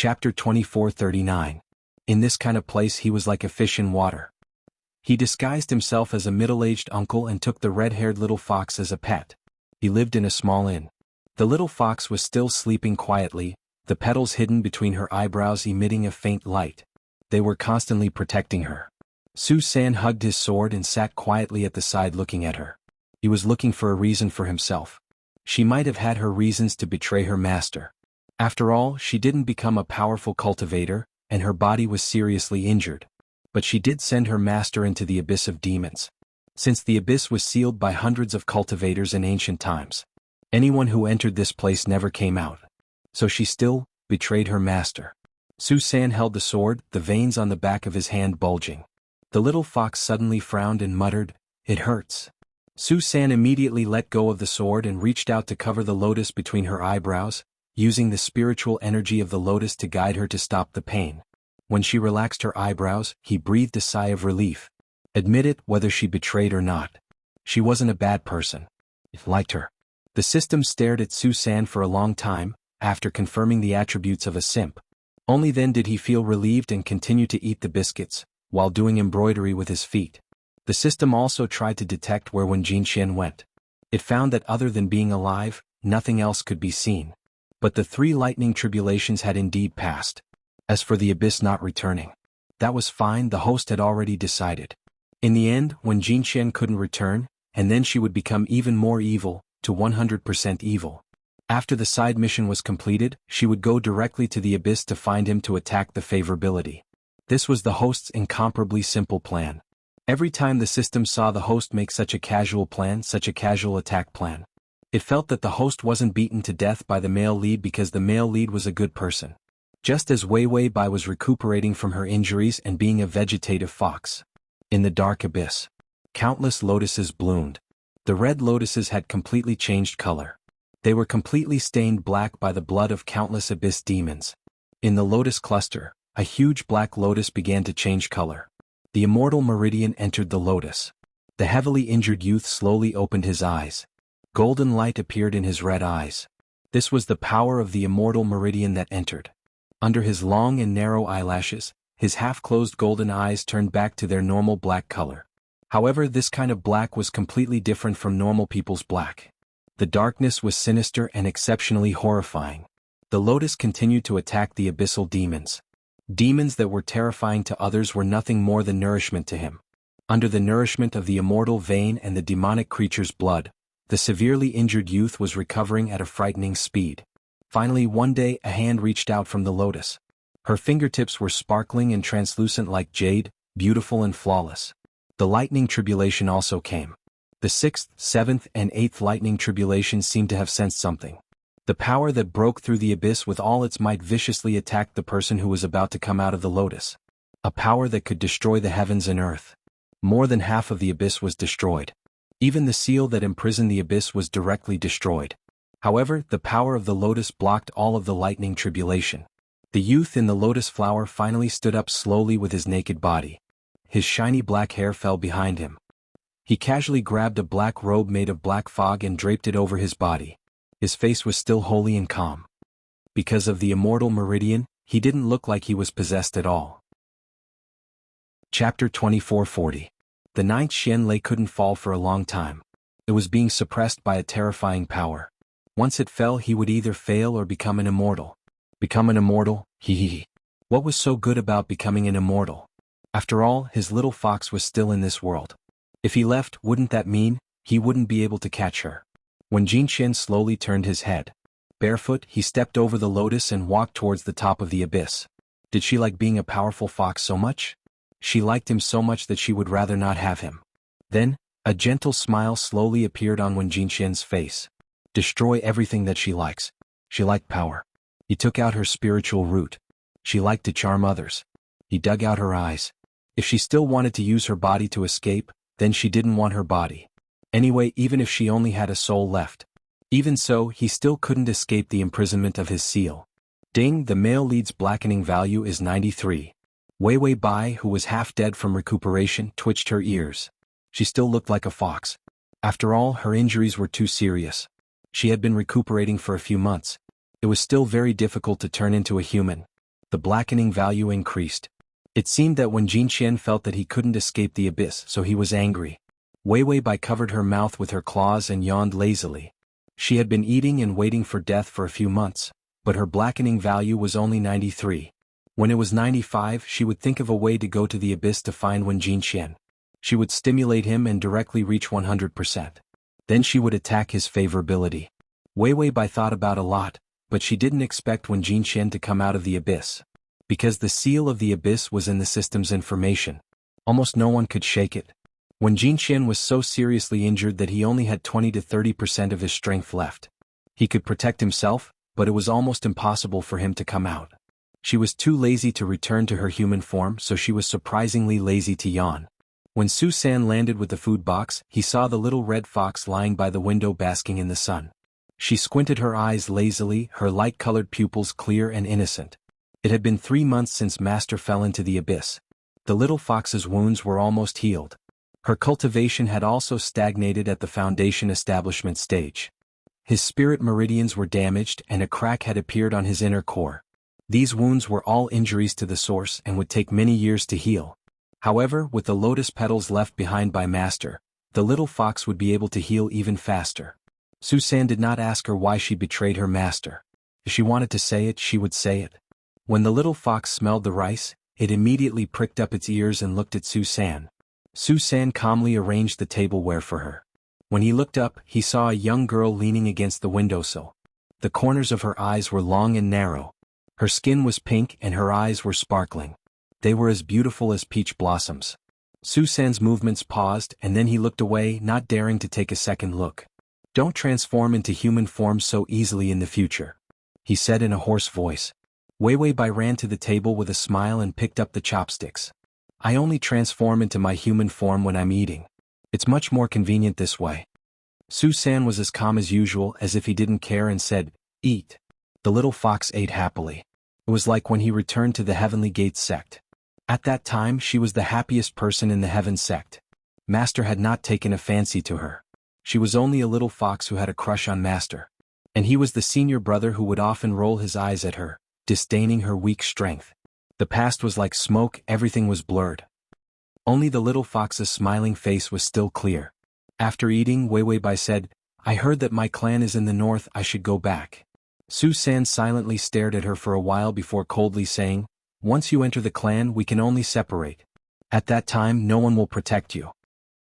Chapter 24:39. In this kind of place he was like a fish in water. He disguised himself as a middle-aged uncle and took the red-haired little fox as a pet. He lived in a small inn. The little fox was still sleeping quietly, the petals hidden between her eyebrows emitting a faint light. They were constantly protecting her. Su-san hugged his sword and sat quietly at the side looking at her. He was looking for a reason for himself. She might have had her reasons to betray her master. After all, she didn't become a powerful cultivator, and her body was seriously injured. But she did send her master into the abyss of demons. Since the abyss was sealed by hundreds of cultivators in ancient times, anyone who entered this place never came out. So she still betrayed her master. Su-san held the sword, the veins on the back of his hand bulging. The little fox suddenly frowned and muttered, "It hurts." Su-san immediately let go of the sword and reached out to cover the lotus between her eyebrows, using the spiritual energy of the lotus to guide her to stop the pain. When she relaxed her eyebrows, he breathed a sigh of relief. Admit it, whether she betrayed or not. She wasn't a bad person. He liked her. The system stared at Su-san for a long time, after confirming the attributes of a simp. Only then did he feel relieved and continue to eat the biscuits, while doing embroidery with his feet. The system also tried to detect where Wen Jinxian went. It found that other than being alive, nothing else could be seen. But the 3 lightning tribulations had indeed passed. As for the abyss not returning, that was fine, the host had already decided. In the end, Wen Jinxian couldn't return, and then she would become even more evil, to 100% evil. After the side mission was completed, she would go directly to the abyss to find him to attack the favorability. This was the host's incomparably simple plan. Every time the system saw the host make such a casual plan, such a casual attack plan, it felt that the host wasn't beaten to death by the male lead because the male lead was a good person. Just as Wei Wei Bai was recuperating from her injuries and being a vegetative fox. In the dark abyss, countless lotuses bloomed. The red lotuses had completely changed color. They were completely stained black by the blood of countless abyss demons. In the lotus cluster, a huge black lotus began to change color. The immortal meridian entered the lotus. The heavily injured youth slowly opened his eyes. Golden light appeared in his red eyes. This was the power of the immortal meridian that entered. Under his long and narrow eyelashes, his half-closed golden eyes turned back to their normal black color. However, this kind of black was completely different from normal people's black. The darkness was sinister and exceptionally horrifying. The lotus continued to attack the abyssal demons. Demons that were terrifying to others were nothing more than nourishment to him. Under the nourishment of the immortal vein and the demonic creature's blood, the severely injured youth was recovering at a frightening speed. Finally, one day, a hand reached out from the lotus. Her fingertips were sparkling and translucent like jade, beautiful and flawless. The lightning tribulation also came. The 6th, 7th, and 8th lightning tribulations seemed to have sensed something. The power that broke through the abyss with all its might viciously attacked the person who was about to come out of the lotus. A power that could destroy the heavens and earth. More than half of the abyss was destroyed. Even the seal that imprisoned the abyss was directly destroyed. However, the power of the lotus blocked all of the lightning tribulation. The youth in the lotus flower finally stood up slowly with his naked body. His shiny black hair fell behind him. He casually grabbed a black robe made of black fog and draped it over his body. His face was still holy and calm. Because of the immortal meridian, he didn't look like he was possessed at all. Chapter 24:40. The 9th Xian couldn't fall for a long time. It was being suppressed by a terrifying power. Once it fell, he would either fail or become an immortal. Become an immortal? Hee. What was so good about becoming an immortal? After all, his little fox was still in this world. If he left, wouldn't that mean he wouldn't be able to catch her? When Jinxian slowly turned his head. Barefoot, he stepped over the lotus and walked towards the top of the abyss. Did she like being a powerful fox so much? She liked him so much that she would rather not have him. Then, a gentle smile slowly appeared on Wen Jinxian's face. Destroy everything that she likes. She liked power. He took out her spiritual root. She liked to charm others. He dug out her eyes. If she still wanted to use her body to escape, then she didn't want her body. Anyway, even if she only had a soul left. Even so, he still couldn't escape the imprisonment of his seal. Ding, the male lead's blackening value is 93. Wei Wei Bai, who was half dead from recuperation, twitched her ears. She still looked like a fox. After all, her injuries were too serious. She had been recuperating for a few months. It was still very difficult to turn into a human. The blackening value increased. It seemed that when Jinqian felt that he couldn't escape the abyss, so he was angry. Wei Wei Bai covered her mouth with her claws and yawned lazily. She had been eating and waiting for death for a few months, but her blackening value was only 93. When it was 95, she would think of a way to go to the abyss to find Wen Jinqian. She would stimulate him and directly reach 100%. Then she would attack his favorability. Wei Wei Bai thought about a lot, but she didn't expect Wen Jinqian to come out of the abyss. Because the seal of the abyss was in the system's information. Almost no one could shake it. When Jinqian was so seriously injured that he only had 20 to 30% of his strength left. He could protect himself, but it was almost impossible for him to come out. She was too lazy to return to her human form, so she was surprisingly lazy to yawn. When Su San landed with the food box, he saw the little red fox lying by the window basking in the sun. She squinted her eyes lazily, her light-colored pupils clear and innocent. It had been 3 months since Master fell into the abyss. The little fox's wounds were almost healed. Her cultivation had also stagnated at the foundation establishment stage. His spirit meridians were damaged and a crack had appeared on his inner core. These wounds were all injuries to the source and would take many years to heal. However, with the lotus petals left behind by Master, the little fox would be able to heal even faster. Su San did not ask her why she betrayed her master. If she wanted to say it, she would say it. When the little fox smelled the rice, it immediately pricked up its ears and looked at Su San. Su San calmly arranged the tableware for her. When he looked up, he saw a young girl leaning against the windowsill. The corners of her eyes were long and narrow. Her skin was pink and her eyes were sparkling. They were as beautiful as peach blossoms. Su San's movements paused and then he looked away, not daring to take a second look. "Don't transform into human form so easily in the future," he said in a hoarse voice. Wei Wei Bai ran to the table with a smile and picked up the chopsticks. "I only transform into my human form when I'm eating. It's much more convenient this way." Su San was as calm as usual, as if he didn't care, and said, "Eat." The little fox ate happily. It was like when he returned to the Heavenly Gates sect. At that time she was the happiest person in the Heaven sect. Master had not taken a fancy to her. She was only a little fox who had a crush on Master. And he was the senior brother who would often roll his eyes at her, disdaining her weak strength. The past was like smoke, everything was blurred. Only the little fox's smiling face was still clear. After eating, Wei Wei Bai said, "I heard that my clan is in the north, I should go back." Su San silently stared at her for a while before coldly saying, "Once you enter the clan, we can only separate. At that time, no one will protect you."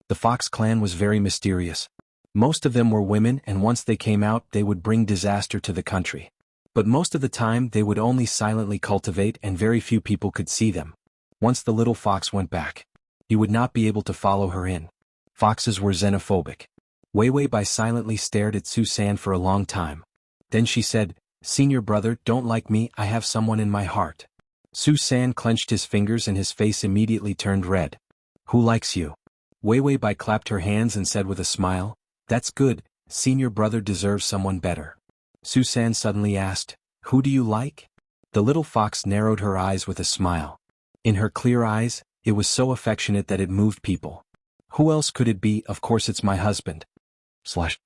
The Fox clan was very mysterious. Most of them were women, and once they came out, they would bring disaster to the country. But most of the time, they would only silently cultivate, and very few people could see them. Once the little fox went back, he would not be able to follow her in. Foxes were xenophobic. Wei Wei Bai silently stared at Su San for a long time. Then she said, "Senior brother, don't like me, I have someone in my heart." Su San clenched his fingers and his face immediately turned red. "Who likes you?" Wei Wei Bai clapped her hands and said with a smile, "That's good, senior brother deserves someone better." Su San suddenly asked, "Who do you like?" The little fox narrowed her eyes with a smile. In her clear eyes, it was so affectionate that it moved people. "Who else could it be? Of course it's my husband. Slash.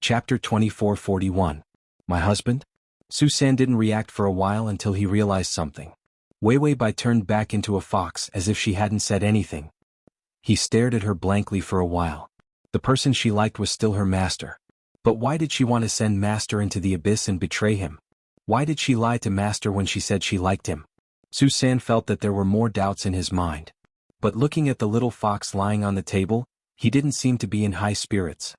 Chapter 2441. My husband? Su San didn't react for a while until he realized something. Wei Wei Bai turned back into a fox as if she hadn't said anything. He stared at her blankly for a while. The person she liked was still her master. But why did she want to send Master into the abyss and betray him? Why did she lie to Master when she said she liked him? Su San felt that there were more doubts in his mind. But looking at the little fox lying on the table, he didn't seem to be in high spirits.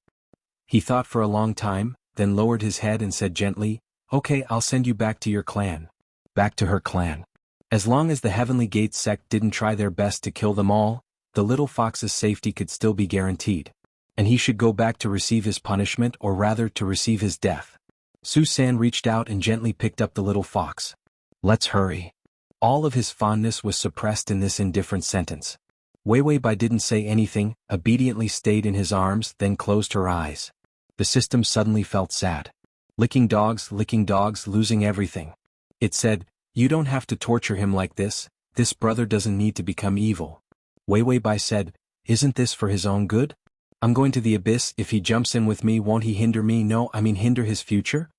He thought for a long time, then lowered his head and said gently, "Okay, I'll send you back to your clan." Back to her clan. As long as the Heavenly Gates sect didn't try their best to kill them all, the little fox's safety could still be guaranteed. And he should go back to receive his punishment, or rather to receive his death. Su San reached out and gently picked up the little fox. "Let's hurry." All of his fondness was suppressed in this indifferent sentence. Wei Wei Bai didn't say anything, obediently stayed in his arms, then closed her eyes. The system suddenly felt sad. Licking dogs, losing everything. It said, "You don't have to torture him like this brother doesn't need to become evil." Wei Wei Bai said, "Isn't this for his own good? I'm going to the abyss, if he jumps in with me won't he hinder me? No, I mean hinder his future?"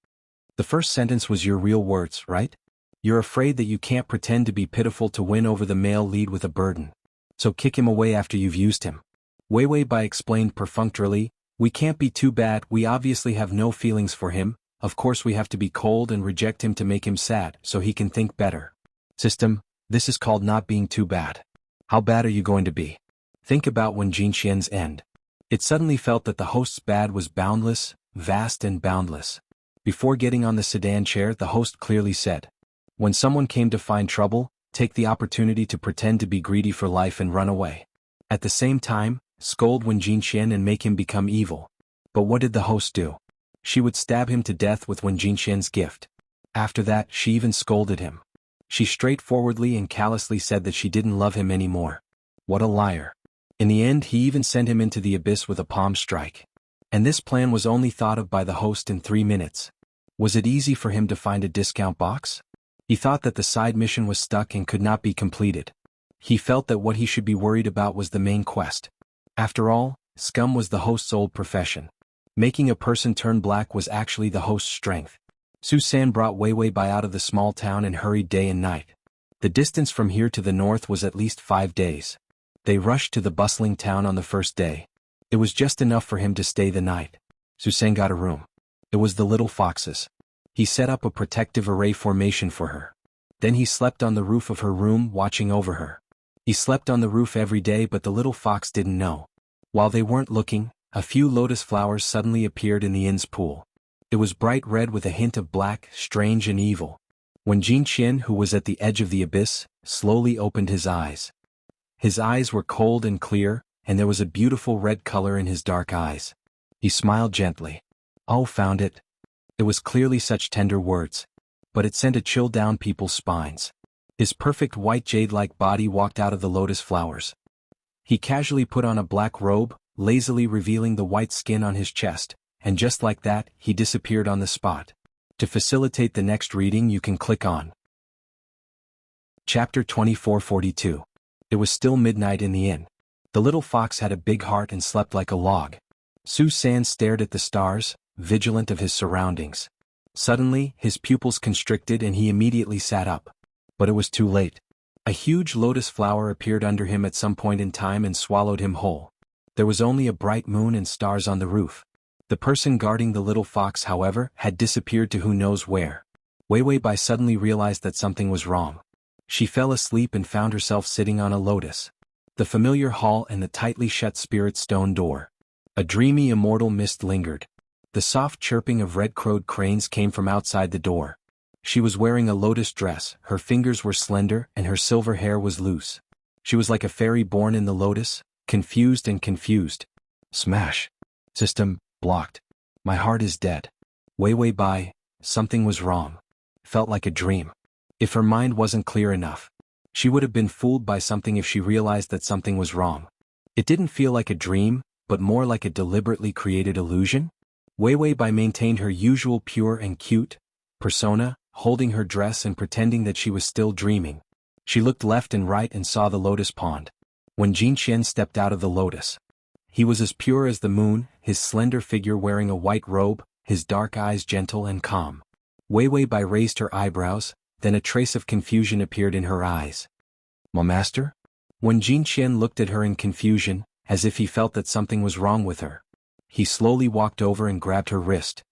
The first sentence was your real words, right? You're afraid that you can't pretend to be pitiful to win over the male lead with a burden. So kick him away after you've used him. Wei Wei Bai explained perfunctorily, we can't be too bad, we obviously have no feelings for him, of course we have to be cold and reject him to make him sad so he can think better. System, this is called not being too bad. How bad are you going to be? Think about when Jinqian's end. It suddenly felt that the host's bad was boundless, vast and boundless. Before getting on the sedan chair, the host clearly said, when someone came to find trouble, take the opportunity to pretend to be greedy for life and run away. At the same time, scold when Jinqian and make him become evil. But what did the host do? She would stab him to death with Wen Jinqian's gift. After that, she even scolded him. She straightforwardly and callously said that she didn't love him anymore. What a liar. In the end, he even sent him into the abyss with a palm strike. And this plan was only thought of by the host in 3 minutes. Was it easy for him to find a discount box? He thought that the side mission was stuck and could not be completed. He felt that what he should be worried about was the main quest. After all, scum was the host's old profession. Making a person turn black was actually the host's strength. Su San brought Wei Wei Bai out of the small town and hurried day and night. The distance from here to the north was at least 5 days. They rushed to the bustling town on the first day. It was just enough for him to stay the night. Su San got a room. It was the little fox's. He set up a protective array formation for her. Then he slept on the roof of her room, watching over her. He slept on the roof every day, but the little fox didn't know. While they weren't looking, a few lotus flowers suddenly appeared in the inn's pool. It was bright red with a hint of black, strange and evil. When Jinqian, who was at the edge of the abyss, slowly opened his eyes. His eyes were cold and clear, and there was a beautiful red color in his dark eyes. He smiled gently. Oh, found it. It was clearly such tender words. But it sent a chill down people's spines. His perfect white jade-like body walked out of the lotus flowers. He casually put on a black robe, lazily revealing the white skin on his chest, and just like that, he disappeared on the spot. To facilitate the next reading, you can click on Chapter 2442. It was still midnight in the inn. The little fox had a big heart and slept like a log. Su San stared at the stars, vigilant of his surroundings. Suddenly, his pupils constricted and he immediately sat up. But it was too late. A huge lotus flower appeared under him at some point in time and swallowed him whole. There was only a bright moon and stars on the roof. The person guarding the little fox, however, had disappeared to who knows where. Wei Wei Bai suddenly realized that something was wrong. She fell asleep and found herself sitting on a lotus. The familiar hall and the tightly shut spirit stone door. A dreamy immortal mist lingered. The soft chirping of red-crowed cranes came from outside the door. She was wearing a lotus dress, her fingers were slender and her silver hair was loose. She was like a fairy born in the lotus, confused and confused. Smash. System, blocked. My heart is dead. Wei Wei Bai, something was wrong. Felt like a dream. If her mind wasn't clear enough, she would have been fooled by something if she realized that something was wrong. It didn't feel like a dream, but more like a deliberately created illusion. Wei Wei Bai maintained her usual pure and cute persona, holding her dress and pretending that she was still dreaming. She looked left and right and saw the lotus pond. When Jinqian stepped out of the lotus, he was as pure as the moon, his slender figure wearing a white robe, his dark eyes gentle and calm. Wei Wei Bai raised her eyebrows, then a trace of confusion appeared in her eyes. My master? When Jinqian looked at her in confusion, as if he felt that something was wrong with her, he slowly walked over and grabbed her wrist.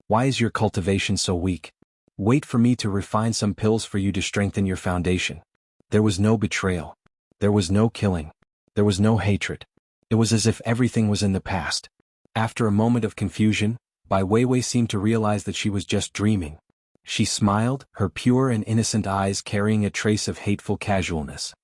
Why is your cultivation so weak? Wait for me to refine some pills for you to strengthen your foundation. There was no betrayal. There was no killing. There was no hatred. It was as if everything was in the past. After a moment of confusion, Bai Weiwei seemed to realize that she was just dreaming. She smiled, her pure and innocent eyes carrying a trace of hateful casualness.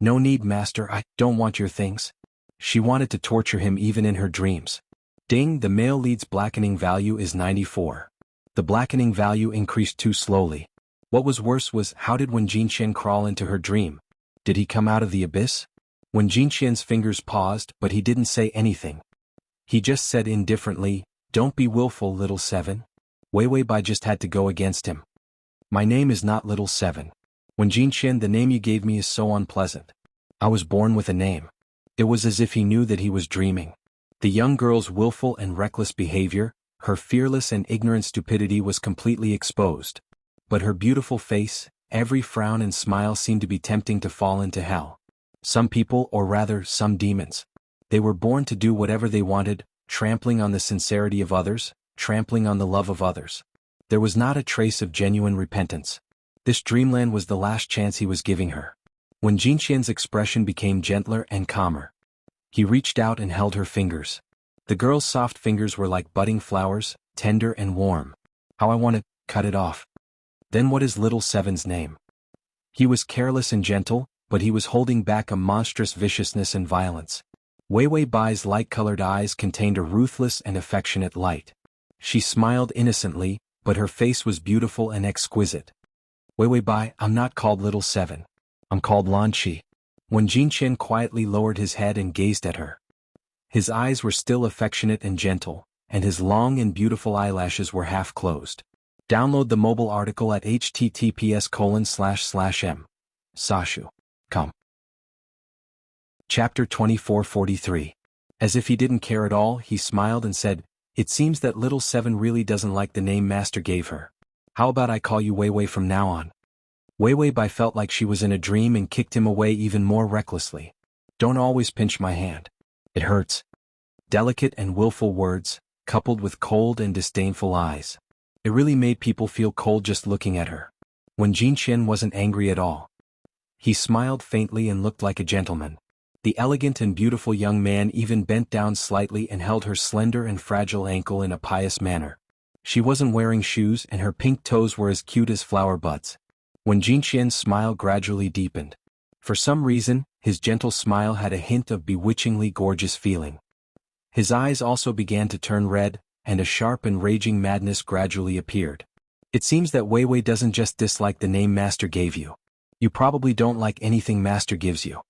No need, master, I don't want your things. She wanted to torture him even in her dreams. Ding, the male lead's blackening value is 94. The blackening value increased too slowly. What was worse was, how did Wen Jinqian crawl into her dream? Did he come out of the abyss? Wen Jinqian's fingers paused, but he didn't say anything. He just said indifferently, don't be willful, little seven. Wei Wei Bai just had to go against him. My name is not Little Seven. Wen Jinqian, the name you gave me is so unpleasant. I was born with a name. It was as if he knew that he was dreaming. The young girl's willful and reckless behavior, her fearless and ignorant stupidity was completely exposed. But her beautiful face, every frown and smile seemed to be tempting to fall into hell. Some people, or rather, some demons. They were born to do whatever they wanted, trampling on the sincerity of others, trampling on the love of others. There was not a trace of genuine repentance. This dreamland was the last chance he was giving her. When Jinqian's expression became gentler and calmer, he reached out and held her fingers. The girl's soft fingers were like budding flowers, tender and warm. How I want to cut it off. Then what is little Seven's name? He was careless and gentle, but he was holding back a monstrous viciousness and violence. Wei Wei Bai's light-colored eyes contained a ruthless and affectionate light. She smiled innocently, but her face was beautiful and exquisite. Wei Wei Bai, I'm not called Little Seven. I'm called Lan Qi. When Jinqian quietly lowered his head and gazed at her, his eyes were still affectionate and gentle, and his long and beautiful eyelashes were half closed. Download the mobile article at https://m.sashu.com. Chapter 2443. As if he didn't care at all, he smiled and said, "It seems that Little Seven really doesn't like the name Master gave her. How about I call you Wei Wei from now on?" Wei Wei Bai felt like she was in a dream and kicked him away even more recklessly. "Don't always pinch my hand. It hurts." Delicate and willful words, coupled with cold and disdainful eyes. It really made people feel cold just looking at her. When Jinqian wasn't angry at all. He smiled faintly and looked like a gentleman. The elegant and beautiful young man even bent down slightly and held her slender and fragile ankle in a pious manner. She wasn't wearing shoes and her pink toes were as cute as flower buds. When Jinqian's smile gradually deepened. For some reason, his gentle smile had a hint of bewitchingly gorgeous feeling. His eyes also began to turn red, and a sharp and raging madness gradually appeared. "It seems that Wei Wei doesn't just dislike the name Master gave you. You probably don't like anything Master gives you."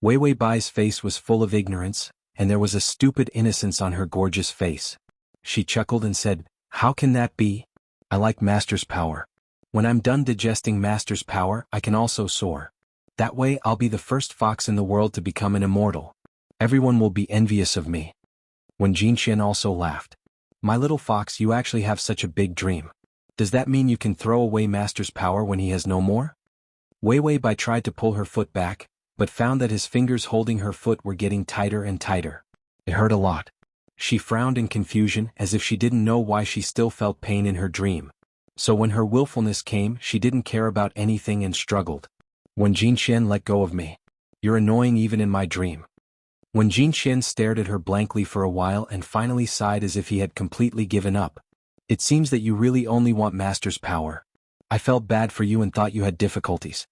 Wei Wei Bai's face was full of ignorance, and there was a stupid innocence on her gorgeous face. She chuckled and said, "How can that be? I like Master's power. When I'm done digesting Master's power, I can also soar. That way I'll be the first fox in the world to become an immortal. Everyone will be envious of me." When Jinqian also laughed. "My little fox, you actually have such a big dream. Does that mean you can throw away Master's power when he has no more?" Wei Wei Bai tried to pull her foot back, but found that his fingers holding her foot were getting tighter and tighter. It hurt a lot. She frowned in confusion as if she didn't know why she still felt pain in her dream. So when her willfulness came, she didn't care about anything and struggled. "When Jinqian, let go of me. You're annoying even in my dream." When Jinqian stared at her blankly for a while and finally sighed as if he had completely given up. "It seems that you really only want Master's power. I felt bad for you and thought you had difficulties."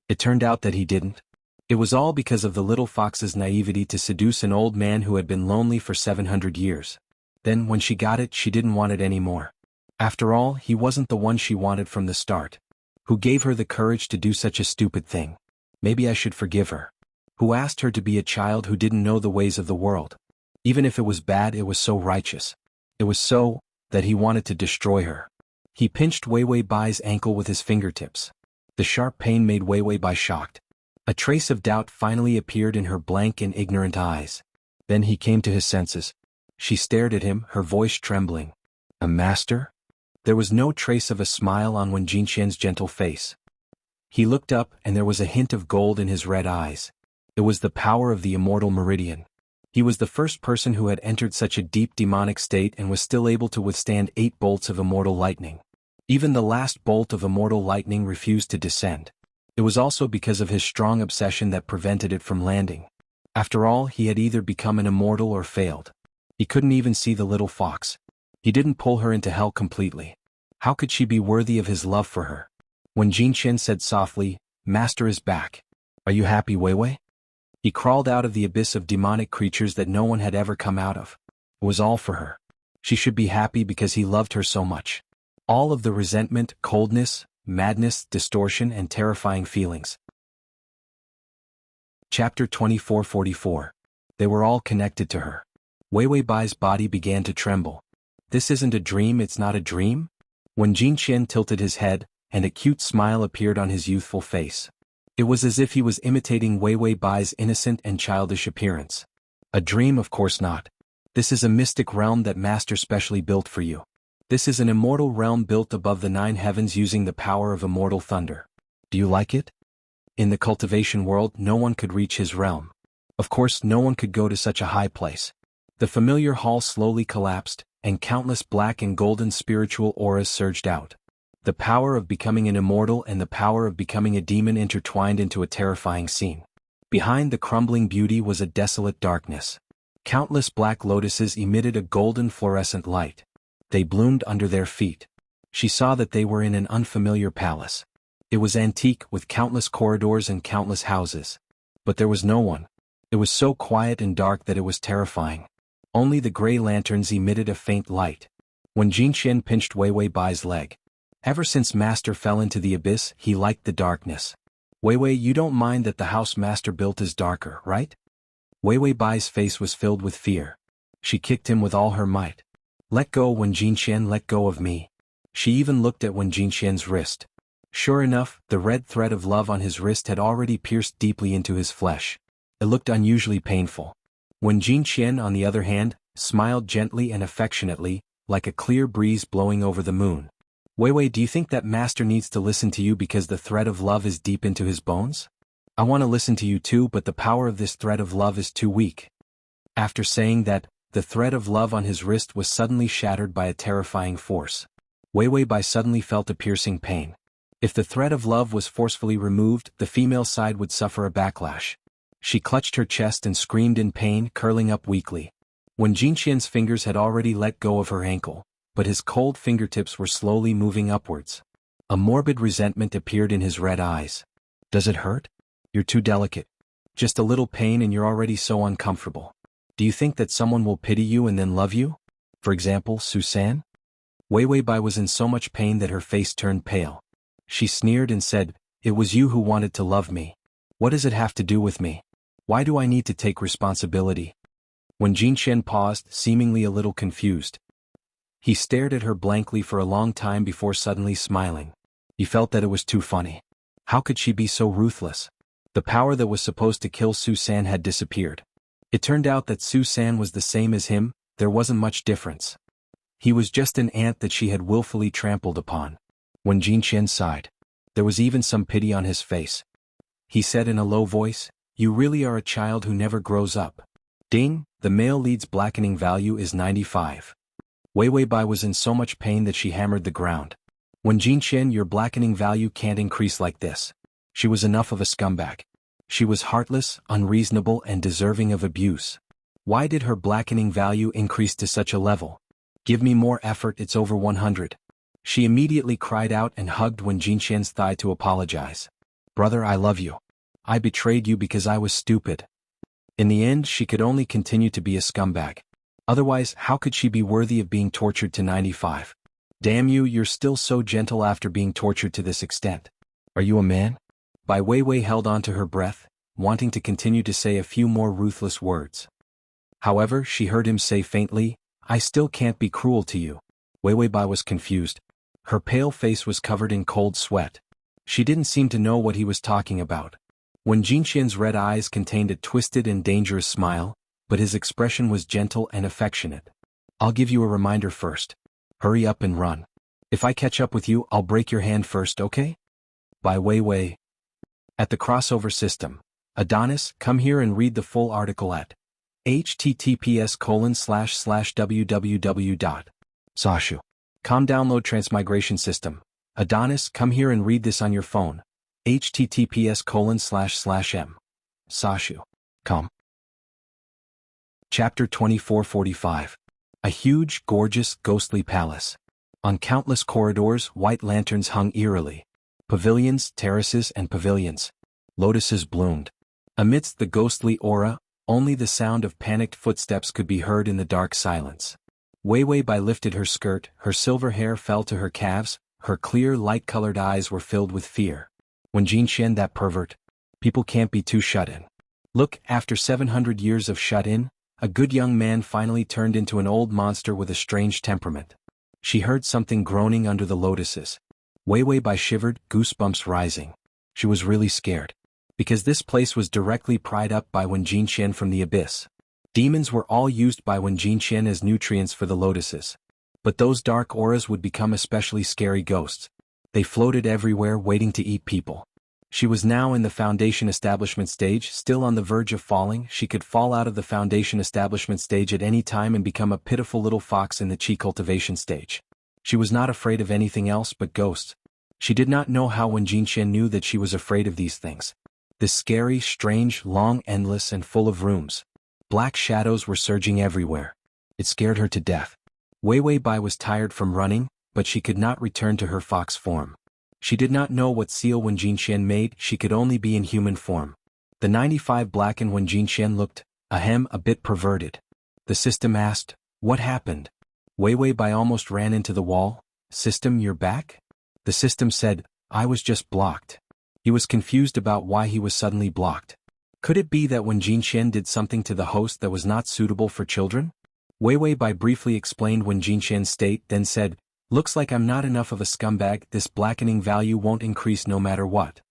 It turned out that he didn't. It was all because of the little fox's naivety to seduce an old man who had been lonely for 700 years. Then, when she got it, she didn't want it anymore. After all, he wasn't the one she wanted from the start. Who gave her the courage to do such a stupid thing? Maybe I should forgive her. Who asked her to be a child who didn't know the ways of the world? Even if it was bad, it was so righteous. It was so that he wanted to destroy her. He pinched Wei Wei Bai's ankle with his fingertips. The sharp pain made Wei Wei Bai shocked. A trace of doubt finally appeared in her blank and ignorant eyes. Then he came to his senses. She stared at him, her voice trembling. "A master?" There was no trace of a smile on Wen Jinqian's gentle face. He looked up and there was a hint of gold in his red eyes. It was the power of the immortal meridian. He was the first person who had entered such a deep demonic state and was still able to withstand 8 bolts of immortal lightning. Even the last bolt of immortal lightning refused to descend. It was also because of his strong obsession that prevented it from landing. After all, he had either become an immortal or failed. He couldn't even see the little fox. He didn't pull her into hell completely. How could she be worthy of his love for her? When Jinqian said softly, "Master is back. Are you happy, Wei Wei?" He crawled out of the abyss of demonic creatures that no one had ever come out of. It was all for her. She should be happy because he loved her so much. All of the resentment, coldness, madness, distortion, and terrifying feelings. Chapter 2444. They were all connected to her. Wei Wei Bai's body began to tremble. "This isn't a dream, it's not a dream?" When Jinqian tilted his head, and a cute smile appeared on his youthful face. It was as if he was imitating Wei Wei Bai's innocent and childish appearance. "A dream, of course not. This is a mystic realm that Master specially built for you. This is an immortal realm built above the 9 heavens using the power of immortal thunder. Do you like it? In the cultivation world, no one could reach his realm. Of course, no one could go to such a high place. The familiar hall slowly collapsed, and countless black and golden spiritual auras surged out. The power of becoming an immortal and the power of becoming a demon intertwined into a terrifying scene. Behind the crumbling beauty was a desolate darkness. Countless black lotuses emitted a golden fluorescent light. They bloomed under their feet. She saw that they were in an unfamiliar palace. It was antique with countless corridors and countless houses. But there was no one. It was so quiet and dark that it was terrifying. Only the gray lanterns emitted a faint light. When Jinxian pinched Wei Wei Bai's leg. Ever since Master fell into the abyss, he liked the darkness. Wei Wei, you don't mind that the house Master built is darker, right? Wei Wei Bai's face was filled with fear. She kicked him with all her might. Let go Wen Jinxian, let go of me. She even looked at Wen Jinxian's wrist. Sure enough, the red thread of love on his wrist had already pierced deeply into his flesh. It looked unusually painful. Wen Jinxian, on the other hand, smiled gently and affectionately, like a clear breeze blowing over the moon. Wei Wei, do you think that Master needs to listen to you because the thread of love is deep into his bones? I want to listen to you too, but the power of this thread of love is too weak. After saying that, the thread of love on his wrist was suddenly shattered by a terrifying force. Wei Wei Bai suddenly felt a piercing pain. If the thread of love was forcefully removed, the female side would suffer a backlash. She clutched her chest and screamed in pain, curling up weakly. When Jinxian's fingers had already let go of her ankle, but his cold fingertips were slowly moving upwards. A morbid resentment appeared in his red eyes. Does it hurt? You're too delicate. Just a little pain and you're already so uncomfortable. Do you think that someone will pity you and then love you? For example, Susan? Wei Wei Bai was in so much pain that her face turned pale. She sneered and said, "It was you who wanted to love me. What does it have to do with me? Why do I need to take responsibility?" When Jinxian paused, seemingly a little confused. He stared at her blankly for a long time before suddenly smiling. He felt that it was too funny. How could she be so ruthless? The power that was supposed to kill Susan had disappeared. It turned out that Susan was the same as him, there wasn't much difference. He was just an ant that she had willfully trampled upon. When Jinxian sighed, there was even some pity on his face. He said in a low voice, "You really are a child who never grows up." Ding, the male lead's blackening value is 95. Wei Wei Bai was in so much pain that she hammered the ground. When Jinxian, your blackening value can't increase like this. She was enough of a scumbag. She was heartless, unreasonable and deserving of abuse. Why did her blackening value increase to such a level? Give me more effort, it's over 100. She immediately cried out and hugged Wen Jinxian's thigh to apologize. Brother, I love you. I betrayed you because I was stupid. In the end, she could only continue to be a scumbag. Otherwise, how could she be worthy of being tortured to 95? Damn you, you're still so gentle after being tortured to this extent. Are you a man? Bai Weiwei held on to her breath, wanting to continue to say a few more ruthless words. However, she heard him say faintly, "I still can't be cruel to you." Weiwei Bai was confused. Her pale face was covered in cold sweat. She didn't seem to know what he was talking about. When Jinxian's red eyes contained a twisted and dangerous smile, but his expression was gentle and affectionate. "I'll give you a reminder first. Hurry up and run. If I catch up with you, I'll break your hand first, okay?" Bai Weiwei. At the crossover system. Adonis, come here and read the full article at https://www.sashu.com. Download Transmigration system. Adonis, come here and read this on your phone. https://m. Sashu.com. Chapter 2445. A huge, gorgeous, ghostly palace. On countless corridors, white lanterns hung eerily. Pavilions, terraces, and pavilions. Lotuses bloomed. Amidst the ghostly aura, only the sound of panicked footsteps could be heard in the dark silence. Weiwei Bai lifted her skirt, her silver hair fell to her calves, her clear, light-colored eyes were filled with fear. When Jinxian, that pervert. People can't be too shut-in. Look, after 700 years of shut-in, a good young man finally turned into an old monster with a strange temperament. She heard something groaning under the lotuses. Weiwei Bai shivered, goosebumps rising. She was really scared. Because this place was directly pried up by Wen Jinxian from the abyss. Demons were all used by Wen Jinqian as nutrients for the lotuses. But those dark auras would become especially scary ghosts. They floated everywhere waiting to eat people. She was now in the foundation establishment stage, still on the verge of falling. She could fall out of the foundation establishment stage at any time and become a pitiful little fox in the chi cultivation stage. She was not afraid of anything else but ghosts. She did not know how Wen Jinqian knew that she was afraid of these things. This scary, strange, long, endless, and full of rooms. Black shadows were surging everywhere. It scared her to death. Wei Bai was tired from running, but she could not return to her fox form. She did not know what seal Wen Jinqian made, she could only be in human form. The 95 blackened Wen Jinqian looked, a bit perverted. The system asked, "What happened?" Wei Bai almost ran into the wall. "System, you're back?" The system said, "I was just blocked." He was confused about why he was suddenly blocked. Could it be that Wen Jinqian did something to the host that was not suitable for children? Wei Bai briefly explained Wen Jinqian's state, then said, "Looks like I'm not enough of a scumbag, this blackening value won't increase no matter what."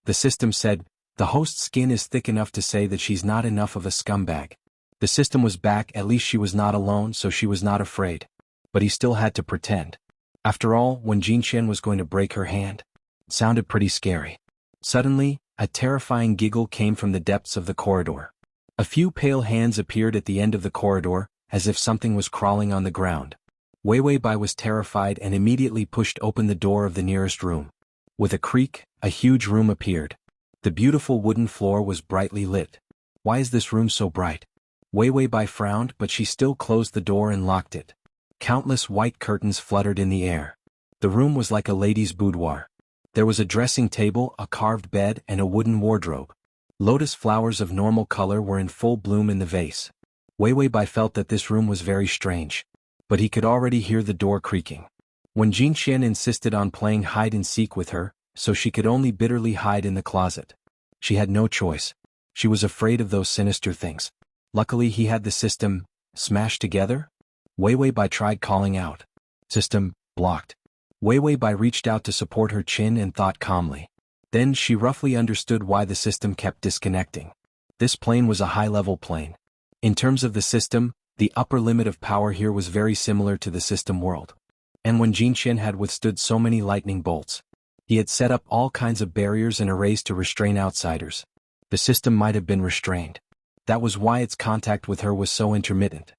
The system said, "The host's skin is thick enough to say that she's not enough of a scumbag." The system was back, at least she was not alone, so she was not afraid. But he still had to pretend. After all, Wen Jinqian was going to break her hand. It sounded pretty scary. Suddenly, a terrifying giggle came from the depths of the corridor. A few pale hands appeared at the end of the corridor, as if something was crawling on the ground. Wei Bai was terrified and immediately pushed open the door of the nearest room. With a creak, a huge room appeared. The beautiful wooden floor was brightly lit. "Why is this room so bright?" Wei Bai frowned, but she still closed the door and locked it. Countless white curtains fluttered in the air. The room was like a lady's boudoir. There was a dressing table, a carved bed, and a wooden wardrobe. Lotus flowers of normal color were in full bloom in the vase. Wei Bai felt that this room was very strange. But he could already hear the door creaking. When Jinqian insisted on playing hide-and-seek with her, so she could only bitterly hide in the closet. She had no choice. She was afraid of those sinister things. Luckily he had the system smashed together. Wei Bai tried calling out. System blocked. Wei Bai reached out to support her chin and thought calmly. Then she roughly understood why the system kept disconnecting. This plane was a high-level plane. In terms of the system, the upper limit of power here was very similar to the system world. And when Jinqian had withstood so many lightning bolts, he had set up all kinds of barriers and arrays to restrain outsiders. The system might have been restrained. That was why its contact with her was so intermittent.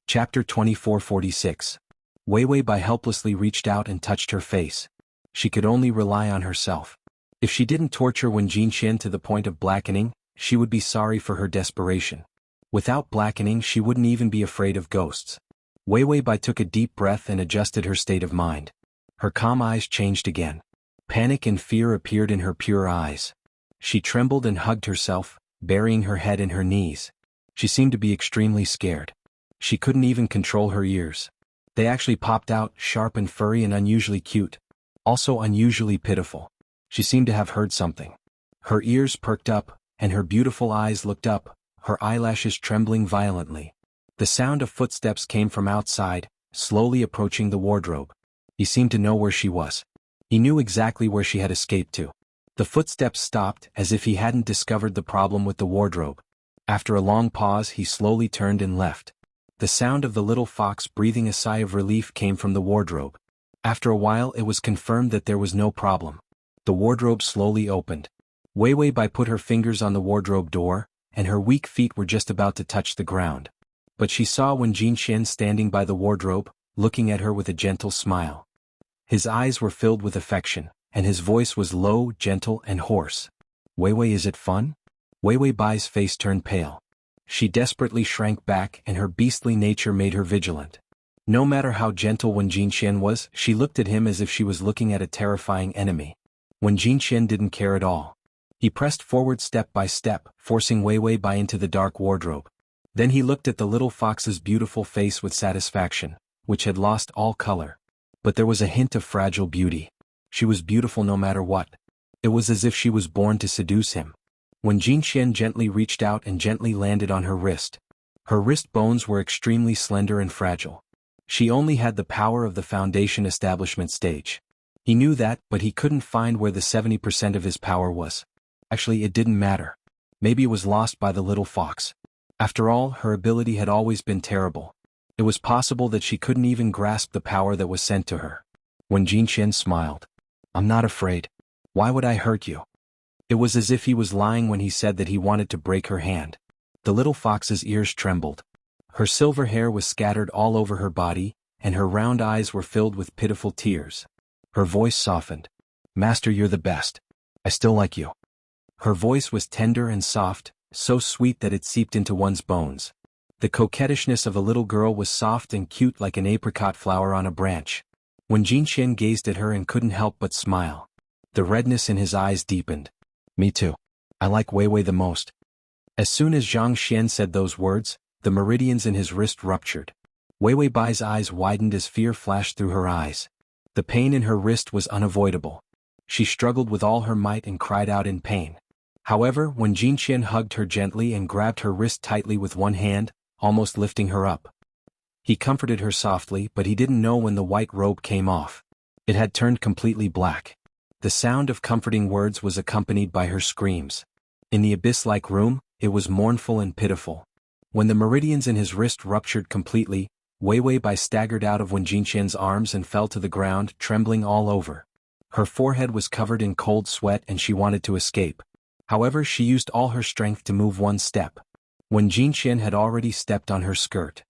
Chapter 2446. Wei Bai helplessly reached out and touched her face. She could only rely on herself. If she didn't torture Wen Jinqian to the point of blackening, she would be sorry for her desperation. Without blackening, she wouldn't even be afraid of ghosts. Wei Bai took a deep breath and adjusted her state of mind. Her calm eyes changed again. Panic and fear appeared in her pure eyes. She trembled and hugged herself, burying her head in her knees. She seemed to be extremely scared. She couldn't even control her ears. They actually popped out, sharp and furry and unusually cute. Also unusually pitiful. She seemed to have heard something. Her ears perked up, and her beautiful eyes looked up, her eyelashes trembling violently. The sound of footsteps came from outside, slowly approaching the wardrobe. He seemed to know where she was. He knew exactly where she had escaped to. The footsteps stopped, as if he hadn't discovered the problem with the wardrobe. After a long pause, he slowly turned and left. The sound of the little fox breathing a sigh of relief came from the wardrobe. After a while it was confirmed that there was no problem. The wardrobe slowly opened. Wei Bai put her fingers on the wardrobe door, and her weak feet were just about to touch the ground. But she saw Wen Jinqian standing by the wardrobe, looking at her with a gentle smile. His eyes were filled with affection, and his voice was low, gentle, and hoarse. "Wei, is it fun?" Wei Bai's face turned pale. She desperately shrank back, and her beastly nature made her vigilant. No matter how gentle Wen Jinqian was, she looked at him as if she was looking at a terrifying enemy. Wen Jinqian didn't care at all. He pressed forward step by step, forcing Wei Bai into the dark wardrobe. Then he looked at the little fox's beautiful face with satisfaction, which had lost all color. But there was a hint of fragile beauty. She was beautiful no matter what. It was as if she was born to seduce him. When Jinqian gently reached out and gently landed on her wrist. Her wrist bones were extremely slender and fragile. She only had the power of the foundation establishment stage. He knew that, but he couldn't find where the 70% of his power was. Actually, it didn't matter. Maybe it was lost by the little fox. After all, her ability had always been terrible. It was possible that she couldn't even grasp the power that was sent to her. When Jinqian smiled. "I'm not afraid. Why would I hurt you?" It was as if he was lying when he said that he wanted to break her hand. The little fox's ears trembled. Her silver hair was scattered all over her body, and her round eyes were filled with pitiful tears. Her voice softened. "Master, you're the best. I still like you." Her voice was tender and soft, so sweet that it seeped into one's bones. The coquettishness of a little girl was soft and cute like an apricot flower on a branch. When Jinqian gazed at her and couldn't help but smile. The redness in his eyes deepened. "Me too. I like Wei Wei the most." As soon as Zhang Xian said those words, the meridians in his wrist ruptured. Wei Wei Bai's eyes widened as fear flashed through her eyes. The pain in her wrist was unavoidable. She struggled with all her might and cried out in pain. However, when Jinqian hugged her gently and grabbed her wrist tightly with one hand, almost lifting her up, he comforted her softly, but he didn't know when the white robe came off. It had turned completely black. The sound of comforting words was accompanied by her screams. In the abyss-like room, it was mournful and pitiful. When the meridians in his wrist ruptured completely, Wei Wei Bai staggered out of Wen Jinqian's arms and fell to the ground, trembling all over. Her forehead was covered in cold sweat and she wanted to escape. However, she used all her strength to move one step. When Jinqian had already stepped on her skirt.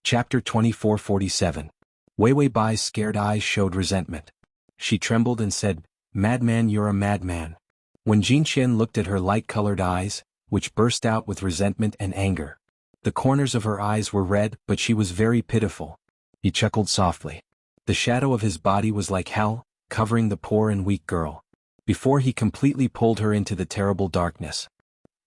Chapter 2447. Wei Wei Bai's scared eyes showed resentment. She trembled and said, "Madman, you're a madman." When Jinqian looked at her light-colored eyes, which burst out with resentment and anger. The corners of her eyes were red, but she was very pitiful. He chuckled softly. The shadow of his body was like hell, covering the poor and weak girl. Before he completely pulled her into the terrible darkness.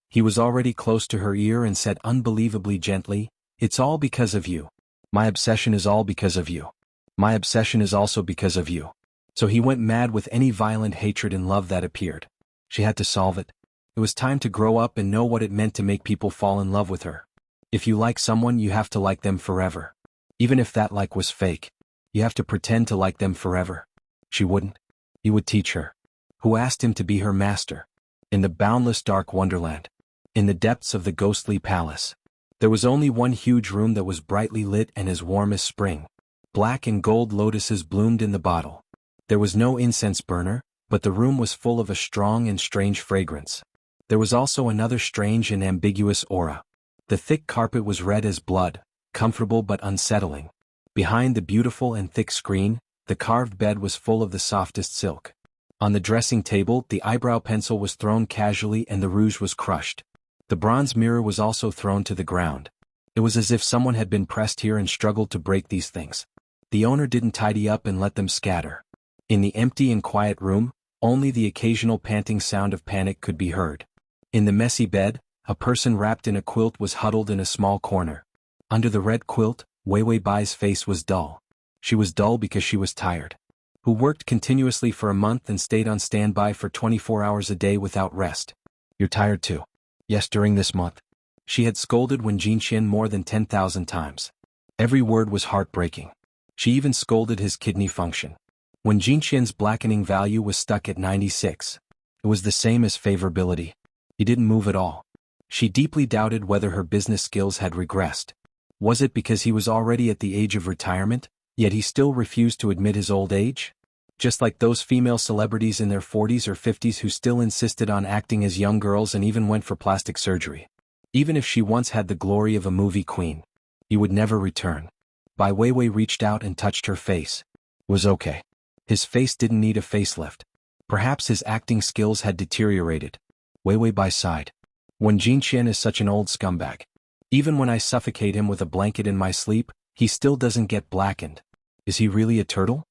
He was already close to her ear and said unbelievably gently, "It's all because of you. My obsession is all because of you. My obsession is also because of you." So he went mad with any violent hatred and love that appeared. She had to solve it. It was time to grow up and know what it meant to make people fall in love with her. If you like someone, you have to like them forever. Even if that like was fake. You have to pretend to like them forever. She wouldn't. He would teach her. Who asked him to be her master? In the boundless dark wonderland. In the depths of the ghostly palace. There was only one huge room that was brightly lit and as warm as spring. Black and gold lotuses bloomed in the bottle. There was no incense burner, but the room was full of a strong and strange fragrance. There was also another strange and ambiguous aura. The thick carpet was red as blood, comfortable but unsettling. Behind the beautiful and thick screen, the carved bed was full of the softest silk. On the dressing table, the eyebrow pencil was thrown casually and the rouge was crushed. The bronze mirror was also thrown to the ground. It was as if someone had been pressed here and struggled to break these things. The owner didn't tidy up and let them scatter. In the empty and quiet room, only the occasional panting sound of panic could be heard. In the messy bed, a person wrapped in a quilt was huddled in a small corner. Under the red quilt, Wei Wei Bai's face was dull. She was dull because she was tired. Who worked continuously for a month and stayed on standby for 24 hours a day without rest. "You're tired too." "Yes, during this month." She had scolded Wen Jinqian more than 10,000 times. Every word was heartbreaking. She even scolded his kidney function. Wen Jinqian's blackening value was stuck at 96. It was the same as favorability. He didn't move at all. She deeply doubted whether her business skills had regressed. Was it because he was already at the age of retirement, yet he still refused to admit his old age? Just like those female celebrities in their 40s or 50s who still insisted on acting as young girls and even went for plastic surgery. Even if she once had the glory of a movie queen, he would never return. Bai Weiwei reached out and touched her face. It was okay. His face didn't need a facelift. Perhaps his acting skills had deteriorated. Weiwei Bai sighed. When Jinqian is such an old scumbag. Even when I suffocate him with a blanket in my sleep, he still doesn't get blackened. Is he really a turtle?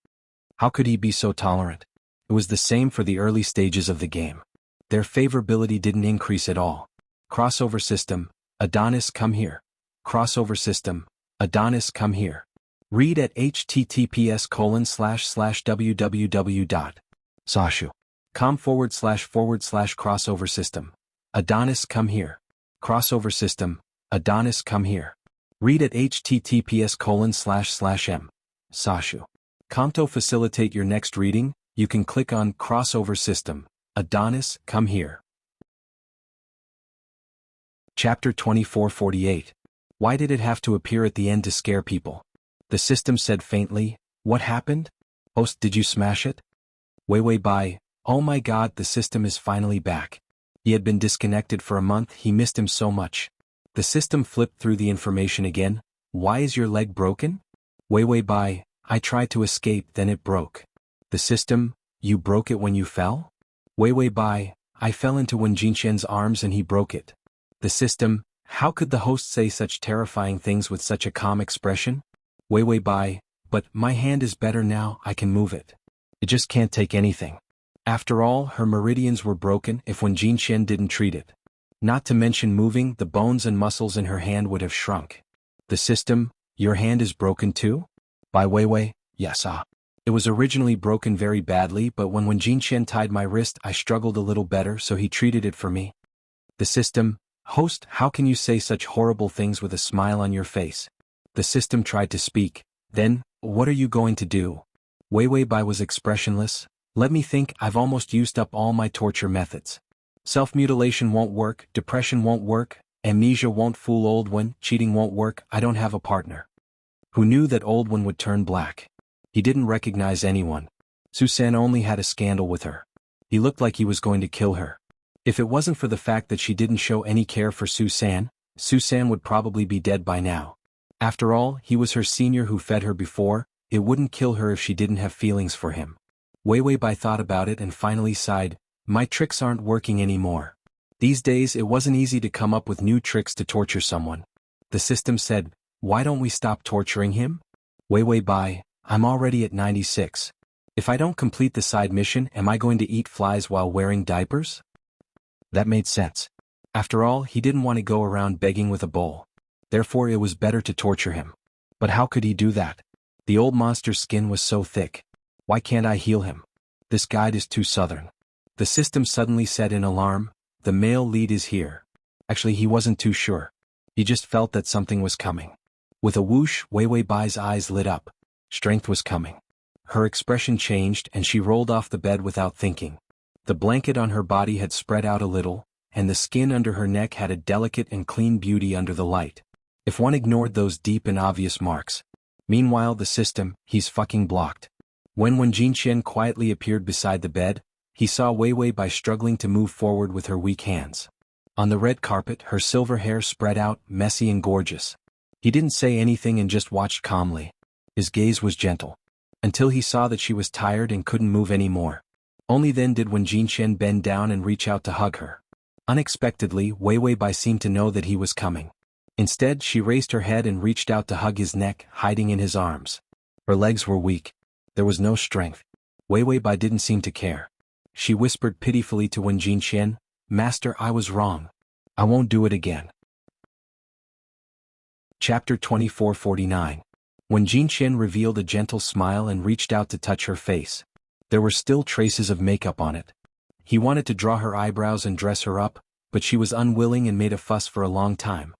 How could he be so tolerant? It was the same for the early stages of the game. Their favorability didn't increase at all. Crossover system, Adonis come here. Crossover system, Adonis come here. Read at https://www.sashu.com//crossover system. Adonis come here. Crossover system, Adonis come here. Read at https://m. Sashu.com. To facilitate your next reading, you can click on Crossover System, Adonis come here. Chapter 2448. Why did it have to appear at the end to scare people? The system said faintly, "What happened? Host, did you smash it?" Wei Bai, "Oh my god, the system is finally back." He had been disconnected for a month, he missed him so much. The system flipped through the information again. "Why is your leg broken?" Wei Bai, "I tried to escape, then it broke." The system, "You broke it when you fell?" Wei Bai, "I fell into Wen Jinxian's arms and he broke it." The system, "How could the host say such terrifying things with such a calm expression?" Wei Bai, "But my hand is better now, I can move it. It just can't take anything." After all, her meridians were broken if Wen Jinxian didn't treat it. Not to mention moving, the bones and muscles in her hand would have shrunk. The system, "Your hand is broken too?" By Wei, "Yes It was originally broken very badly, but when Wen Jinxian tied my wrist I struggled a little better, so he treated it for me." The system, "Host, how can you say such horrible things with a smile on your face?" The system tried to speak. Then, "What are you going to do?" Wei Bai was expressionless. "Let me think, I've almost used up all my torture methods. Self-mutilation won't work, depression won't work, amnesia won't fool old one, cheating won't work, I don't have a partner." Who knew that old one would turn black? He didn't recognize anyone. Susan only had a scandal with her. He looked like he was going to kill her. If it wasn't for the fact that she didn't show any care for Susan would probably be dead by now. After all, he was her senior who fed her before, it wouldn't kill her if she didn't have feelings for him. Wei Bai thought about it and finally sighed, "My tricks aren't working anymore." These days it wasn't easy to come up with new tricks to torture someone. The system said, "Why don't we stop torturing him?" Wei Bai, "I'm already at 96. If I don't complete the side mission, am I going to eat flies while wearing diapers?" That made sense. After all, he didn't want to go around begging with a bowl. Therefore it was better to torture him. But how could he do that? The old monster's skin was so thick. Why can't I heal him? This guide is too southern. The system suddenly said in alarm, "The male lead is here." Actually, he wasn't too sure. He just felt that something was coming. With a whoosh, Wei Bai's eyes lit up. Strength was coming. Her expression changed and she rolled off the bed without thinking. The blanket on her body had spread out a little, and the skin under her neck had a delicate and clean beauty under the light. If one ignored those deep and obvious marks. Meanwhile the system, he's fucking blocked. When Wen Jinxian quietly appeared beside the bed, he saw Wei Bai struggling to move forward with her weak hands. On the red carpet, her silver hair spread out, messy and gorgeous. He didn't say anything and just watched calmly. His gaze was gentle. Until he saw that she was tired and couldn't move anymore. Only then did Wen Jinxian bend down and reach out to hug her. Unexpectedly, Wei Bai seemed to know that he was coming. Instead, she raised her head and reached out to hug his neck, hiding in his arms. Her legs were weak. There was no strength. Wei Bai didn't seem to care. She whispered pitifully to Wen Jinxian, "Master, I was wrong. I won't do it again." Chapter 2449. Wen Jinxian revealed a gentle smile and reached out to touch her face. There were still traces of makeup on it. He wanted to draw her eyebrows and dress her up, but she was unwilling and made a fuss for a long time.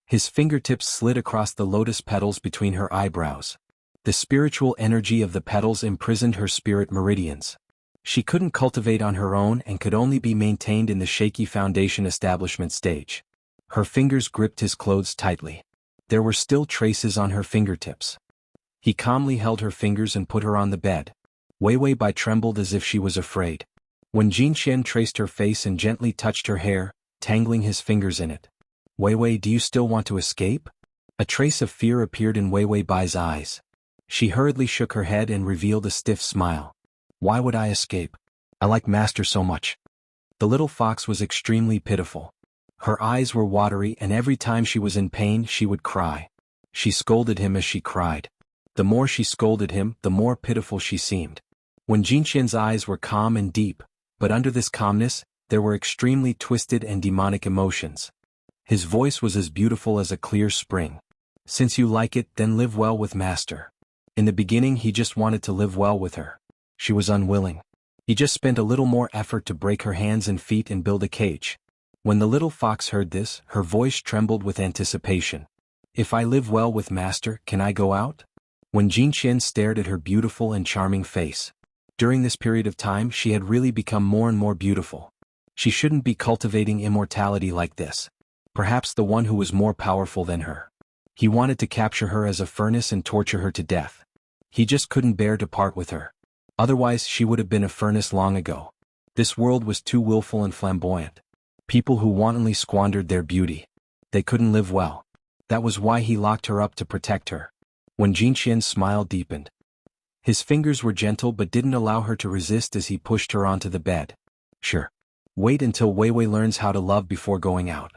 His fingertips slid across the lotus petals between her eyebrows. The spiritual energy of the petals imprisoned her spirit meridians. She couldn't cultivate on her own and could only be maintained in the shaky foundation establishment stage. Her fingers gripped his clothes tightly. There were still traces on her fingertips. He calmly held her fingers and put her on the bed. Wei Bai trembled as if she was afraid. When Jinxian traced her face and gently touched her hair, tangling his fingers in it. "Wei, do you still want to escape?" A trace of fear appeared in Wei Bai's eyes. She hurriedly shook her head and revealed a stiff smile. "Why would I escape? I like Master so much." The little fox was extremely pitiful. Her eyes were watery and every time she was in pain she would cry. She scolded him as she cried. The more she scolded him, the more pitiful she seemed. When Jinxian's eyes were calm and deep, but under this calmness, there were extremely twisted and demonic emotions. His voice was as beautiful as a clear spring. "Since you like it, then live well with Master." In the beginning he just wanted to live well with her. She was unwilling. He just spent a little more effort to break her hands and feet and build a cage. When the little fox heard this, her voice trembled with anticipation. "If I live well with Master, can I go out?" When Jinxian stared at her beautiful and charming face. During this period of time she had really become more and more beautiful. She shouldn't be cultivating immortality like this. Perhaps the one who was more powerful than her. He wanted to capture her as a furnace and torture her to death. He just couldn't bear to part with her. Otherwise she would have been a furnace long ago. This world was too willful and flamboyant. People who wantonly squandered their beauty. They couldn't live well. That was why he locked her up to protect her. When Jinqian's smile deepened. His fingers were gentle but didn't allow her to resist as he pushed her onto the bed. Sure. Wait until Weiwei learns how to love before going out.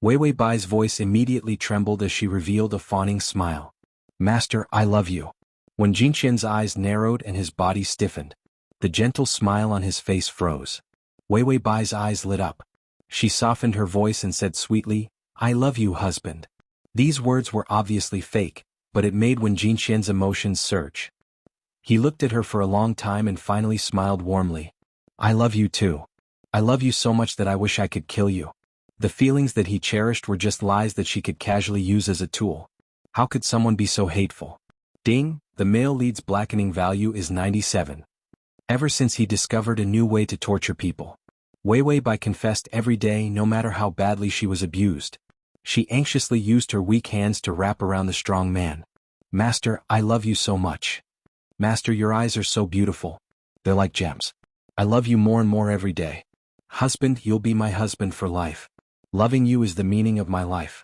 Weiwei Bai's voice immediately trembled as she revealed a fawning smile. Master, I love you. When Jinqian's eyes narrowed and his body stiffened, the gentle smile on his face froze. Weiwei Bai's eyes lit up. She softened her voice and said sweetly, I love you, husband. These words were obviously fake, but it made when Jinqian's emotions surge. He looked at her for a long time and finally smiled warmly. I love you too. I love you so much that I wish I could kill you. The feelings that he cherished were just lies that she could casually use as a tool. How could someone be so hateful? Ding, the male lead's blackening value is 97. Ever since he discovered a new way to torture people. Weiwei Bai confessed every day no matter how badly she was abused. She anxiously used her weak hands to wrap around the strong man. Master, I love you so much. Master, your eyes are so beautiful. They're like gems. I love you more and more every day. Husband, you'll be my husband for life. Loving you is the meaning of my life.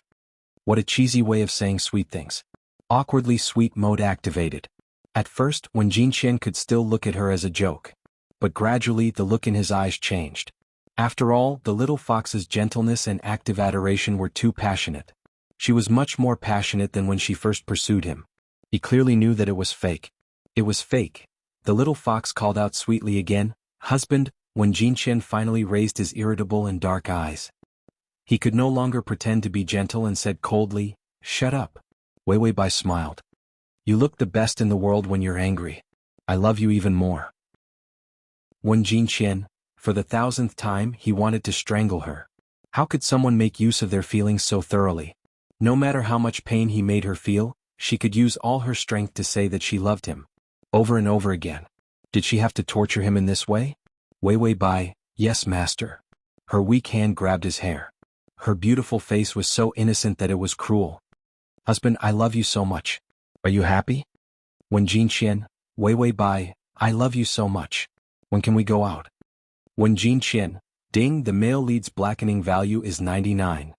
What a cheesy way of saying sweet things. Awkwardly sweet mode activated. At first, when Jinqian could still look at her as a joke. But gradually the look in his eyes changed. After all, the little fox's gentleness and active adoration were too passionate. She was much more passionate than when she first pursued him. He clearly knew that it was fake. It was fake. The little fox called out sweetly again, Husband, when Jinqian finally raised his irritable and dark eyes. He could no longer pretend to be gentle and said coldly, Shut up. Weiwei Bai smiled. You look the best in the world when you're angry. I love you even more. When Jinqian, for the 1000th time, he wanted to strangle her. How could someone make use of their feelings so thoroughly? No matter how much pain he made her feel, she could use all her strength to say that she loved him. Over and over again. Did she have to torture him in this way? Weiwei Bai, yes, master. Her weak hand grabbed his hair. Her beautiful face was so innocent that it was cruel. Husband, I love you so much. Are you happy? When Jinqian, Weiwei Bai, I love you so much. When can we go out? When Jinqian, ding, the male lead's blackening value is 99.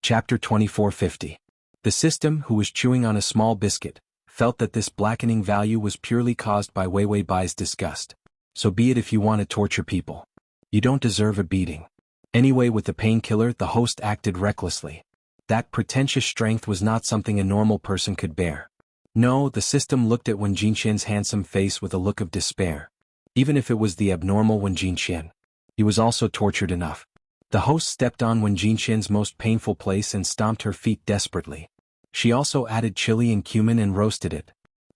Chapter 2450. The system, who was chewing on a small biscuit, felt that this blackening value was purely caused by Weiwei Bai's disgust. So be it if you want to torture people. You don't deserve a beating. Anyway, with the painkiller, the host acted recklessly. That pretentious strength was not something a normal person could bear. No, the system looked at Wen Jinqian's handsome face with a look of despair. Even if it was the abnormal Wen Jinqian, he was also tortured enough. The host stepped on Wen Jinqian's most painful place and stomped her feet desperately. She also added chili and cumin and roasted it.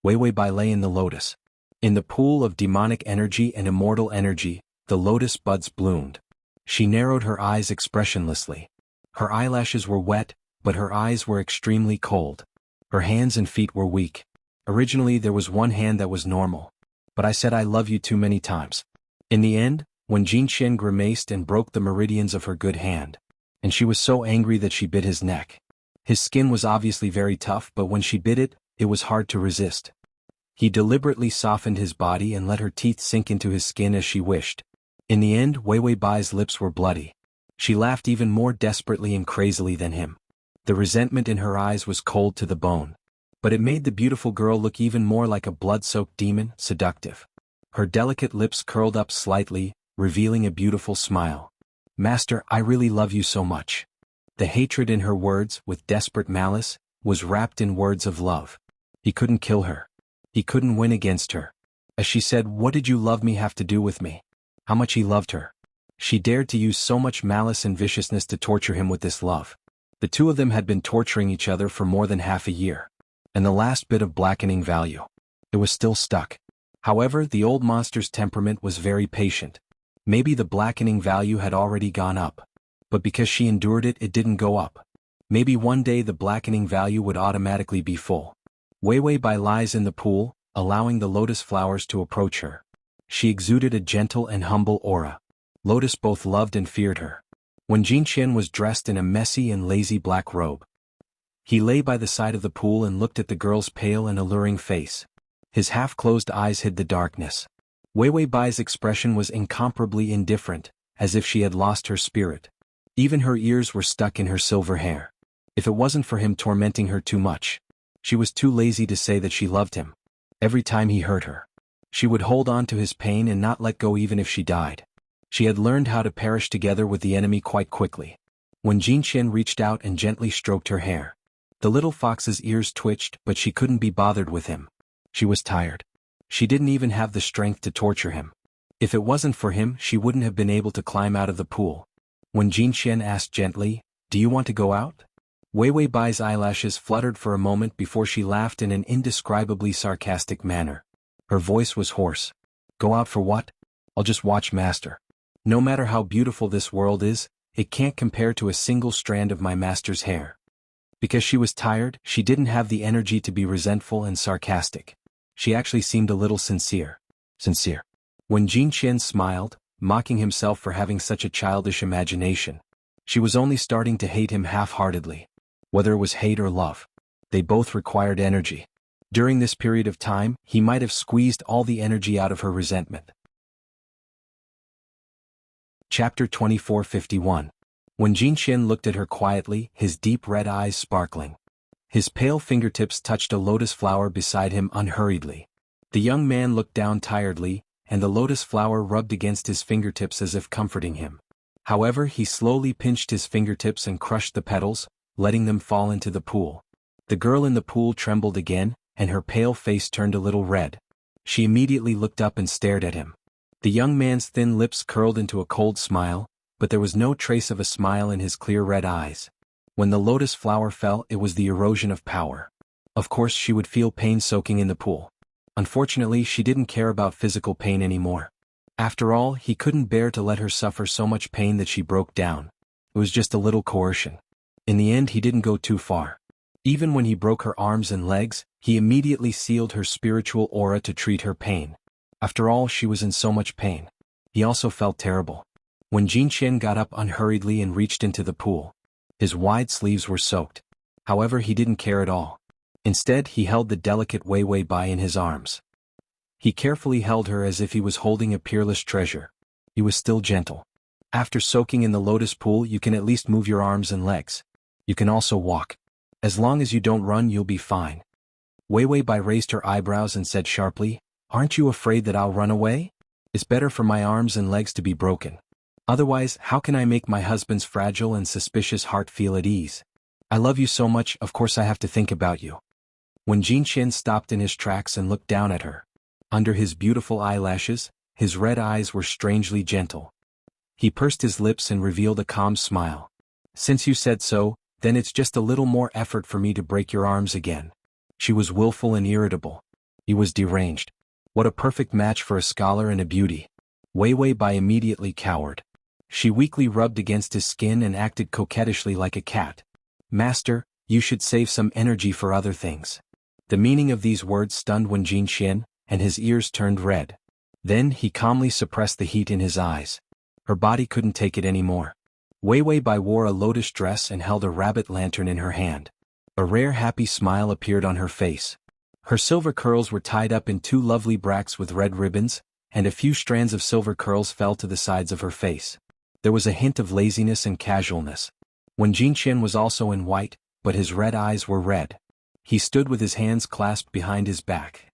Weiwei Bai lay in the lotus. In the pool of demonic energy and immortal energy, the lotus buds bloomed. She narrowed her eyes expressionlessly. Her eyelashes were wet, but her eyes were extremely cold. Her hands and feet were weak. Originally there was one hand that was normal. But I said I love you too many times. In the end, when Jinqian grimaced and broke the meridians of her good hand. And she was so angry that she bit his neck. His skin was obviously very tough, but when she bit it, it was hard to resist. He deliberately softened his body and let her teeth sink into his skin as she wished. In the end, Weiwei Bai's lips were bloody. She laughed even more desperately and crazily than him. The resentment in her eyes was cold to the bone. But it made the beautiful girl look even more like a blood-soaked demon, seductive. Her delicate lips curled up slightly, revealing a beautiful smile. Master, I really love you so much. The hatred in her words, with desperate malice, was wrapped in words of love. He couldn't kill her. He couldn't win against her. As she said, what did you love me have to do with me? How much he loved her. She dared to use so much malice and viciousness to torture him with this love. The two of them had been torturing each other for more than half a year. And the last bit of blackening value. It was still stuck. However, the old monster's temperament was very patient. Maybe the blackening value had already gone up. But because she endured it, it didn't go up. Maybe one day the blackening value would automatically be full. Weiwei Bai lies in the pool, allowing the lotus flowers to approach her. She exuded a gentle and humble aura. Lotus both loved and feared her. When Jinqian was dressed in a messy and lazy black robe, he lay by the side of the pool and looked at the girl's pale and alluring face. His half-closed eyes hid the darkness. Wei Wei Bai's expression was incomparably indifferent, as if she had lost her spirit. Even her ears were stuck in her silver hair. If it wasn't for him tormenting her too much, she was too lazy to say that she loved him. Every time he hurt her, she would hold on to his pain and not let go even if she died. She had learned how to perish together with the enemy quite quickly. When Jinqian reached out and gently stroked her hair, the little fox's ears twitched, but she couldn't be bothered with him. She was tired. She didn't even have the strength to torture him. If it wasn't for him, she wouldn't have been able to climb out of the pool. When Jinqian asked gently, "Do you want to go out?" Wei Wei Bai's eyelashes fluttered for a moment before she laughed in an indescribably sarcastic manner. Her voice was hoarse. "Go out for what? I'll just watch master. No matter how beautiful this world is, it can't compare to a single strand of my master's hair." Because she was tired, she didn't have the energy to be resentful and sarcastic. She actually seemed a little sincere. When Jinqian smiled, mocking himself for having such a childish imagination, she was only starting to hate him half-heartedly. Whether it was hate or love, they both required energy. During this period of time, he might have squeezed all the energy out of her resentment. Chapter 2451. When Jinqian looked at her quietly, his deep red eyes sparkling. His pale fingertips touched a lotus flower beside him unhurriedly. The young man looked down tiredly, and the lotus flower rubbed against his fingertips as if comforting him. However, he slowly pinched his fingertips and crushed the petals, letting them fall into the pool. The girl in the pool trembled again, and her pale face turned a little red. She immediately looked up and stared at him. The young man's thin lips curled into a cold smile, but there was no trace of a smile in his clear red eyes. When the lotus flower fell, it was the erosion of power. Of course, she would feel pain soaking in the pool. Unfortunately, she didn't care about physical pain anymore. After all, he couldn't bear to let her suffer so much pain that she broke down. It was just a little coercion. In the end, he didn't go too far. Even when he broke her arms and legs, he immediately sealed her spiritual aura to treat her pain. After all, she was in so much pain. He also felt terrible. When Jinqian got up unhurriedly and reached into the pool, his wide sleeves were soaked. However, he didn't care at all. Instead, he held the delicate Wei Wei Bai in his arms. He carefully held her as if he was holding a peerless treasure. He was still gentle. After soaking in the lotus pool, you can at least move your arms and legs. You can also walk. As long as you don't run, you'll be fine. Wei Wei Bai raised her eyebrows and said sharply, "Aren't you afraid that I'll run away? It's better for my arms and legs to be broken. Otherwise, how can I make my husband's fragile and suspicious heart feel at ease? I love you so much, of course I have to think about you." When Jinqian stopped in his tracks and looked down at her, under his beautiful eyelashes, his red eyes were strangely gentle. He pursed his lips and revealed a calm smile. "Since you said so, then it's just a little more effort for me to break your arms again." She was willful and irritable. He was deranged. What a perfect match for a scholar and a beauty. Wei Wei Bai immediately cowered. She weakly rubbed against his skin and acted coquettishly like a cat. "Master, you should save some energy for other things." The meaning of these words stunned Wen Jinqian, and his ears turned red. Then he calmly suppressed the heat in his eyes. Her body couldn't take it anymore. Wei Wei Bai wore a lotus dress and held a rabbit lantern in her hand. A rare happy smile appeared on her face. Her silver curls were tied up in two lovely braids with red ribbons, and a few strands of silver curls fell to the sides of her face. There was a hint of laziness and casualness. Wen Jinqian was also in white, but his red eyes were red. He stood with his hands clasped behind his back.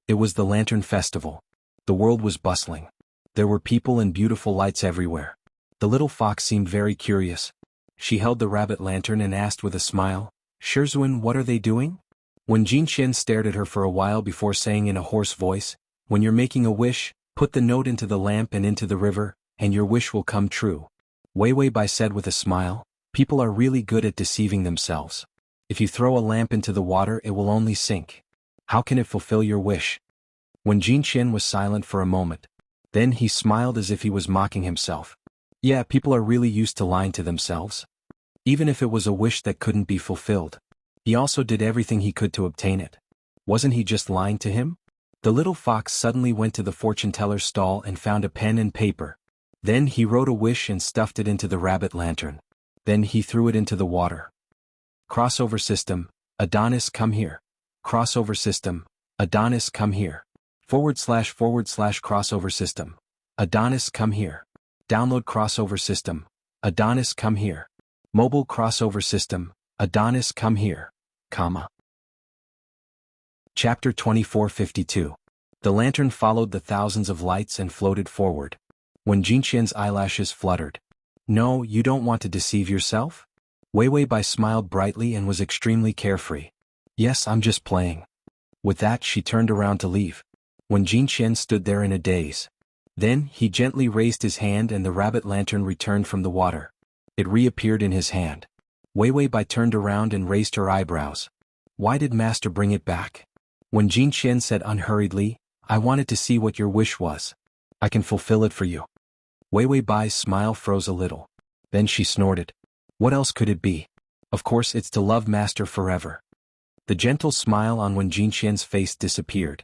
It was the Lantern Festival. The world was bustling. There were people and beautiful lights everywhere. The little fox seemed very curious. She held the rabbit lantern and asked with a smile, "Shizhuan, what are they doing?" When Jinqian stared at her for a while before saying in a hoarse voice, "When you're making a wish, put the note into the lamp and into the river, and your wish will come true." Wei Wei Bai said with a smile, "People are really good at deceiving themselves. If you throw a lamp into the water, it will only sink. How can it fulfill your wish?" When Jinqian was silent for a moment, then he smiled as if he was mocking himself. Yeah, people are really used to lying to themselves. Even if it was a wish that couldn't be fulfilled, he also did everything he could to obtain it. Wasn't he just lying to him? The little fox suddenly went to the fortune teller's stall and found a pen and paper. Then he wrote a wish and stuffed it into the rabbit lantern. Then he threw it into the water. Crossover system, Adonis come here. Crossover system, Adonis come here. / crossover system. Adonis come here. Download crossover system. Adonis come here. Mobile crossover system. Adonis come here. Comma. Chapter 2452. The lantern followed the thousands of lights and floated forward. When Jinqian's eyelashes fluttered. No, you don't want to deceive yourself? Wei Bai smiled brightly and was extremely carefree. Yes, I'm just playing. With that she turned around to leave. When Jinqian stood there in a daze. Then he gently raised his hand and the rabbit lantern returned from the water. It reappeared in his hand. Wei Bai turned around and raised her eyebrows. Why did Master bring it back? When Jinqian said unhurriedly, I wanted to see what your wish was. I can fulfill it for you. Wei Bai's smile froze a little. Then she snorted. What else could it be? Of course it's to love Master forever. The gentle smile on Wen Jinqian's face disappeared.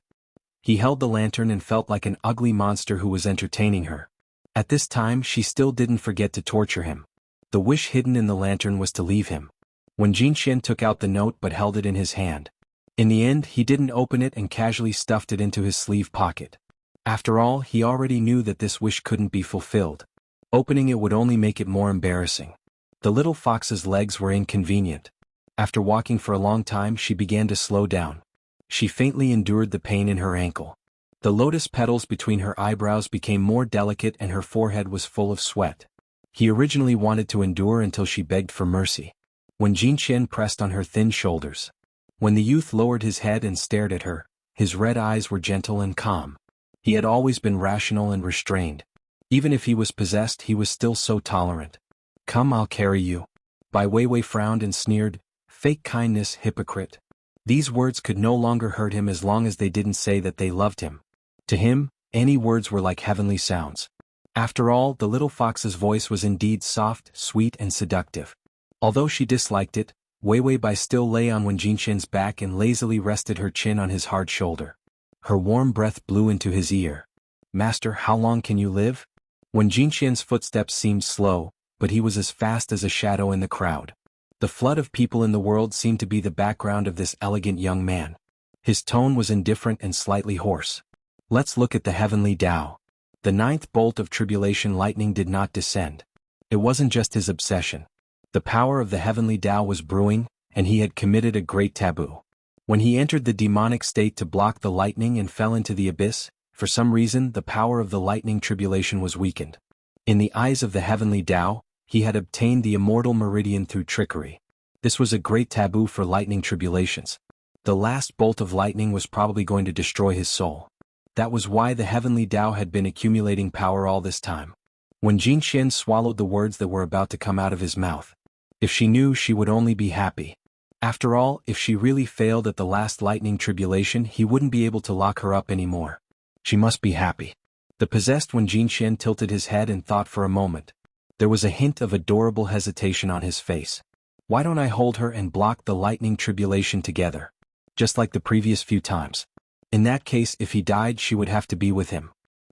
He held the lantern and felt like an ugly monster who was entertaining her. At this time she still didn't forget to torture him. The wish hidden in the lantern was to leave him. When Jinqian took out the note but held it in his hand. In the end he didn't open it and casually stuffed it into his sleeve pocket. After all, he already knew that this wish couldn't be fulfilled. Opening it would only make it more embarrassing. The little fox's legs were inconvenient. After walking for a long time she began to slow down. She faintly endured the pain in her ankle. The lotus petals between her eyebrows became more delicate and her forehead was full of sweat. He originally wanted to endure until she begged for mercy. When Jinqian pressed on her thin shoulders. When the youth lowered his head and stared at her, his red eyes were gentle and calm. He had always been rational and restrained. Even if he was possessed he was still so tolerant. Come, I'll carry you. Bai Weiwei frowned and sneered, fake kindness, hypocrite. These words could no longer hurt him as long as they didn't say that they loved him. To him, any words were like heavenly sounds. After all, the little fox's voice was indeed soft, sweet and seductive. Although she disliked it, Wei Bai still lay on Wen Jinqian's back and lazily rested her chin on his hard shoulder. Her warm breath blew into his ear. Master, how long can you live? Wen Jinqian's footsteps seemed slow, but he was as fast as a shadow in the crowd. The flood of people in the world seemed to be the background of this elegant young man. His tone was indifferent and slightly hoarse. Let's look at the heavenly Tao. The ninth bolt of tribulation lightning did not descend. It wasn't just his obsession. The power of the heavenly Tao was brewing, and he had committed a great taboo. When he entered the demonic state to block the lightning and fell into the abyss, for some reason the power of the lightning tribulation was weakened. In the eyes of the heavenly Tao, he had obtained the immortal meridian through trickery. This was a great taboo for lightning tribulations. The last bolt of lightning was probably going to destroy his soul. That was why the heavenly Tao had been accumulating power all this time. When Jinqian swallowed the words that were about to come out of his mouth. If she knew, she would only be happy. After all, if she really failed at the last lightning tribulation, he wouldn't be able to lock her up anymore. She must be happy. The possessed Wen Jinqian tilted his head and thought for a moment. There was a hint of adorable hesitation on his face. Why don't I hold her and block the lightning tribulation together? Just like the previous few times. In that case, if he died, she would have to be with him.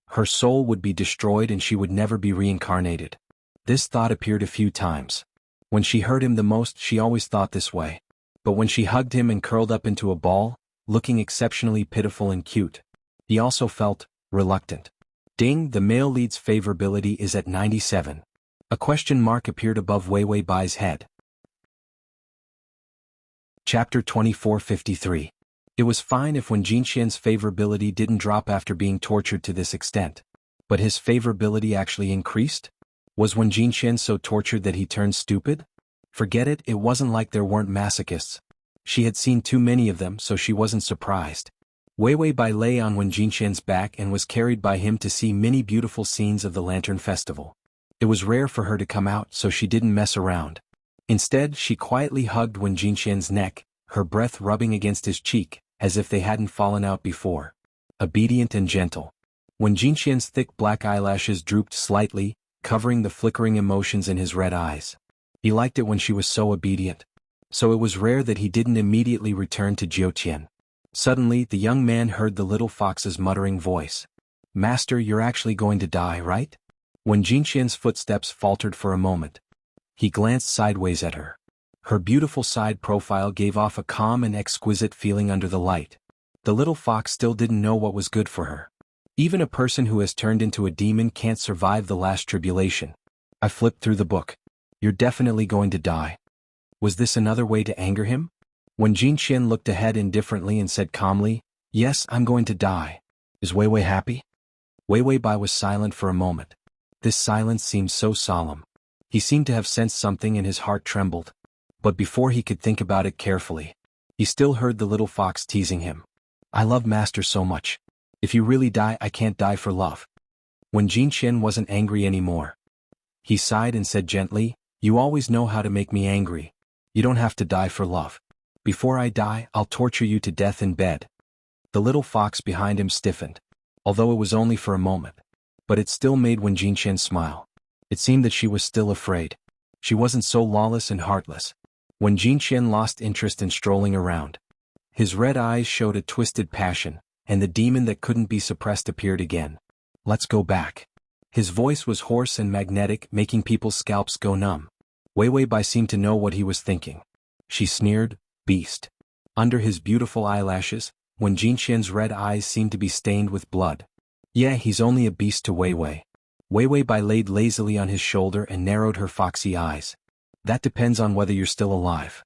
Her soul would be destroyed and she would never be reincarnated. This thought appeared a few times. When she hurt him the most, she always thought this way. But when she hugged him and curled up into a ball, looking exceptionally pitiful and cute, he also felt reluctant. Ding, the male lead's favorability is at 97. A question mark appeared above Wei Bai's head. Chapter 2453. It was fine if Wen Jinqian's favorability didn't drop after being tortured to this extent. But his favorability actually increased? Was Wen Jinqian so tortured that he turned stupid? Forget it, it wasn't like there weren't masochists. She had seen too many of them, so she wasn't surprised. Wei Bai lay on Wen Jinqian's back and was carried by him to see many beautiful scenes of the Lantern Festival. It was rare for her to come out, so she didn't mess around. Instead, she quietly hugged Wen Jinqian's neck, her breath rubbing against his cheek, as if they hadn't fallen out before. Obedient and gentle. Wen Jinqian's thick black eyelashes drooped slightly, covering the flickering emotions in his red eyes. He liked it when she was so obedient. So it was rare that he didn't immediately return to Jiutian. Suddenly, the young man heard the little fox's muttering voice. Master, you're actually going to die, right? When Jinqian's footsteps faltered for a moment, he glanced sideways at her. Her beautiful side profile gave off a calm and exquisite feeling under the light. The little fox still didn't know what was good for her. Even a person who has turned into a demon can't survive the last tribulation. I flipped through the book. You're definitely going to die. Was this another way to anger him? When Jinqian looked ahead indifferently and said calmly, Yes, I'm going to die. Is Wei Wei happy? Wei Wei Bai was silent for a moment. This silence seemed so solemn. He seemed to have sensed something and his heart trembled. But before he could think about it carefully, he still heard the little fox teasing him. I love Master so much. If you really die, I can't die for love. When Jinqian wasn't angry anymore, he sighed and said gently, You always know how to make me angry. You don't have to die for love. Before I die, I'll torture you to death in bed. The little fox behind him stiffened, although it was only for a moment. But it still made Wen Jinqian smile. It seemed that she was still afraid. She wasn't so lawless and heartless. When Jinqian lost interest in strolling around, his red eyes showed a twisted passion, and the demon that couldn't be suppressed appeared again. Let's go back. His voice was hoarse and magnetic, making people's scalps go numb. Wei Wei Bai seemed to know what he was thinking. She sneered, Beast. Under his beautiful eyelashes, Wen Jinqian's red eyes seemed to be stained with blood. Yeah, he's only a beast to Wei Wei. Wei Wei Bai laid lazily on his shoulder and narrowed her foxy eyes. That depends on whether you're still alive.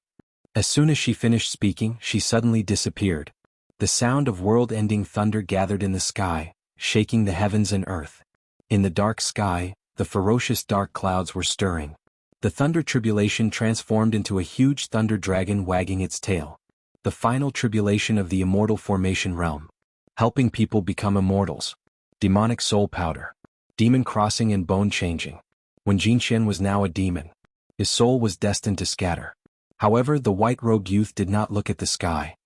As soon as she finished speaking, she suddenly disappeared. The sound of world-ending thunder gathered in the sky, shaking the heavens and earth. In the dark sky, the ferocious dark clouds were stirring. The thunder tribulation transformed into a huge thunder dragon wagging its tail. The final tribulation of the immortal formation realm. Helping people become immortals. Demonic soul powder. Demon crossing and bone changing. When Jinqian was now a demon, his soul was destined to scatter. However, the white-robed youth did not look at the sky.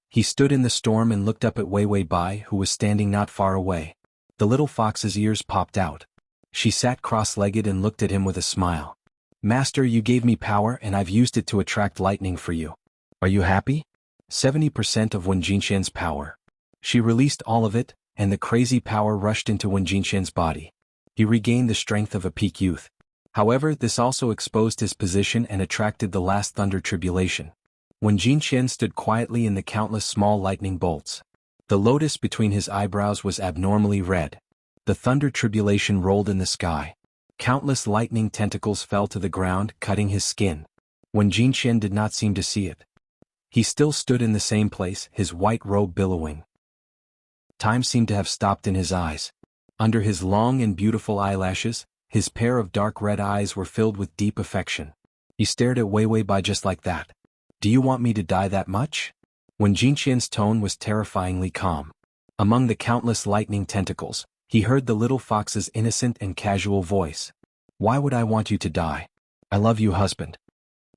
He stood in the storm and looked up at Wei Wei Bai, who was standing not far away. The little fox's ears popped out. She sat cross-legged and looked at him with a smile. Master, you gave me power and I've used it to attract lightning for you. Are you happy? 70% of Wen Jinqian's power. She released all of it, and the crazy power rushed into Wen Jinqian's body. He regained the strength of a peak youth. However, this also exposed his position and attracted the last thunder tribulation. When Jinqian stood quietly in the countless small lightning bolts, the lotus between his eyebrows was abnormally red. The thunder tribulation rolled in the sky. Countless lightning tentacles fell to the ground, cutting his skin. When Jinqian did not seem to see it, he still stood in the same place, his white robe billowing. Time seemed to have stopped in his eyes. Under his long and beautiful eyelashes, his pair of dark red eyes were filled with deep affection. He stared at Wei Wei Bai just like that. Do you want me to die that much? When Jinqian's tone was terrifyingly calm. Among the countless lightning tentacles, he heard the little fox's innocent and casual voice. Why would I want you to die? I love you, husband.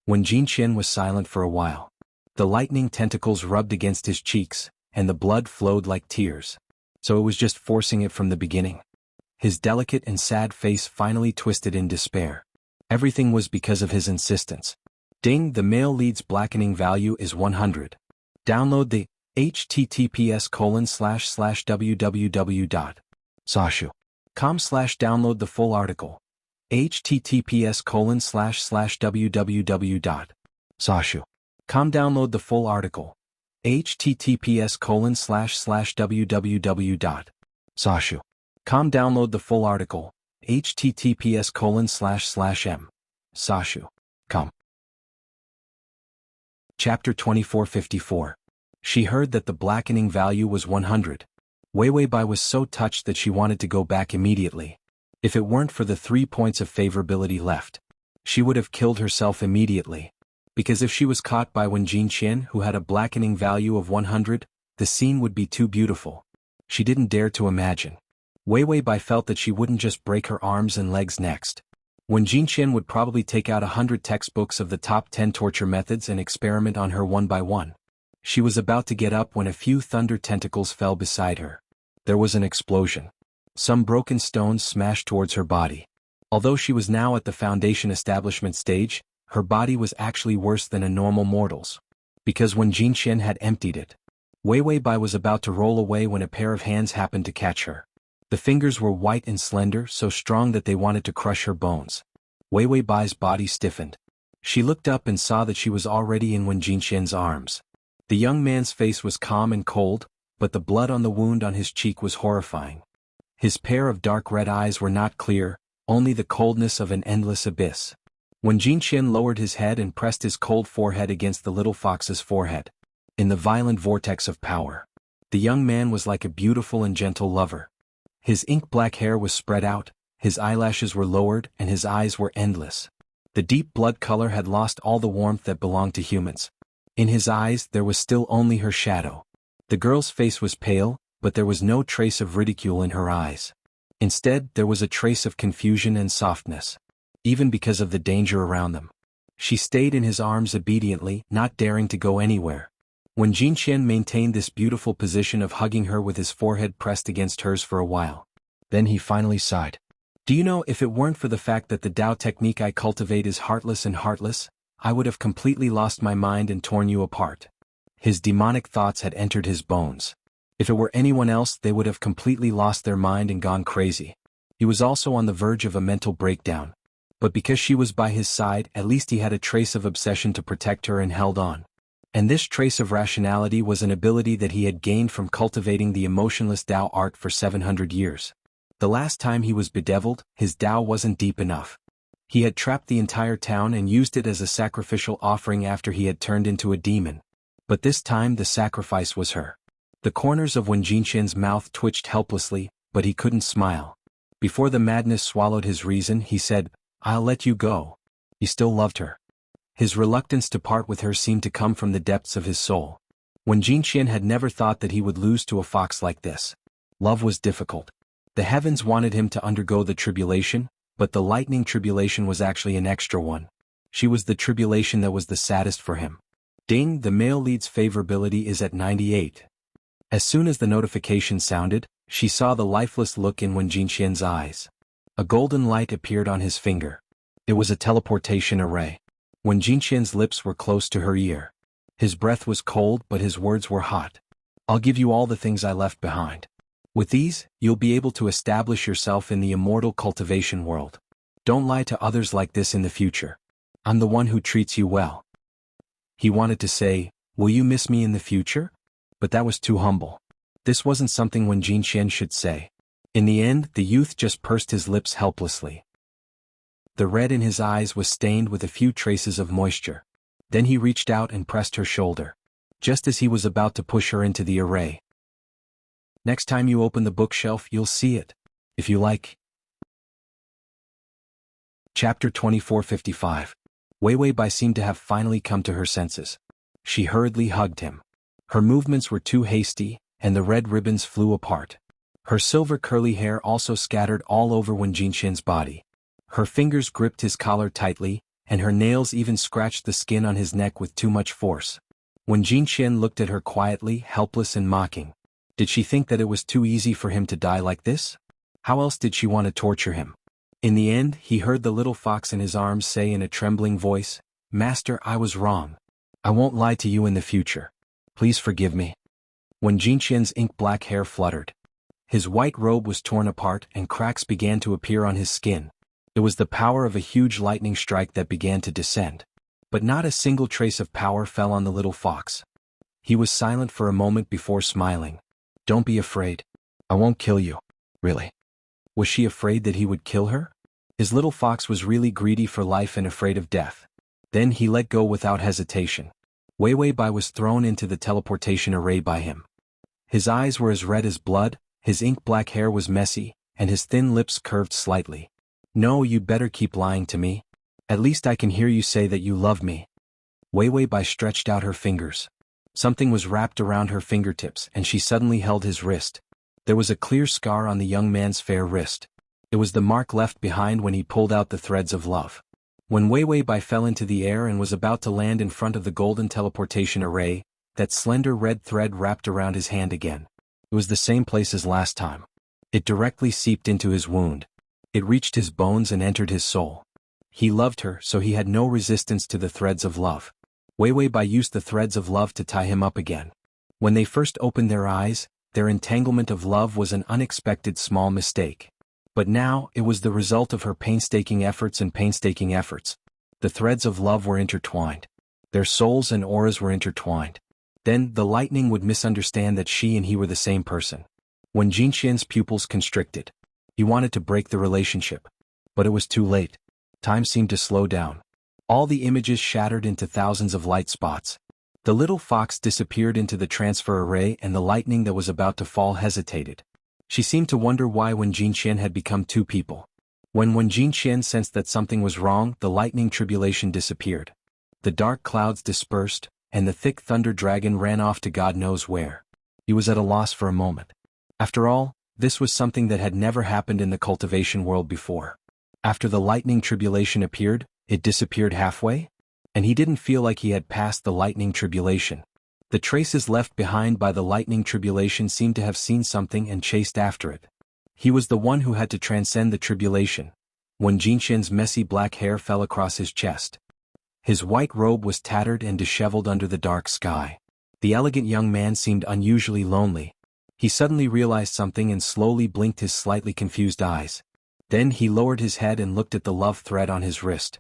When Jinqian was silent for a while, the lightning tentacles rubbed against his cheeks, and the blood flowed like tears. So it was just forcing it from the beginning. His delicate and sad face finally twisted in despair. Everything was because of his insistence. Ding, the male lead's blackening value is 100. Download the https://www.sashu.com/download the full article. https://www.sashu.com download the full article. https://www.sashu.com download the full article. https://m.sashu.com. Chapter 2454. She heard that the blackening value was 100. Wei Wei Bai was so touched that she wanted to go back immediately. If it weren't for the 3 points of favorability left, she would have killed herself immediately. Because if she was caught by Wen Jinqian, who had a blackening value of 100, the scene would be too beautiful. She didn't dare to imagine. Wei Wei Bai felt that she wouldn't just break her arms and legs next. Wen Jinqian would probably take out 100 textbooks of the top 10 torture methods and experiment on her one by one. She was about to get up when a few thunder tentacles fell beside her. There was an explosion. Some broken stones smashed towards her body. Although she was now at the foundation establishment stage, her body was actually worse than a normal mortal's. Because Wen Jinqian had emptied it. Wei Wei Bai was about to roll away when a pair of hands happened to catch her. The fingers were white and slender, so strong that they wanted to crush her bones. Wei Wei Bai's body stiffened. She looked up and saw that she was already in Wen Jinqian's arms. The young man's face was calm and cold, but the blood on the wound on his cheek was horrifying. His pair of dark red eyes were not clear, only the coldness of an endless abyss. Wen Jinqian lowered his head and pressed his cold forehead against the little fox's forehead. In the violent vortex of power, the young man was like a beautiful and gentle lover. His ink-black hair was spread out, his eyelashes were lowered, and his eyes were endless. The deep blood color had lost all the warmth that belonged to humans. In his eyes there was still only her shadow. The girl's face was pale, but there was no trace of ridicule in her eyes. Instead, there was a trace of confusion and softness. Even because of the danger around them. She stayed in his arms obediently, not daring to go anywhere. When Jinqian maintained this beautiful position of hugging her with his forehead pressed against hers for a while. Then he finally sighed. Do you know, if it weren't for the fact that the Tao technique I cultivate is heartless and heartless, I would have completely lost my mind and torn you apart. His demonic thoughts had entered his bones. If it were anyone else, they would have completely lost their mind and gone crazy. He was also on the verge of a mental breakdown. But because she was by his side, at least he had a trace of obsession to protect her and held on. And this trace of rationality was an ability that he had gained from cultivating the emotionless Tao art for 700 years. The last time he was bedeviled, his Tao wasn't deep enough. He had trapped the entire town and used it as a sacrificial offering after he had turned into a demon. But this time the sacrifice was her. The corners of Wen Jinqian's mouth twitched helplessly, but he couldn't smile. Before the madness swallowed his reason, he said, I'll let you go. He still loved her. His reluctance to part with her seemed to come from the depths of his soul. Wen Jinqian had never thought that he would lose to a fox like this. Love was difficult. The heavens wanted him to undergo the tribulation, but the lightning tribulation was actually an extra one. She was the tribulation that was the saddest for him. Ding, the male lead's favorability is at 98. As soon as the notification sounded, she saw the lifeless look in Wen Jinqian's eyes. A golden light appeared on his finger. It was a teleportation array. Wen Jinqian's lips were close to her ear. His breath was cold, but his words were hot. I'll give you all the things I left behind. With these, you'll be able to establish yourself in the immortal cultivation world. Don't lie to others like this in the future. I'm the one who treats you well. He wanted to say, will you miss me in the future? But that was too humble. This wasn't something Wen Jinqian should say. In the end, the youth just pursed his lips helplessly. The red in his eyes was stained with a few traces of moisture. Then he reached out and pressed her shoulder. Just as he was about to push her into the array. Next time you open the bookshelf, you'll see it. If you like. Chapter 2455. Wei Wei Bai seemed to have finally come to her senses. She hurriedly hugged him. Her movements were too hasty, and the red ribbons flew apart. Her silver curly hair also scattered all over Wen Jinqian's body. Her fingers gripped his collar tightly, and her nails even scratched the skin on his neck with too much force. Wen Jinqian looked at her quietly, helpless and mocking. Did she think that it was too easy for him to die like this? How else did she want to torture him? In the end, he heard the little fox in his arms say in a trembling voice, Master, I was wrong. I won't lie to you in the future. Please forgive me. Wen Jinqian's ink-black hair fluttered. His white robe was torn apart and cracks began to appear on his skin. It was the power of a huge lightning strike that began to descend. But not a single trace of power fell on the little fox. He was silent for a moment before smiling. Don't be afraid. I won't kill you. Really. Was she afraid that he would kill her? His little fox was really greedy for life and afraid of death. Then he let go without hesitation. Wei Wei Bai was thrown into the teleportation array by him. His eyes were as red as blood, his ink-black hair was messy, and his thin lips curved slightly. No, you'd better keep lying to me. At least I can hear you say that you love me. Wei Wei Bai stretched out her fingers. Something was wrapped around her fingertips and she suddenly held his wrist. There was a clear scar on the young man's fair wrist. It was the mark left behind when he pulled out the threads of love. When Wei Wei Bai fell into the air and was about to land in front of the golden teleportation array, that slender red thread wrapped around his hand again. It was the same place as last time. It directly seeped into his wound. It reached his bones and entered his soul. He loved her, so he had no resistance to the threads of love. Wei Wei Bai used the threads of love to tie him up again. When they first opened their eyes, Their entanglement of love was an unexpected small mistake. But now, it was the result of her painstaking efforts. The threads of love were intertwined. Their souls and auras were intertwined. Then, the lightning would misunderstand that she and he were the same person. When Jinxian's pupils constricted, he wanted to break the relationship. But it was too late. Time seemed to slow down. All the images shattered into thousands of light spots. The little fox disappeared into the transfer array, and the lightning that was about to fall hesitated. She seemed to wonder why Wen Jinxian had become two people. When Wen Jinxian sensed that something was wrong, the lightning tribulation disappeared. The dark clouds dispersed, and the thick thunder dragon ran off to God knows where. He was at a loss for a moment. After all, this was something that had never happened in the cultivation world before. After the lightning tribulation appeared, it disappeared halfway? And he didn't feel like he had passed the lightning tribulation. The traces left behind by the lightning tribulation seemed to have seen something and chased after it. He was the one who had to transcend the tribulation. When Jinxian's messy black hair fell across his chest. His white robe was tattered and disheveled under the dark sky. The elegant young man seemed unusually lonely. He suddenly realized something and slowly blinked his slightly confused eyes. Then he lowered his head and looked at the love thread on his wrist.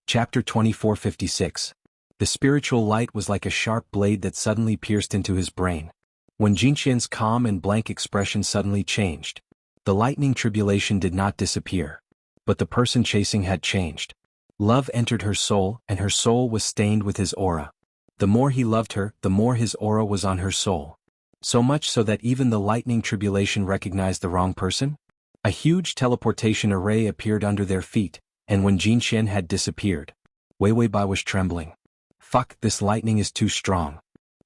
Chapter 2456. The spiritual light was like a sharp blade that suddenly pierced into his brain. When Jinxian's calm and blank expression suddenly changed. The lightning tribulation did not disappear. But the person chasing had changed. Love entered her soul, and her soul was stained with his aura. The more he loved her, the more his aura was on her soul. So much so that even the lightning tribulation recognized the wrong person? A huge teleportation array appeared under their feet, and when Jinxian had disappeared, Wei Bai was trembling. Fuck, this lightning is too strong.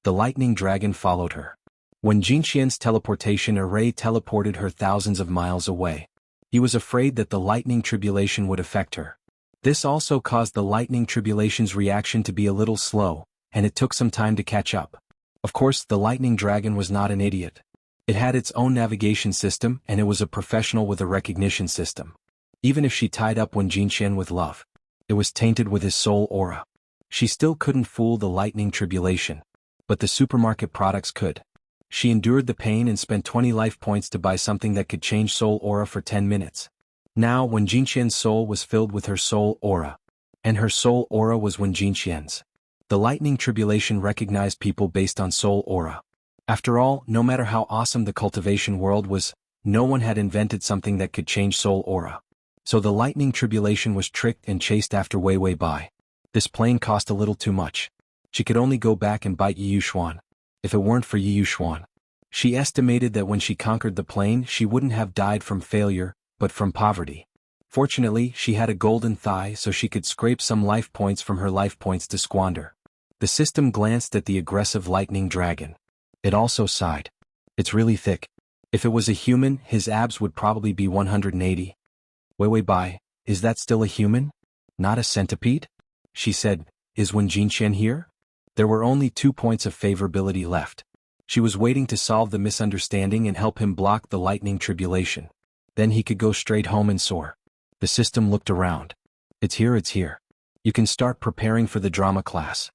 The lightning dragon followed her. When Jinxian's teleportation array teleported her thousands of miles away, he was afraid that the lightning tribulation would affect her. This also caused the lightning tribulation's reaction to be a little slow, and it took some time to catch up. Of course, the lightning dragon was not an idiot. It had its own navigation system, and it was a professional with a recognition system. Even if she tied up Wen Jinxian with love, it was tainted with his soul aura. She still couldn't fool the lightning tribulation. But the supermarket products could. She endured the pain and spent 20 life points to buy something that could change soul aura for 10 minutes. Now, Wen Jinxian's soul was filled with her soul aura. And her soul aura was Wen Jinxian's. The lightning tribulation recognized people based on soul aura. After all, no matter how awesome the cultivation world was, no one had invented something that could change soul aura. So the lightning tribulation was tricked and chased after Wei Bai. This plane cost a little too much. She could only go back and bite Yi Yuxuan. If it weren't for Yi Yuxuan. She estimated that when she conquered the plane she wouldn't have died from failure, but from poverty. Fortunately, she had a golden thigh so she could scrape some life points from her life points to squander. The system glanced at the aggressive lightning dragon. It also sighed. It's really thick. If it was a human, his abs would probably be 180. Wei Bai, is that still a human? Not a centipede? She said, is Wen Jinxian here? There were only 2 points of favorability left. She was waiting to solve the misunderstanding and help him block the lightning tribulation. Then he could go straight home and soar. The system looked around. It's here. You can start preparing for the drama class.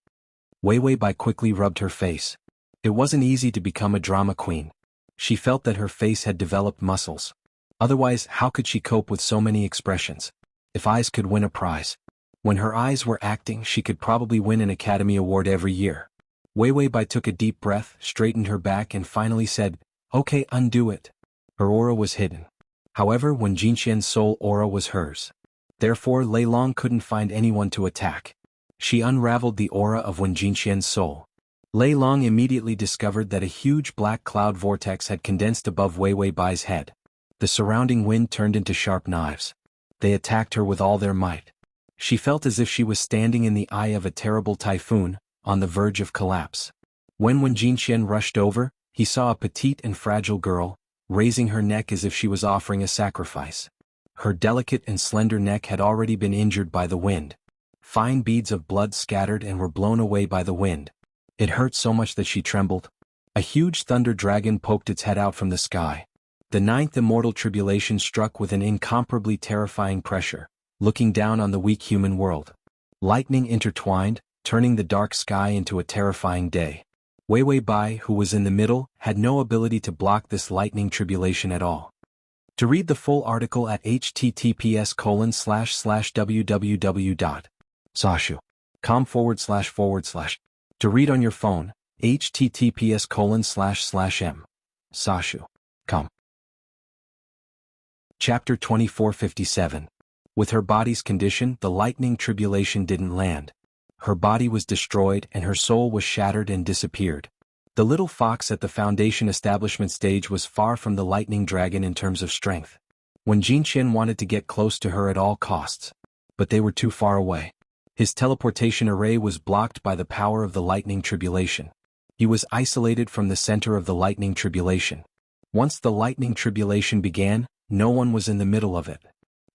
Wei Bai quickly rubbed her face. It wasn't easy to become a drama queen. She felt that her face had developed muscles. Otherwise, how could she cope with so many expressions? If eyes could win a prize. When her eyes were acting, she could probably win an Academy Award every year. Wei Bai took a deep breath, straightened her back and finally said, okay, undo it. Her aura was hidden. However, Wen Jinxian's soul aura was hers. Therefore, Lei Long couldn't find anyone to attack. She unraveled the aura of Wen Jinxian's soul. Lei Long immediately discovered that a huge black cloud vortex had condensed above Wei Bai's head. The surrounding wind turned into sharp knives. They attacked her with all their might. She felt as if she was standing in the eye of a terrible typhoon, on the verge of collapse. When Wen Jinxian rushed over, he saw a petite and fragile girl, raising her neck as if she was offering a sacrifice. Her delicate and slender neck had already been injured by the wind. Fine beads of blood scattered and were blown away by the wind. It hurt so much that she trembled. A huge thunder dragon poked its head out from the sky. The 9th immortal tribulation struck with an incomparably terrifying pressure, looking down on the weak human world. Lightning intertwined, turning the dark sky into a terrifying day. Wei Wei Bai, who was in the middle, had no ability to block this lightning tribulation at all. To read the full article at https://www.sashu.com// To read on your phone, https://m.sashu.com. Chapter 2457. With her body's condition, the lightning tribulation didn't land. Her body was destroyed and her soul was shattered and disappeared. The little fox at the Foundation establishment stage was far from the lightning dragon in terms of strength. When Jinqian wanted to get close to her at all costs, but they were too far away. His teleportation array was blocked by the power of the lightning tribulation. He was isolated from the center of the lightning tribulation. Once the lightning tribulation began, no one was in the middle of it.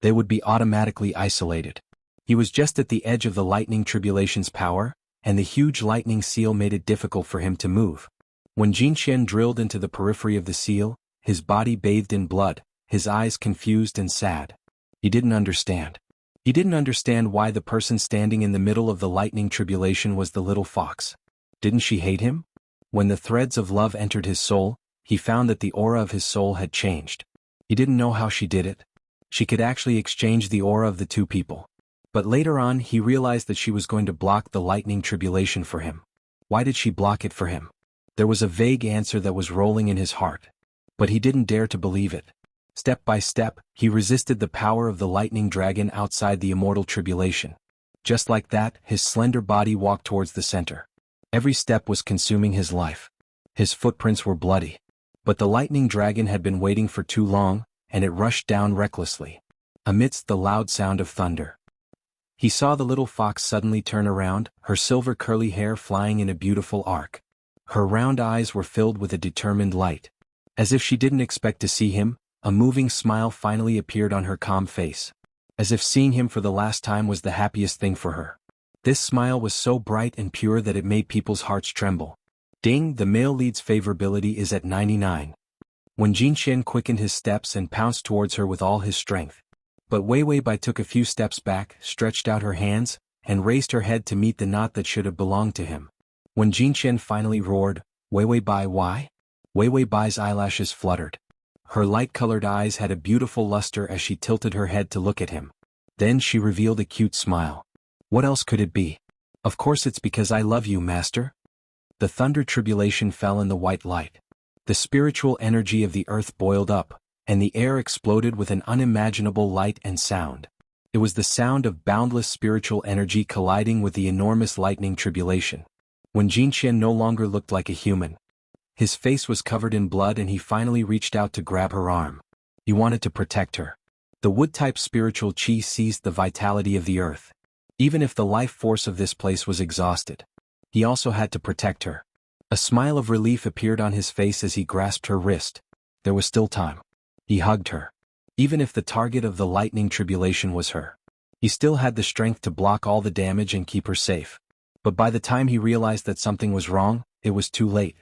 They would be automatically isolated. He was just at the edge of the lightning tribulation's power, and the huge lightning seal made it difficult for him to move. When Jinqian drilled into the periphery of the seal, his body bathed in blood, his eyes confused and sad. He didn't understand. He didn't understand why the person standing in the middle of the lightning tribulation was the little fox. Didn't she hate him? When the threads of love entered his soul, he found that the aura of his soul had changed. He didn't know how she did it. She could actually exchange the aura of the two people. But later on he realized that she was going to block the lightning tribulation for him. Why did she block it for him? There was a vague answer that was rolling in his heart. But he didn't dare to believe it. Step by step, he resisted the power of the lightning dragon outside the immortal tribulation. Just like that, his slender body walked towards the center. Every step was consuming his life. His footprints were bloody. But the lightning dragon had been waiting for too long, and it rushed down recklessly. Amidst the loud sound of thunder, he saw the little fox suddenly turn around, her silver curly hair flying in a beautiful arc. Her round eyes were filled with a determined light. As if she didn't expect to see him, a moving smile finally appeared on her calm face. As if seeing him for the last time was the happiest thing for her. This smile was so bright and pure that it made people's hearts tremble. Ding, the male lead's favorability is at 99. When Jinqian quickened his steps and pounced towards her with all his strength. But Wei Wei Bai took a few steps back, stretched out her hands, and raised her head to meet the knot that should have belonged to him. When Jinqian finally roared, "Wei Wei Bai, why?" Wei Wei Bai's eyelashes fluttered. Her light-colored eyes had a beautiful luster as she tilted her head to look at him. Then she revealed a cute smile. What else could it be? Of course it's because I love you, master. The thunder tribulation fell in the white light. The spiritual energy of the earth boiled up, and the air exploded with an unimaginable light and sound. It was the sound of boundless spiritual energy colliding with the enormous lightning tribulation. When Jinqian no longer looked like a human. His face was covered in blood and he finally reached out to grab her arm. He wanted to protect her. The wood-type spiritual chi seized the vitality of the earth. Even if the life force of this place was exhausted, he also had to protect her. A smile of relief appeared on his face as he grasped her wrist. There was still time. He hugged her. Even if the target of the lightning tribulation was her, he still had the strength to block all the damage and keep her safe. But by the time he realized that something was wrong, it was too late.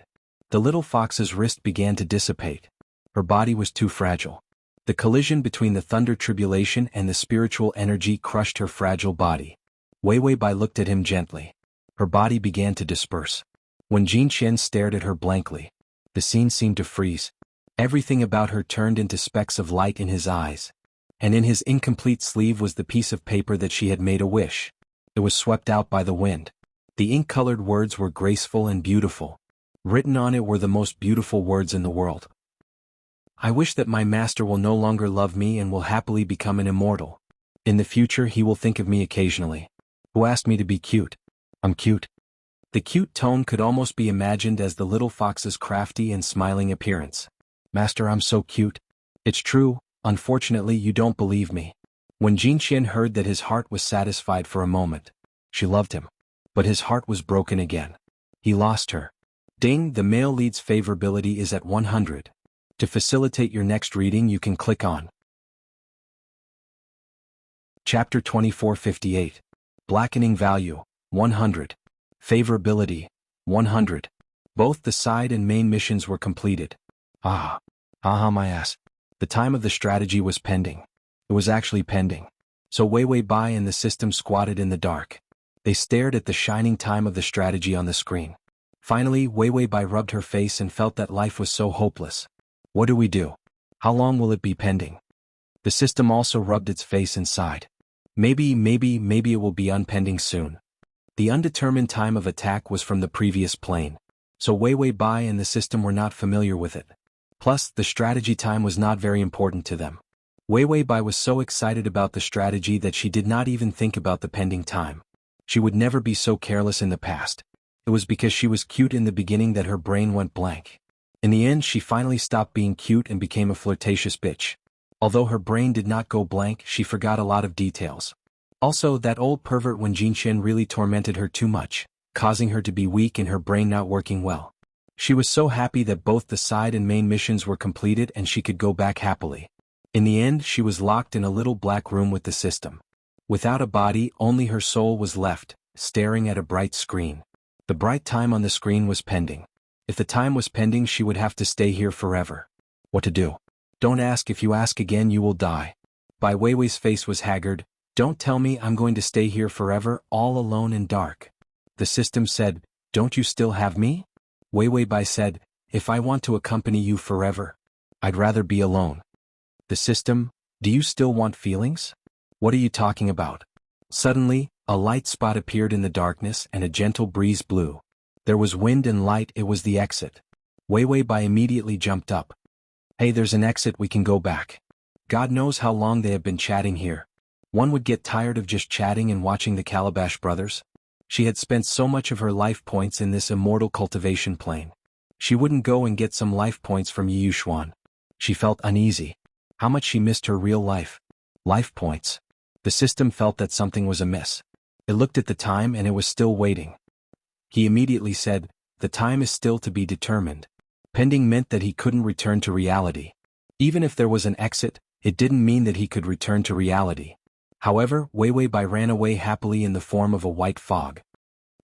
The little fox's wrist began to dissipate. Her body was too fragile. The collision between the thunder tribulation and the spiritual energy crushed her fragile body. Wei Wei Bai looked at him gently. Her body began to disperse. When Jinqian stared at her blankly, the scene seemed to freeze. Everything about her turned into specks of light in his eyes. And in his incomplete sleeve was the piece of paper that she had made a wish. It was swept out by the wind. The ink-colored words were graceful and beautiful. Written on it were the most beautiful words in the world. I wish that my master will no longer love me and will happily become an immortal. In the future he will think of me occasionally. Who asked me to be cute? I'm cute. The cute tone could almost be imagined as the little fox's crafty and smiling appearance. Master, I'm so cute. It's true, unfortunately you don't believe me. When Jinqian heard that his heart was satisfied for a moment, she loved him. But his heart was broken again. He lost her. Ding, the male lead's favorability is at 100. To facilitate your next reading you can click on Chapter 2458. Blackening value, 100. Favorability, 100. Both the side and main missions were completed. My ass. The time of the strategy was pending. It was actually pending. So Wei Wei Bai and the system squatted in the dark. They stared at the shining time of the strategy on the screen. Finally, Wei Wei Bai rubbed her face and felt that life was so hopeless. What do we do? How long will it be pending? The system also rubbed its face and sighed. Maybe it will be unpending soon. The undetermined time of attack was from the previous plane, so Wei Wei Bai and the system were not familiar with it. Plus, the strategy time was not very important to them. Wei Wei Bai was so excited about the strategy that she did not even think about the pending time. She would never be so careless in the past. It was because she was cute in the beginning that her brain went blank. In the end, she finally stopped being cute and became a flirtatious bitch. Although her brain did not go blank, she forgot a lot of details. Also, that old pervert Wen Jinxian really tormented her too much, causing her to be weak and her brain not working well. She was so happy that both the side and main missions were completed and she could go back happily. In the end, she was locked in a little black room with the system. Without a body, only her soul was left, staring at a bright screen. The bright time on the screen was pending. If the time was pending, she would have to stay here forever. What to do? Don't ask. If you ask again, you will die. Bai Weiwei's face was haggard. Don't tell me I'm going to stay here forever, all alone and dark. The system said, don't you still have me? Wei Wei Bai said, if I want to accompany you forever, I'd rather be alone. The system, do you still want feelings? What are you talking about? Suddenly, a light spot appeared in the darkness and a gentle breeze blew. There was wind and light. It was the exit. Wei Wei Bai immediately jumped up. Hey, there's an exit, we can go back. God knows how long they have been chatting here. One would get tired of just chatting and watching the Calabash brothers. She had spent so much of her life points in this immortal cultivation plane. She wouldn't go and get some life points from Yu Xuan. She felt uneasy. How much she missed her real life. Life points. The system felt that something was amiss. It looked at the time and it was still waiting. He immediately said, the time is still to be determined. Pending meant that he couldn't return to reality. Even if there was an exit, it didn't mean that he could return to reality. However, Wei Wei Bai ran away happily in the form of a white fog.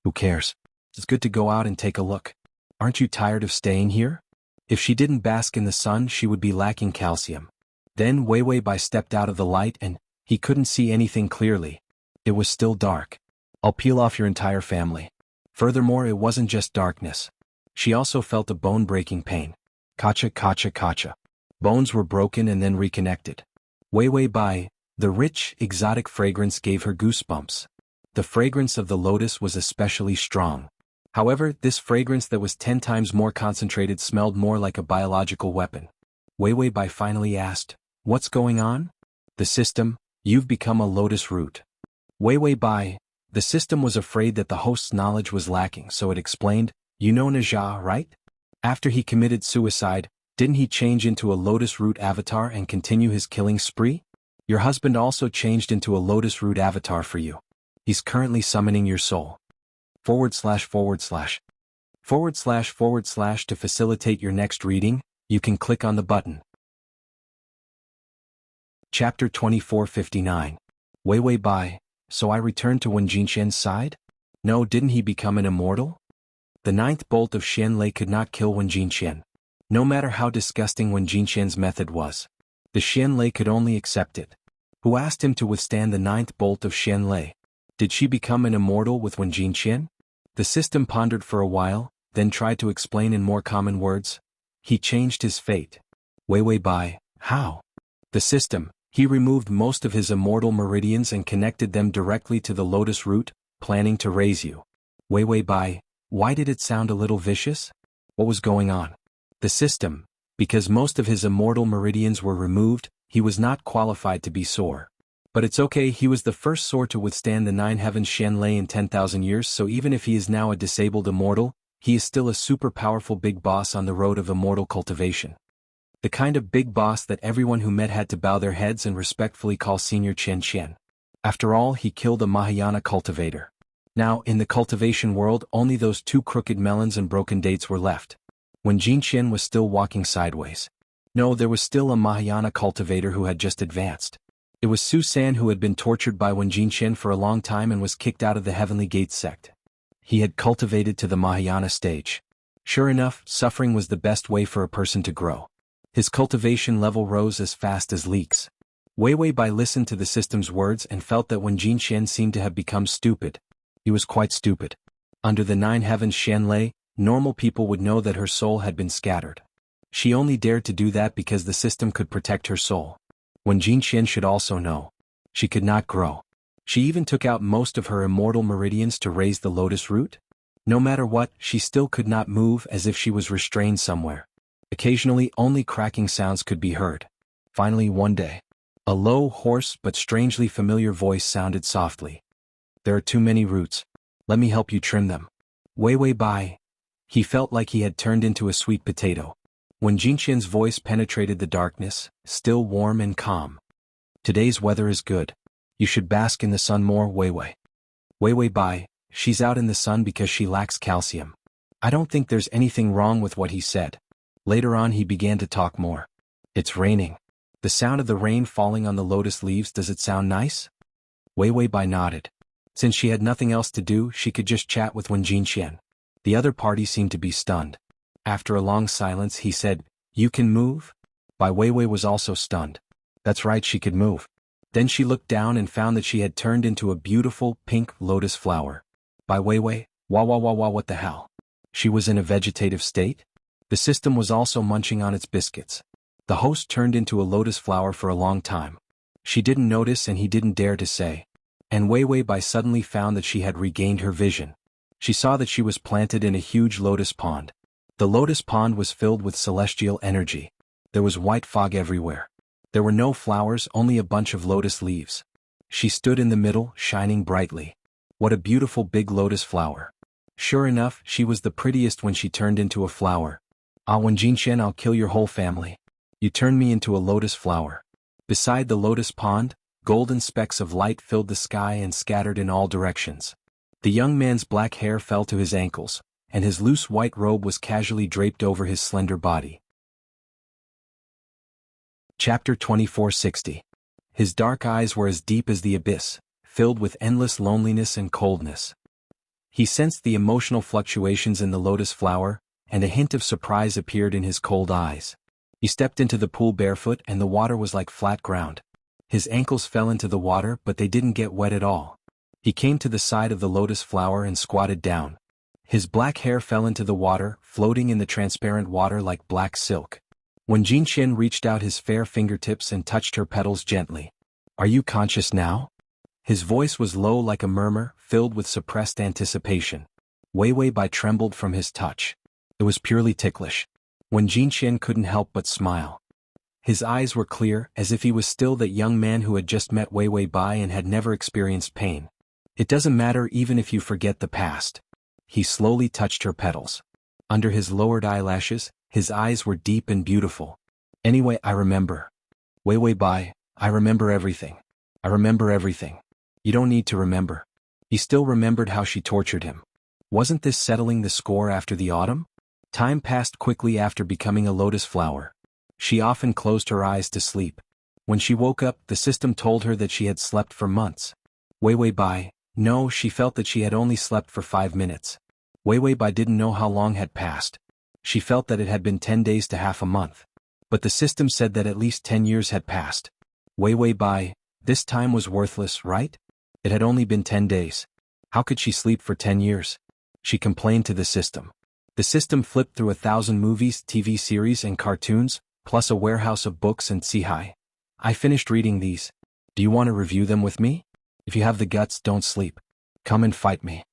Who cares? It's good to go out and take a look. Aren't you tired of staying here? If she didn't bask in the sun, she would be lacking calcium. Then Wei Wei Bai stepped out of the light and he couldn't see anything clearly. It was still dark. I'll peel off your entire family. Furthermore, it wasn't just darkness. She also felt a bone-breaking pain. Kacha, kacha, kacha. Bones were broken and then reconnected. Wei Wei Bai, the rich, exotic fragrance gave her goosebumps. The fragrance of the lotus was especially strong. However, this fragrance that was 10 times more concentrated smelled more like a biological weapon. Wei Wei Bai finally asked, what's going on? The system, you've become a lotus root. Wei Wei Bai, the system was afraid that the host's knowledge was lacking, so it explained, you know Najah, right? After he committed suicide, didn't he change into a lotus root avatar and continue his killing spree? Your husband also changed into a lotus root avatar for you. He's currently summoning your soul. / To facilitate your next reading, you can click on the button. Chapter 2459. Wei Wei Bai, so I returned to Wen Jinxian's side? No, didn't he become an immortal? The 9th bolt of Xianlei could not kill Wen Jinxian. No matter how disgusting Wen Jinxian's method was, the Xianlei could only accept it. Who asked him to withstand the 9th bolt of Xianlei? Did she become an immortal with Wen Jinxian? The system pondered for a while, then tried to explain in more common words. He changed his fate. Wei Wei Bai, how? The system, he removed most of his immortal meridians and connected them directly to the lotus root, planning to raise you. Wei Wei Bai, why did it sound a little vicious? What was going on? The system, because most of his immortal meridians were removed, he was not qualified to be Soar. But it's okay, he was the first Soar to withstand the 9 heavens Xianlei in 10,000 years, so even if he is now a disabled immortal, he is still a super powerful big boss on the road of immortal cultivation. The kind of big boss that everyone who met had to bow their heads and respectfully call Senior Chen Qian. After all, he killed a Mahayana cultivator. Now, in the cultivation world, only those 2 crooked melons and broken dates were left. When Jinxian was still walking sideways. No, there was still a Mahayana cultivator who had just advanced. It was Su San who had been tortured by Wen Jinxian for a long time and was kicked out of the Heavenly Gate sect. He had cultivated to the Mahayana stage. Sure enough, suffering was the best way for a person to grow. His cultivation level rose as fast as leaks. Wei Wei Bai listened to the system's words and felt that Wen Jinxian seemed to have become stupid. He was quite stupid. Under the 9 heavens Xianlei, Normal people would know that her soul had been scattered. She only dared to do that because the system could protect her soul. When Jinqian should also know. She could not grow. She even took out most of her immortal meridians to raise the lotus root. No matter what, she still could not move, as if she was restrained somewhere. Occasionally only cracking sounds could be heard. Finally one day, a low, hoarse but strangely familiar voice sounded softly. "There are too many roots. Let me help you trim them." Wei Wei Bai. He felt like he had turned into a sweet potato. When Jinqian's voice penetrated the darkness, still warm and calm. "Today's weather is good. You should bask in the sun more, Wei Wei." Wei Wei Bai. She's out in the sun because she lacks calcium. I don't think there's anything wrong with what he said. Later on he began to talk more. "It's raining. The sound of the rain falling on the lotus leaves, does it sound nice?" Wei Wei Bai nodded. Since she had nothing else to do, she could just chat with Wen Jinqian. The other party seemed to be stunned. After a long silence he said, "You can move?" Bai Weiwei was also stunned. That's right, she could move. Then she looked down and found that she had turned into a beautiful pink lotus flower. Bai Weiwei, what the hell? She was in a vegetative state? The system was also munching on its biscuits. The host turned into a lotus flower for a long time. She didn't notice and he didn't dare to say. And Weiwei Bai suddenly found that she had regained her vision. She saw that she was planted in a huge lotus pond. The lotus pond was filled with celestial energy. There was white fog everywhere. There were no flowers, only a bunch of lotus leaves. She stood in the middle, shining brightly. What a beautiful big lotus flower. Sure enough, she was the prettiest when she turned into a flower. "Ah, Wen Jinqian, I'll kill your whole family. You turned me into a lotus flower." Beside the lotus pond, golden specks of light filled the sky and scattered in all directions. The young man's black hair fell to his ankles, and his loose white robe was casually draped over his slender body. Chapter 2460. His dark eyes were as deep as the abyss, filled with endless loneliness and coldness. He sensed the emotional fluctuations in the lotus flower, and a hint of surprise appeared in his cold eyes. He stepped into the pool barefoot and the water was like flat ground. His ankles fell into the water, but they didn't get wet at all. He came to the side of the lotus flower and squatted down. His black hair fell into the water, floating in the transparent water like black silk. When Jinqian reached out his fair fingertips and touched her petals gently. "Are you conscious now?" His voice was low like a murmur, filled with suppressed anticipation. Wei Wei Bai trembled from his touch. It was purely ticklish. When Jinqian couldn't help but smile. His eyes were clear, as if he was still that young man who had just met Wei Wei Bai and had never experienced pain. "It doesn't matter even if you forget the past." He slowly touched her petals. Under his lowered eyelashes, his eyes were deep and beautiful. "Anyway, I remember. Wei Wei Bai, I remember everything. I remember everything. You don't need to remember." He still remembered how she tortured him. Wasn't this settling the score after the autumn? Time passed quickly after becoming a lotus flower. She often closed her eyes to sleep. When she woke up, the system told her that she had slept for months. Wei Wei Bai, no, she felt that she had only slept for 5 minutes. Wei Wei Bai didn't know how long had passed. She felt that it had been 10 days to half a month. But the system said that at least 10 years had passed. Wei Wei Bai, this time was worthless, right? It had only been 10 days. How could she sleep for 10 years? She complained to the system. The system flipped through 1,000 movies, TV series and cartoons, plus a warehouse of books and Sihai. "I finished reading these. Do you want to review them with me? If you have the guts, don't sleep. Come and fight me."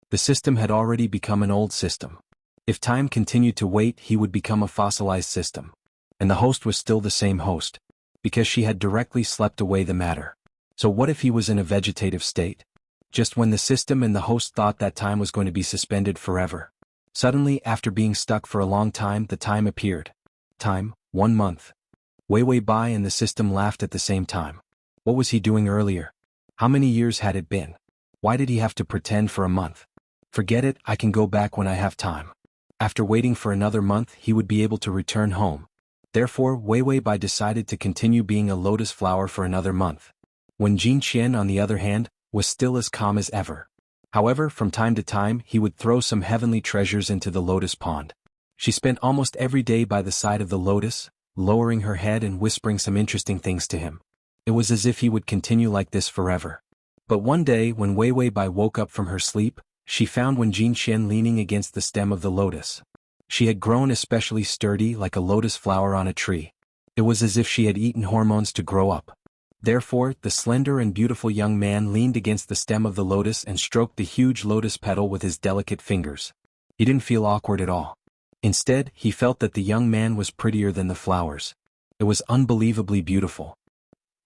The system had already become an old system. If time continued to wait, he would become a fossilized system. And the host was still the same host. Because she had directly slept away the matter. So what if he was in a vegetative state? Just when the system and the host thought that time was going to be suspended forever. Suddenly, after being stuck for a long time, the time appeared. Time, 1 month. Wei Wei Bai and the system laughed at the same time. What was he doing earlier? How many years had it been? Why did he have to pretend for a month? Forget it, I can go back when I have time. After waiting for another month, he would be able to return home. Therefore, Wei Wei Bai decided to continue being a lotus flower for another month. When Jinqian, on the other hand, was still as calm as ever. However, from time to time, he would throw some heavenly treasures into the lotus pond. She spent almost every day by the side of the lotus, lowering her head and whispering some interesting things to him. It was as if he would continue like this forever. But one day, when Wei Wei Bai woke up from her sleep, She found Wen Jinxian leaning against the stem of the lotus. She had grown especially sturdy like a lotus flower on a tree. It was as if she had eaten hormones to grow up. Therefore, the slender and beautiful young man leaned against the stem of the lotus and stroked the huge lotus petal with his delicate fingers. He didn't feel awkward at all. Instead, he felt that the young man was prettier than the flowers. It was unbelievably beautiful.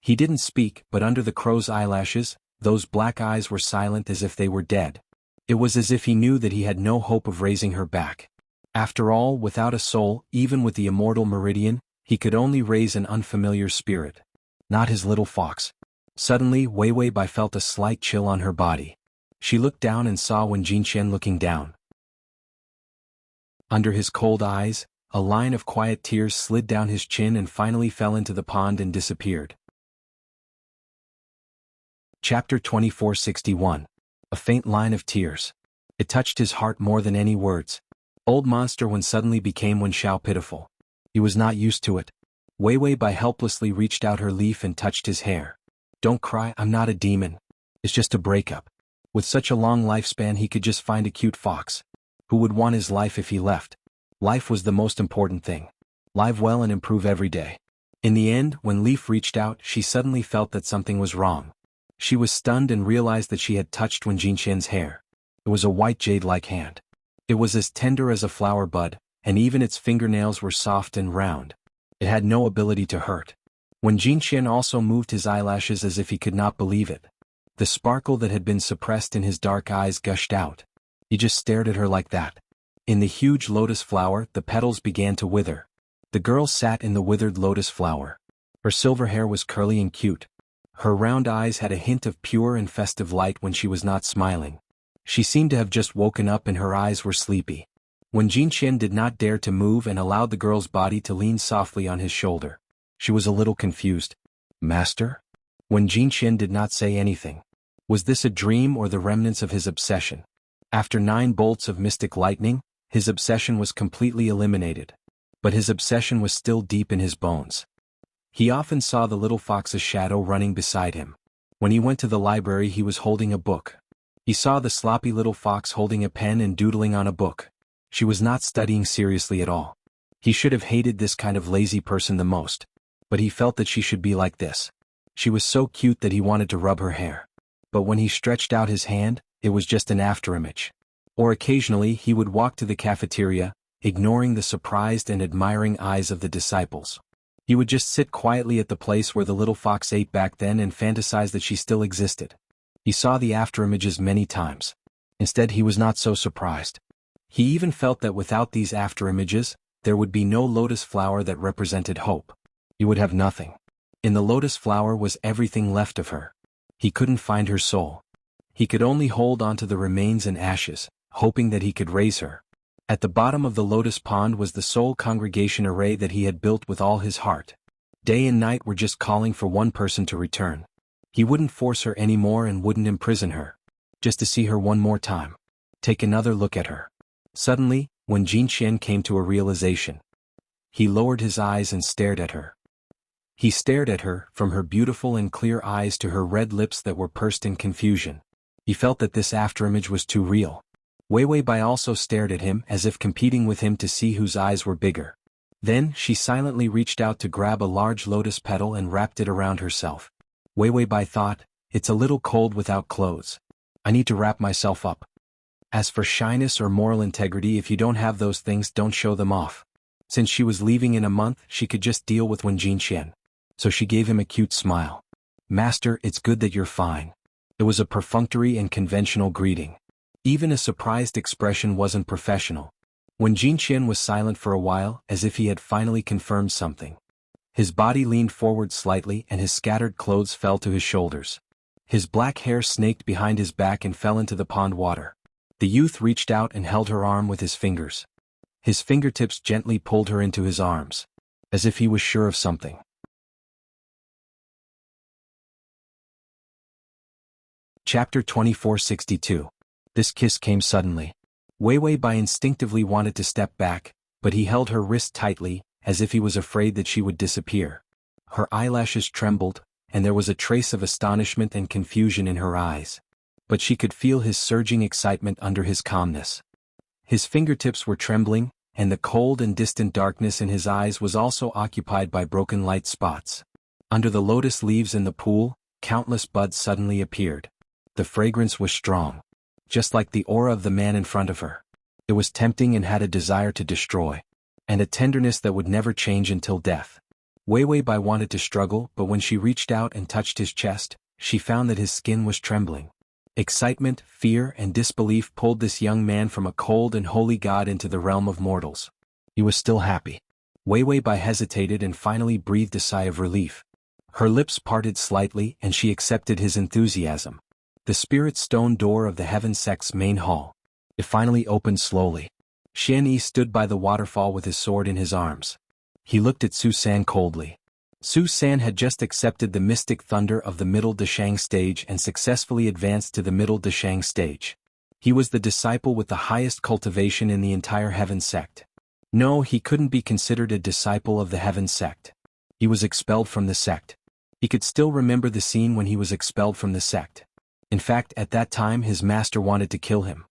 He didn't speak, but under the crow's eyelashes, those black eyes were silent as if they were dead. It was as if he knew that he had no hope of raising her back. After all, without a soul, even with the immortal meridian, he could only raise an unfamiliar spirit. Not his little fox. Suddenly, Wei Wei Bai felt a slight chill on her body. She looked down and saw Wen Jinxian looking down. Under his cold eyes, a line of quiet tears slid down his chin and finally fell into the pond and disappeared. Chapter 2461. A faint line of tears. It touched his heart more than any words. Old Monster Wen suddenly became Wen Xiao pitiful. He was not used to it. Wei Wei Bai helplessly reached out her leaf and touched his hair. Don't cry, I'm not a demon. It's just a breakup. With such a long lifespan he could just find a cute fox. Who would want his life if he left? Life was the most important thing. Live well and improve every day. In the end, when Leaf reached out, she suddenly felt that something was wrong. She was stunned and realized that she had touched Wen Jinxian's hair. It was a white jade-like hand. It was as tender as a flower bud, and even its fingernails were soft and round. It had no ability to hurt. Wen Jinxian also moved his eyelashes as if he could not believe it. The sparkle that had been suppressed in his dark eyes gushed out. He just stared at her like that. In the huge lotus flower, the petals began to wither. The girl sat in the withered lotus flower. Her silver hair was curly and cute. Her round eyes had a hint of pure and festive light when she was not smiling. She seemed to have just woken up and her eyes were sleepy. Wen Jinxian did not dare to move and allowed the girl's body to lean softly on his shoulder. She was a little confused. Master? Wen Jinxian did not say anything. Was this a dream or the remnants of his obsession? After 9 bolts of mystic lightning, his obsession was completely eliminated. But his obsession was still deep in his bones. He often saw the little fox's shadow running beside him. When he went to the library he was holding a book. He saw the sloppy little fox holding a pen and doodling on a book. She was not studying seriously at all. He should have hated this kind of lazy person the most. But he felt that she should be like this. She was so cute that he wanted to rub her hair. But when he stretched out his hand, it was just an afterimage. Or occasionally he would walk to the cafeteria, ignoring the surprised and admiring eyes of the disciples. He would just sit quietly at the place where the little fox ate back then and fantasize that she still existed. He saw the afterimages many times. Instead he was not so surprised. He even felt that without these afterimages, there would be no lotus flower that represented hope. He would have nothing. In the lotus flower was everything left of her. He couldn't find her soul. He could only hold onto the remains and ashes, hoping that he could raise her. At the bottom of the lotus pond was the soul congregation array that he had built with all his heart. Day and night were just calling for one person to return. He wouldn't force her anymore and wouldn't imprison her. Just to see her one more time. Take another look at her. Suddenly, Wen Jinxian came to a realization. He lowered his eyes and stared at her. He stared at her, from her beautiful and clear eyes to her red lips that were pursed in confusion. He felt that this afterimage was too real. Wei Wei Bai also stared at him as if competing with him to see whose eyes were bigger. Then, she silently reached out to grab a large lotus petal and wrapped it around herself. Wei Wei Bai thought, it's a little cold without clothes. I need to wrap myself up. As for shyness or moral integrity, if you don't have those things, don't show them off. Since she was leaving in a month, she could just deal with Wen Jinxian. So she gave him a cute smile. Master, it's good that you're fine. It was a perfunctory and conventional greeting. Even a surprised expression wasn't professional. Wen Jinxian was silent for a while, as if he had finally confirmed something. His body leaned forward slightly and his scattered clothes fell to his shoulders. His black hair snaked behind his back and fell into the pond water. The youth reached out and held her arm with his fingers. His fingertips gently pulled her into his arms. As if he was sure of something. Chapter 2462. This kiss came suddenly. Wei Wei Bai instinctively wanted to step back, but he held her wrist tightly, as if he was afraid that she would disappear. Her eyelashes trembled, and there was a trace of astonishment and confusion in her eyes. but she could feel his surging excitement under his calmness. His fingertips were trembling, and the cold and distant darkness in his eyes was also occupied by broken light spots. Under the lotus leaves in the pool, countless buds suddenly appeared. The fragrance was strong, just like the aura of the man in front of her. It was tempting and had a desire to destroy, and a tenderness that would never change until death. Wei Bai wanted to struggle, but when she reached out and touched his chest, she found that his skin was trembling. Excitement, fear, and disbelief pulled this young man from a cold and holy god into the realm of mortals. He was still happy. Wei Bai hesitated and finally breathed a sigh of relief. Her lips parted slightly and she accepted his enthusiasm. The spirit stone door of the heaven sect's main hall. It finally opened slowly. Xian Yi stood by the waterfall with his sword in his arms. He looked at Su San coldly. Su San had just accepted the mystic thunder of the middle Dashang stage and successfully advanced to the middle Dashang stage. He was the disciple with the highest cultivation in the entire heaven sect. No, he couldn't be considered a disciple of the heaven sect. He was expelled from the sect. He could still remember the scene when he was expelled from the sect. In fact, at that time his master wanted to kill him.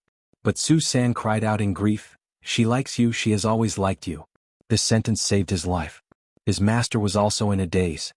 But Su San cried out in grief, "She likes you, she has always liked you." This sentence saved his life. His master was also in a daze.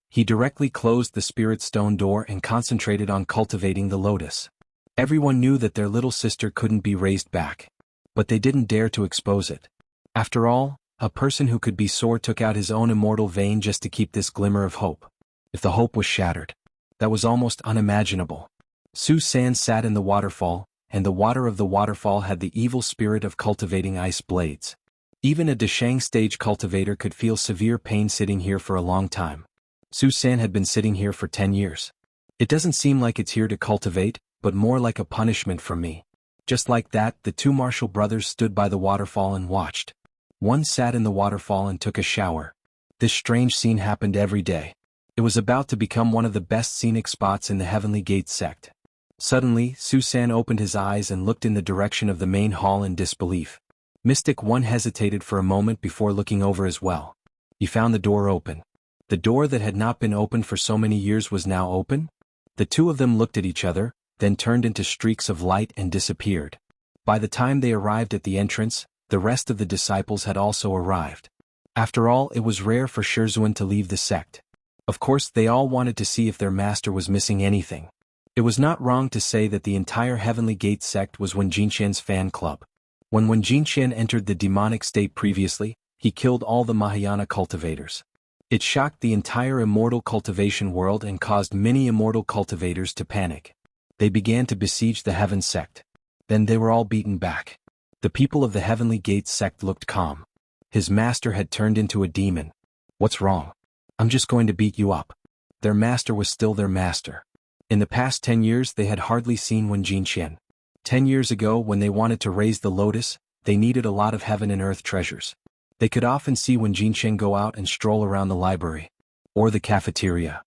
He directly closed the spirit stone door and concentrated on cultivating the lotus. Everyone knew that their little sister couldn't be raised back. But they didn't dare to expose it. After all, a person who could be sore took out his own immortal vein just to keep this glimmer of hope. If the hope was shattered, that was almost unimaginable. Su San sat in the waterfall, and the water of the waterfall had the evil spirit of cultivating ice blades. Even a Dashang stage cultivator could feel severe pain sitting here for a long time. Su San had been sitting here for 10 years. It doesn't seem like it's here to cultivate, but more like a punishment from me. Just like that, the two Marshall brothers stood by the waterfall and watched. One sat in the waterfall and took a shower. This strange scene happened every day. It was about to become one of the best scenic spots in the Heavenly Gate sect. Suddenly, Su San opened his eyes and looked in the direction of the main hall in disbelief. Mystic One hesitated for a moment before looking over as well. He found the door open. The door that had not been opened for so many years was now open. The two of them looked at each other, then turned into streaks of light and disappeared. By the time they arrived at the entrance, the rest of the disciples had also arrived. After all, it was rare for Shizhuan to leave the sect. Of course, they all wanted to see if their master was missing anything. It was not wrong to say that the entire Heavenly Gate sect was Wen Jinqian's fan club. When Wen Jinqian entered the demonic state previously, he killed all the Mahayana cultivators. It shocked the entire immortal cultivation world and caused many immortal cultivators to panic. They began to besiege the Heaven sect. Then they were all beaten back. The people of the Heavenly Gate sect looked calm. His master had turned into a demon. What's wrong? I'm just going to beat you up. Their master was still their master. In the past 10 years they had hardly seen Wen Jinqian. 10 years ago, when they wanted to raise the lotus, they needed a lot of heaven and earth treasures. They could often see Wen Jinqian go out and stroll around the library. Or the cafeteria.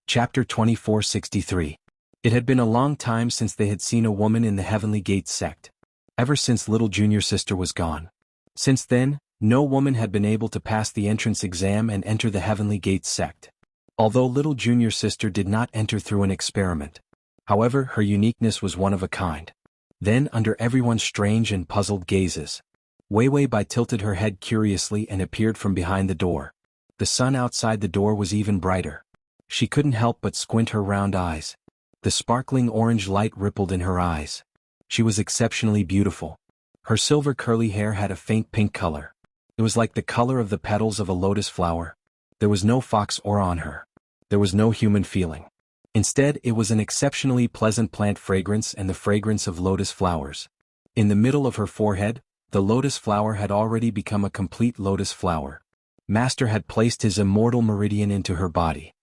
Chapter 2463. It had been a long time since they had seen a woman in the Heavenly Gate sect. Ever since little junior sister was gone. Since then, no woman had been able to pass the entrance exam and enter the Heavenly Gate sect. Although little junior sister did not enter through an experiment. However, her uniqueness was one of a kind. Then, under everyone's strange and puzzled gazes, Wei Bai tilted her head curiously and appeared from behind the door. The sun outside the door was even brighter. She couldn't help but squint her round eyes. The sparkling orange light rippled in her eyes. She was exceptionally beautiful. Her silver curly hair had a faint pink color. It was like the color of the petals of a lotus flower. There was no fox aura on her. There was no human feeling. Instead, it was an exceptionally pleasant plant fragrance and the fragrance of lotus flowers. In the middle of her forehead, the lotus flower had already become a complete lotus flower. Master had placed his immortal meridian into her body.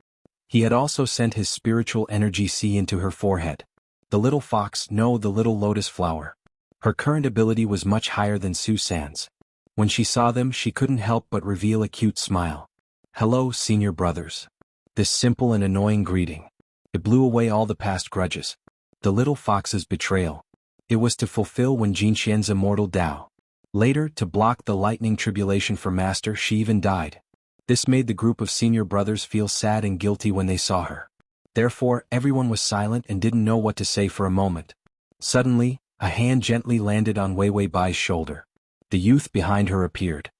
He had also sent his spiritual energy C into her forehead. The little fox, no, the little lotus flower. Her current ability was much higher than Su San's. When she saw them, she couldn't help but reveal a cute smile. Hello, senior brothers. This simple and annoying greeting. It blew away all the past grudges. The little fox's betrayal. It was to fulfill Wen Jinqian's immortal Tao. Later, to block the lightning tribulation for Master, she even died. This made the group of senior brothers feel sad and guilty when they saw her. Therefore, everyone was silent and didn't know what to say for a moment. Suddenly, a hand gently landed on Wei Bai's shoulder. The youth behind her appeared.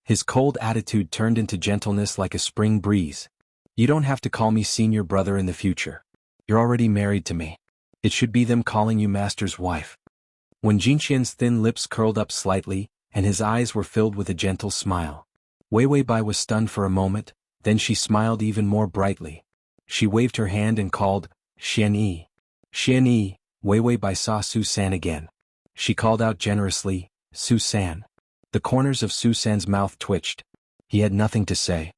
His cold attitude turned into gentleness like a spring breeze. You don't have to call me senior brother in the future. You're already married to me. It should be them calling you master's wife. When Jinqian's thin lips curled up slightly, and his eyes were filled with a gentle smile. Wei Bai was stunned for a moment, then she smiled even more brightly. She waved her hand and called, Xian Yi. Xian Yi. Wei Bai saw Su San again. She called out generously, Su San. The corners of Su San's mouth twitched. He had nothing to say.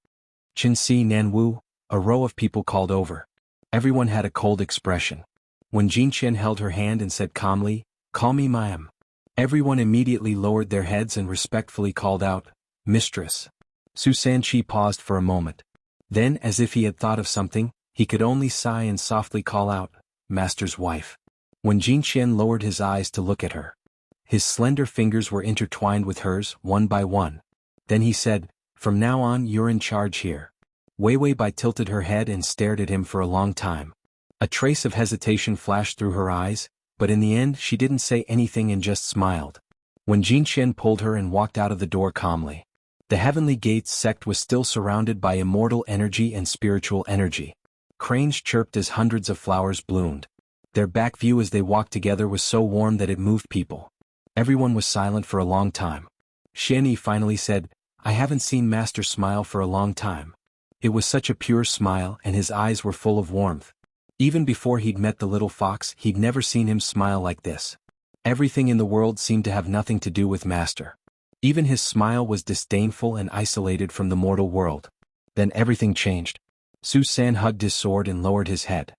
Qin Si Nan Wu, a row of people called over. Everyone had a cold expression. When Jinqian held her hand and said calmly, Call me ma'am. Everyone immediately lowered their heads and respectfully called out, Mistress. Su Sanqi paused for a moment. Then, as if he had thought of something, he could only sigh and softly call out, Master's wife. When Jinqian lowered his eyes to look at her, his slender fingers were intertwined with hers, one by one. Then he said, From now on you're in charge here. Wei Bai tilted her head and stared at him for a long time. A trace of hesitation flashed through her eyes, but in the end she didn't say anything and just smiled. When Jinqian pulled her and walked out of the door calmly. The Heavenly Gates sect was still surrounded by immortal energy and spiritual energy. Cranes chirped as hundreds of flowers bloomed. Their back view as they walked together was so warm that it moved people. Everyone was silent for a long time. Xian Yi finally said, I haven't seen Master smile for a long time. It was such a pure smile and his eyes were full of warmth. Even before he'd met the little fox, he'd never seen him smile like this. Everything in the world seemed to have nothing to do with Master. Even his smile was disdainful and isolated from the mortal world. Then everything changed. Su San hugged his sword and lowered his head.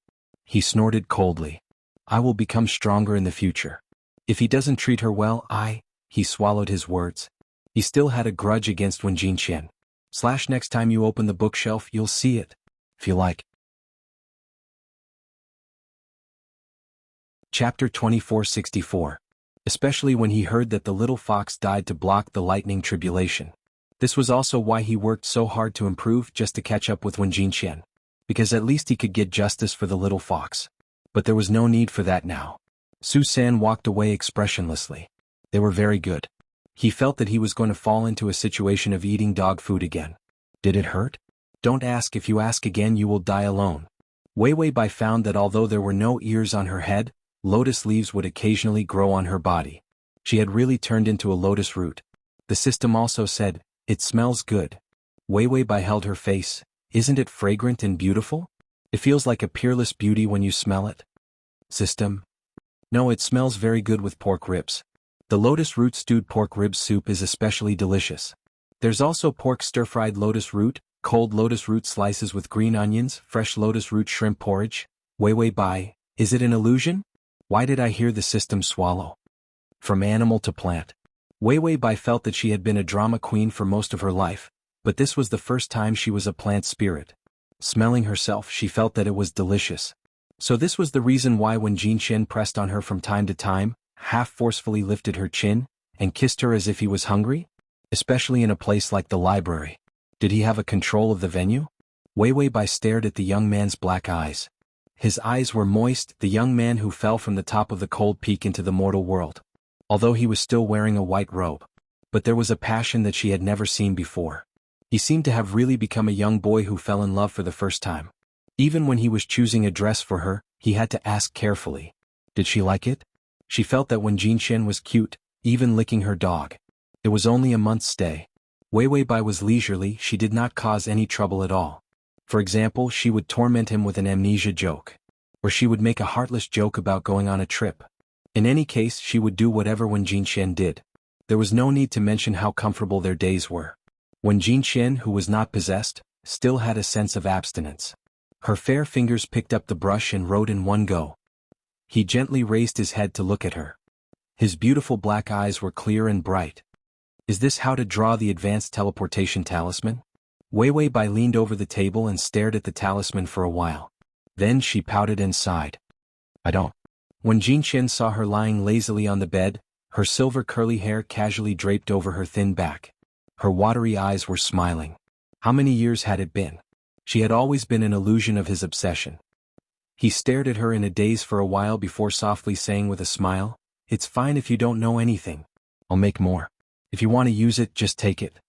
He snorted coldly. I will become stronger in the future. If he doesn't treat her well, he swallowed his words. He still had a grudge against Wen Jinqian. / next time you open the bookshelf you'll see it. Feel like. Chapter 2464. Especially when he heard that the little fox died to block the lightning tribulation. This was also why he worked so hard to improve, just to catch up with Wen Jinqian. Because at least he could get justice for the little fox. But there was no need for that now. Su San walked away expressionlessly. They were very good. He felt that he was going to fall into a situation of eating dog food again. Did it hurt? Don't ask. If you ask again you will die alone. Wei Bai found that although there were no ears on her head, lotus leaves would occasionally grow on her body. She had really turned into a lotus root. The system also said, It smells good. Wei Bai held her face. Isn't it fragrant and beautiful? It feels like a peerless beauty when you smell it. System. No, it smells very good with pork ribs. The lotus root stewed pork rib soup is especially delicious. There's also pork stir-fried lotus root, cold lotus root slices with green onions, fresh lotus root shrimp porridge. Wei Bai, is it an illusion? Why did I hear the system swallow? From animal to plant. Wei Bai felt that she had been a drama queen for most of her life, but this was the first time she was a plant spirit. Smelling herself, she felt that it was delicious. So this was the reason why when Jinqian pressed on her from time to time, half forcefully lifted her chin, and kissed her as if he was hungry? Especially in a place like the library. Did he have a control of the venue? Wei Bai stared at the young man's black eyes. His eyes were moist, the young man who fell from the top of the cold peak into the mortal world. Although he was still wearing a white robe. But there was a passion that she had never seen before. He seemed to have really become a young boy who fell in love for the first time. Even when he was choosing a dress for her, he had to ask carefully. Did she like it? She felt that when Jinqian was cute, even licking her dog. It was only a month's stay. Wei Bai was leisurely, she did not cause any trouble at all. For example, she would torment him with an amnesia joke. Or she would make a heartless joke about going on a trip. In any case, she would do whatever Wen Jinqian did. There was no need to mention how comfortable their days were. When Jinqian, who was not possessed, still had a sense of abstinence. Her fair fingers picked up the brush and wrote in one go. He gently raised his head to look at her. His beautiful black eyes were clear and bright. Is this how to draw the advanced teleportation talisman? Wei Bai leaned over the table and stared at the talisman for a while. Then she pouted and sighed. I don't. When Jinqian saw her lying lazily on the bed, her silver curly hair casually draped over her thin back. Her watery eyes were smiling. How many years had it been? She had always been an illusion of his obsession. He stared at her in a daze for a while before softly saying with a smile, "It's fine if you don't know anything. I'll make more. If you want to use it, just take it."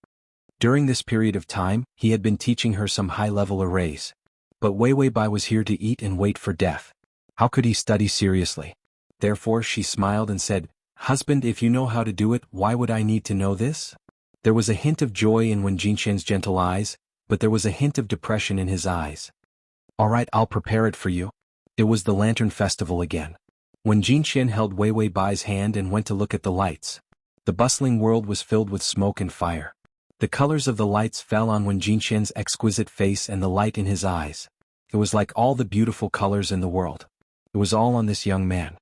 During this period of time, he had been teaching her some high-level arrays. But Wei Wei Bai was here to eat and wait for death. How could he study seriously? Therefore she smiled and said, "Husband, if you know how to do it, why would I need to know this?" There was a hint of joy in Wen Jinqian's gentle eyes, but there was a hint of depression in his eyes. "All right, I'll prepare it for you." It was the Lantern Festival again. When Jinqian held Wei Wei Bai's hand and went to look at the lights, the bustling world was filled with smoke and fire. The colors of the lights fell on Wen Jinqian's exquisite face and the light in his eyes. It was like all the beautiful colors in the world. It was all on this young man.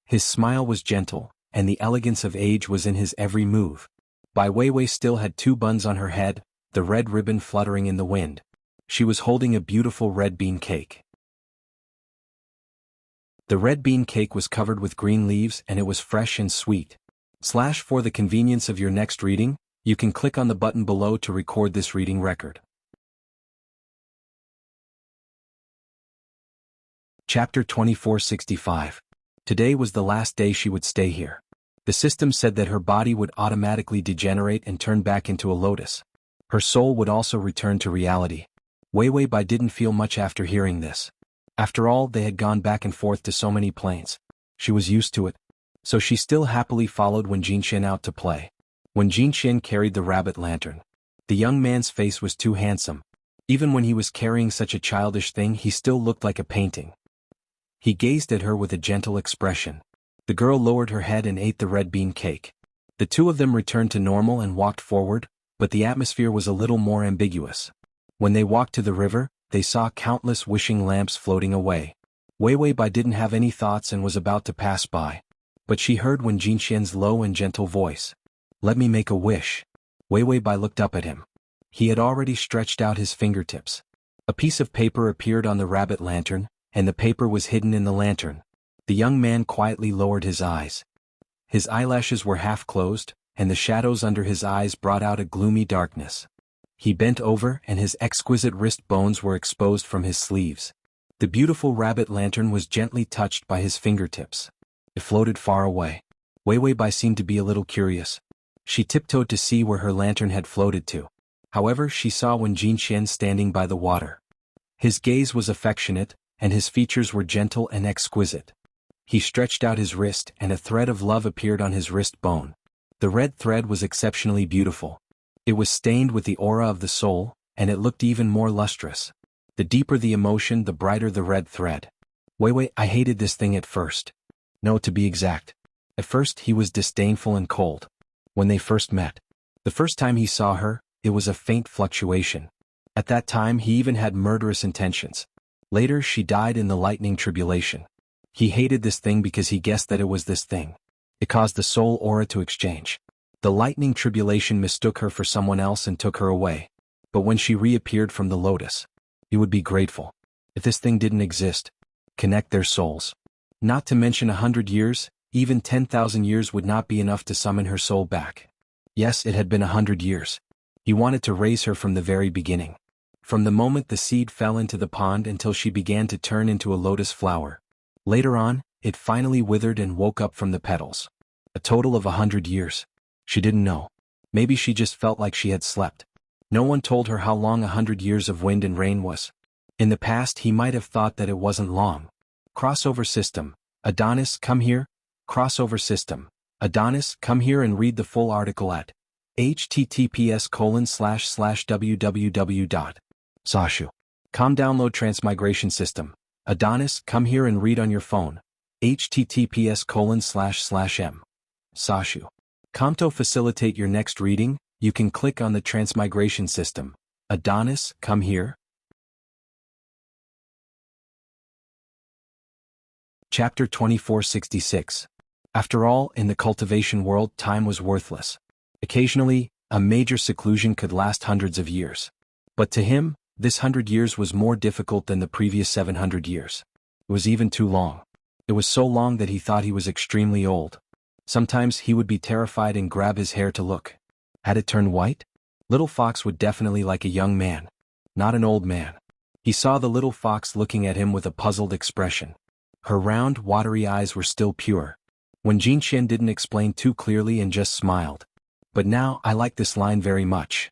His smile was gentle, and the elegance of age was in his every move. Bai Weiwei still had 2 buns on her head, the red ribbon fluttering in the wind. She was holding a beautiful red bean cake. The red bean cake was covered with green leaves and it was fresh and sweet. For the convenience of your next reading, you can click on the button below to record this reading record. Chapter 2465. Today was the last day she would stay here. The system said that her body would automatically degenerate and turn back into a lotus. Her soul would also return to reality. Wei Wei Bai didn't feel much after hearing this. After all, they had gone back and forth to so many planes. She was used to it. So she still happily followed Wen Jinqian out to play. Wen Jinqian carried the rabbit lantern. The young man's face was too handsome. Even when he was carrying such a childish thing, he still looked like a painting. He gazed at her with a gentle expression. The girl lowered her head and ate the red bean cake. The two of them returned to normal and walked forward, but the atmosphere was a little more ambiguous. When they walked to the river, they saw countless wishing lamps floating away. Wei Wei Bai didn't have any thoughts and was about to pass by. But she heard Wen Jinqian's low and gentle voice. "Let me make a wish." Wei Wei Bai looked up at him. He had already stretched out his fingertips. A piece of paper appeared on the rabbit lantern, and the paper was hidden in the lantern. The young man quietly lowered his eyes. His eyelashes were half closed, and the shadows under his eyes brought out a gloomy darkness. He bent over and his exquisite wrist bones were exposed from his sleeves. The beautiful rabbit lantern was gently touched by his fingertips. It floated far away. Wei Wei Bai seemed to be a little curious. She tiptoed to see where her lantern had floated to. However, she saw Wen Jinqian standing by the water. His gaze was affectionate, and his features were gentle and exquisite. He stretched out his wrist and a thread of love appeared on his wrist bone. The red thread was exceptionally beautiful. It was stained with the aura of the soul, and it looked even more lustrous. The deeper the emotion, the brighter the red thread. Wei Wei, I hated this thing at first. No, to be exact. At first he was disdainful and cold. When they first met. The first time he saw her, it was a faint fluctuation. At that time he even had murderous intentions. Later she died in the lightning tribulation. He hated this thing because he guessed that it was this thing. It caused the soul aura to exchange. The lightning tribulation mistook her for someone else and took her away. But when she reappeared from the lotus, he would be grateful. If this thing didn't exist, connect their souls. Not to mention 100 years, even 10,000 years would not be enough to summon her soul back. Yes, it had been 100 years. He wanted to raise her from the very beginning. From the moment the seed fell into the pond until she began to turn into a lotus flower. Later on, it finally withered and woke up from the petals. A total of 100 years. She didn't know. Maybe she just felt like she had slept. No one told her how long 100 years of wind and rain was. In the past he might have thought that it wasn't long. Crossover system. Adonis, come here. Crossover system. Adonis, come here and read the full article at https://www.sashu.com. Download Transmigration system. Adonis, come here and read on your phone. https://m. Sashu.com. To facilitate your next reading, you can click on the Transmigration system. Adonis, come here. Chapter 2466. After all, in the cultivation world, time was worthless. Occasionally, a major seclusion could last hundreds of years. But to him, this 100 years was more difficult than the previous 700 years. It was even too long. It was so long that he thought he was extremely old. Sometimes he would be terrified and grab his hair to look. Had it turned white? Little Fox would definitely like a young man, not an old man. He saw the little fox looking at him with a puzzled expression. Her round, watery eyes were still pure. When Jinxian didn't explain too clearly and just smiled. But now, I like this line very much.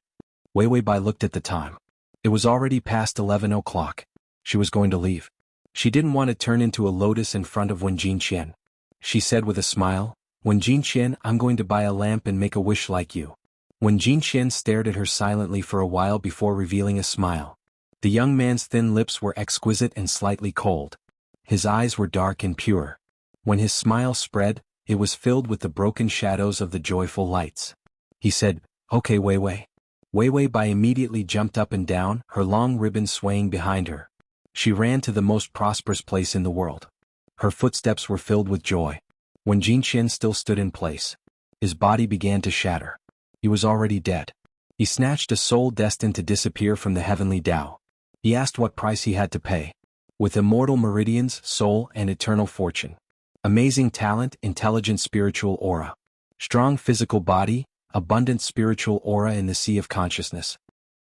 Wei Wei Bai looked at the time. It was already past 11 o'clock. She was going to leave. She didn't want to turn into a lotus in front of Wen Jinxian. She said with a smile, Wen Jinxian, I'm going to buy a lamp and make a wish like you. Wen Jinxian stared at her silently for a while before revealing a smile. The young man's thin lips were exquisite and slightly cold. His eyes were dark and pure. When his smile spread, it was filled with the broken shadows of the joyful lights. He said, Okay Wei Wei. Wei Wei Bai immediately jumped up and down, her long ribbon swaying behind her. She ran to the most prosperous place in the world. Her footsteps were filled with joy. When Jinxian still stood in place, his body began to shatter. He was already dead. He snatched a soul destined to disappear from the heavenly Tao. He asked what price he had to pay. With immortal meridians, soul, and eternal fortune. Amazing talent, intelligent spiritual aura. Strong physical body, abundant spiritual aura in the sea of consciousness.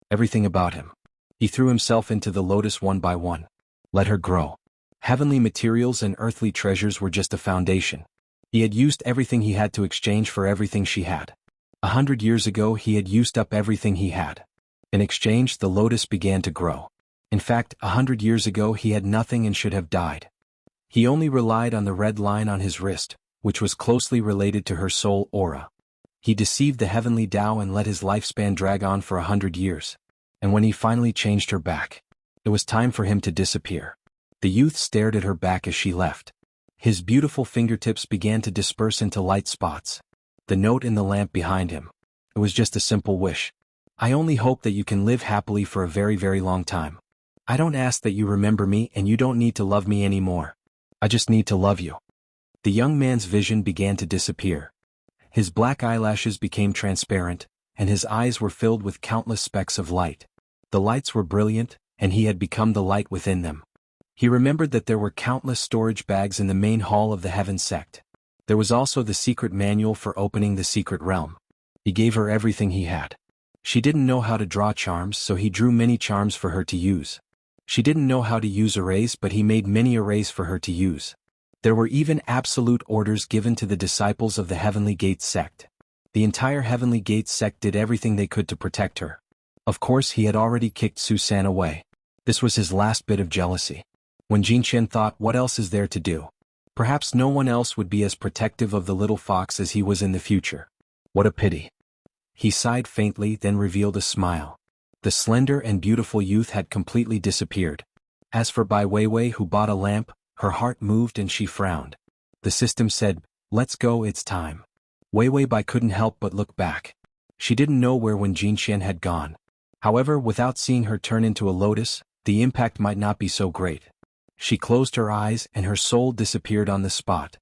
Everything about him. He threw himself into the lotus one by one. Let her grow. Heavenly materials and earthly treasures were just a foundation. He had used everything he had to exchange for everything she had. 100 years ago he had used up everything he had. In exchange the lotus began to grow. In fact, 100 years ago he had nothing and should have died. He only relied on the red line on his wrist, which was closely related to her soul aura. He deceived the heavenly Tao and let his lifespan drag on for 100 years. And when he finally changed her back, it was time for him to disappear. The youth stared at her back as she left. His beautiful fingertips began to disperse into light spots. The note in the lamp behind him. It was just a simple wish. I only hope that you can live happily for a very, very long time. I don't ask that you remember me and you don't need to love me anymore. I just need to love you. The young man's vision began to disappear. His black eyelashes became transparent, and his eyes were filled with countless specks of light. The lights were brilliant, and he had become the light within them. He remembered that there were countless storage bags in the main hall of the Heaven sect. There was also the secret manual for opening the secret realm. He gave her everything he had. She didn't know how to draw charms, so he drew many charms for her to use. She didn't know how to use arrays, but he made many arrays for her to use. There were even absolute orders given to the disciples of the Heavenly Gate sect. The entire Heavenly Gate sect did everything they could to protect her. Of course, he had already kicked Susan away. This was his last bit of jealousy. When Jinxian thought, what else is there to do? Perhaps no one else would be as protective of the little fox as he was in the future. What a pity. He sighed faintly, then revealed a smile. The slender and beautiful youth had completely disappeared. As for Bai Weiwei, who bought a lamp, her heart moved and she frowned. The system said, let's go, it's time. Weiwei Bai couldn't help but look back. She didn't know where Wen Jinxian had gone. However, without seeing her turn into a lotus, the impact might not be so great. She closed her eyes and her soul disappeared on the spot.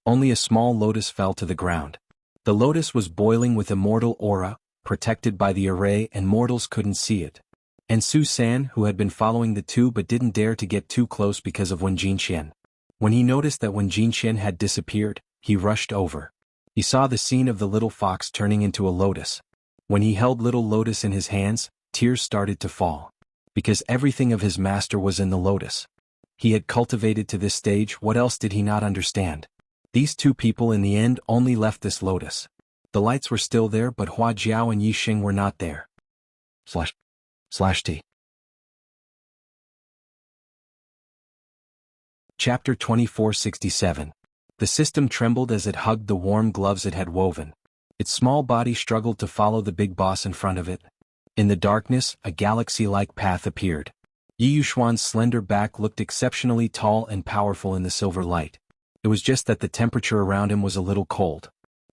Only a small lotus fell to the ground. The lotus was boiling with immortal aura, protected by the array, and mortals couldn't see it. And Su San, who had been following the two but didn't dare to get too close because of Wen Jinxian. When he noticed that Wen Jinxian had disappeared, he rushed over. He saw the scene of the little fox turning into a lotus. When he held little lotus in his hands, tears started to fall. Because everything of his master was in the lotus. He had cultivated to this stage, what else did he not understand? These two people in the end only left this lotus. The lights were still there, but Hua Jiao and Yi Xing were not there. /T. Chapter 2467. The system trembled as it hugged the warm gloves it had woven. Its small body struggled to follow the big boss in front of it. In the darkness, a galaxy-like path appeared. Yi Yuxuan's slender back looked exceptionally tall and powerful in the silver light. It was just that the temperature around him was a little cold.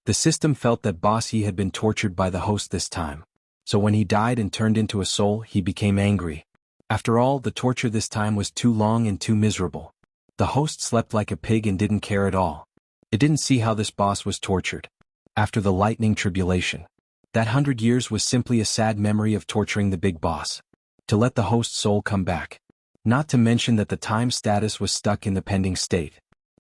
The system felt that Boss Yi had been tortured by the host this time. So when he died and turned into a soul, he became angry. After all, the torture this time was too long and too miserable. The host slept like a pig and didn't care at all. It didn't see how this boss was tortured. After the lightning tribulation. That 100 years was simply a sad memory of torturing the big boss. To let the host's soul come back. Not to mention that the time status was stuck in the pending state.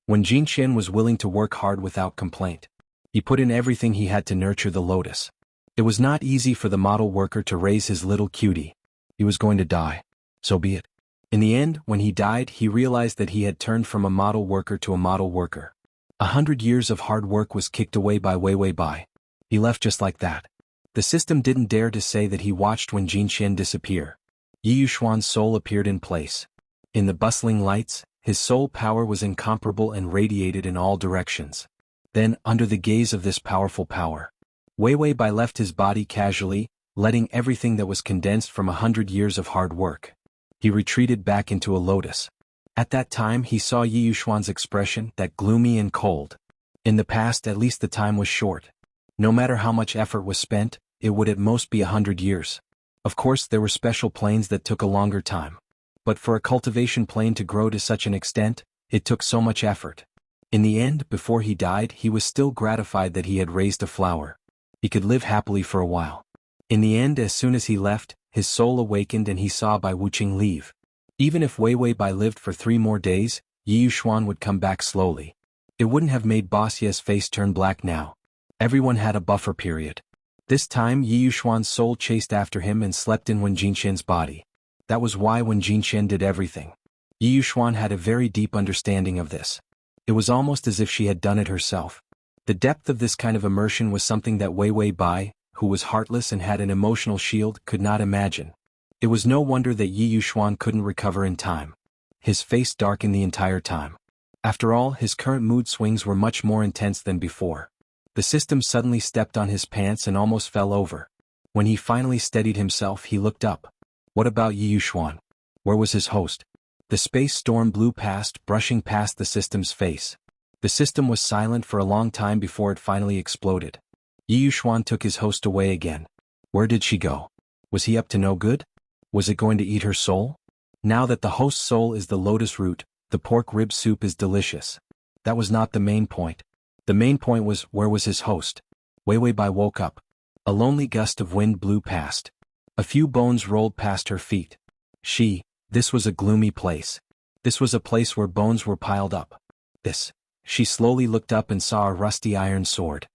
When Jinxian was willing to work hard without complaint. He put in everything he had to nurture the lotus. It was not easy for the model worker to raise his little cutie. He was going to die. So be it. In the end, when he died, he realized that he had turned from a model worker to a model worker. 100 years of hard work was kicked away by Wei Wei Bai. He left just like that. The system didn't dare to say that he watched when Jin Qian disappear. Yi Yuxuan's soul appeared in place. In the bustling lights, his soul power was incomparable and radiated in all directions. Then, under the gaze of this powerful power, Wei Wei Bai left his body casually, letting everything that was condensed from 100 years of hard work. He retreated back into a lotus. At that time he saw Yi Yuxuan's expression, that gloomy and cold. In the past at least the time was short. No matter how much effort was spent, it would at most be 100 years. Of course there were special planes that took a longer time. But for a cultivation plane to grow to such an extent, it took so much effort. In the end, before he died, he was still gratified that he had raised a flower. He could live happily for a while. In the end, as soon as he left, his soul awakened and he saw Bai Wuqing leave. Even if Wei Wei Bai lived for 3 more days, Yi Yuxuan would come back slowly. It wouldn't have made Boss Ye's face turn black now. Everyone had a buffer period. This time Yi Yuxuan's soul chased after him and slept in Wen Jinqian's body. That was why Wen Jinqian did everything. Yi Yuxuan had a very deep understanding of this. It was almost as if she had done it herself. The depth of this kind of immersion was something that Wei Wei Bai, who was heartless and had an emotional shield, could not imagine. It was no wonder that Yi Yuxuan couldn't recover in time. His face darkened the entire time. After all, his current mood swings were much more intense than before. The system suddenly stepped on his pants and almost fell over. When he finally steadied himself, he looked up. What about Yi Yuxuan? Where was his host? The space storm blew past, brushing past the system's face. The system was silent for a long time before it finally exploded. Yi Yuxuan took his host away again. Where did she go? Was he up to no good? Was it going to eat her soul? Now that the host's soul is the lotus root, the pork rib soup is delicious. That was not the main point. The main point was, where was his host? Wei Wei Bai woke up. A lonely gust of wind blew past. A few bones rolled past her feet. This was a gloomy place. This was a place where bones were piled up. She slowly looked up and saw a rusty iron sword.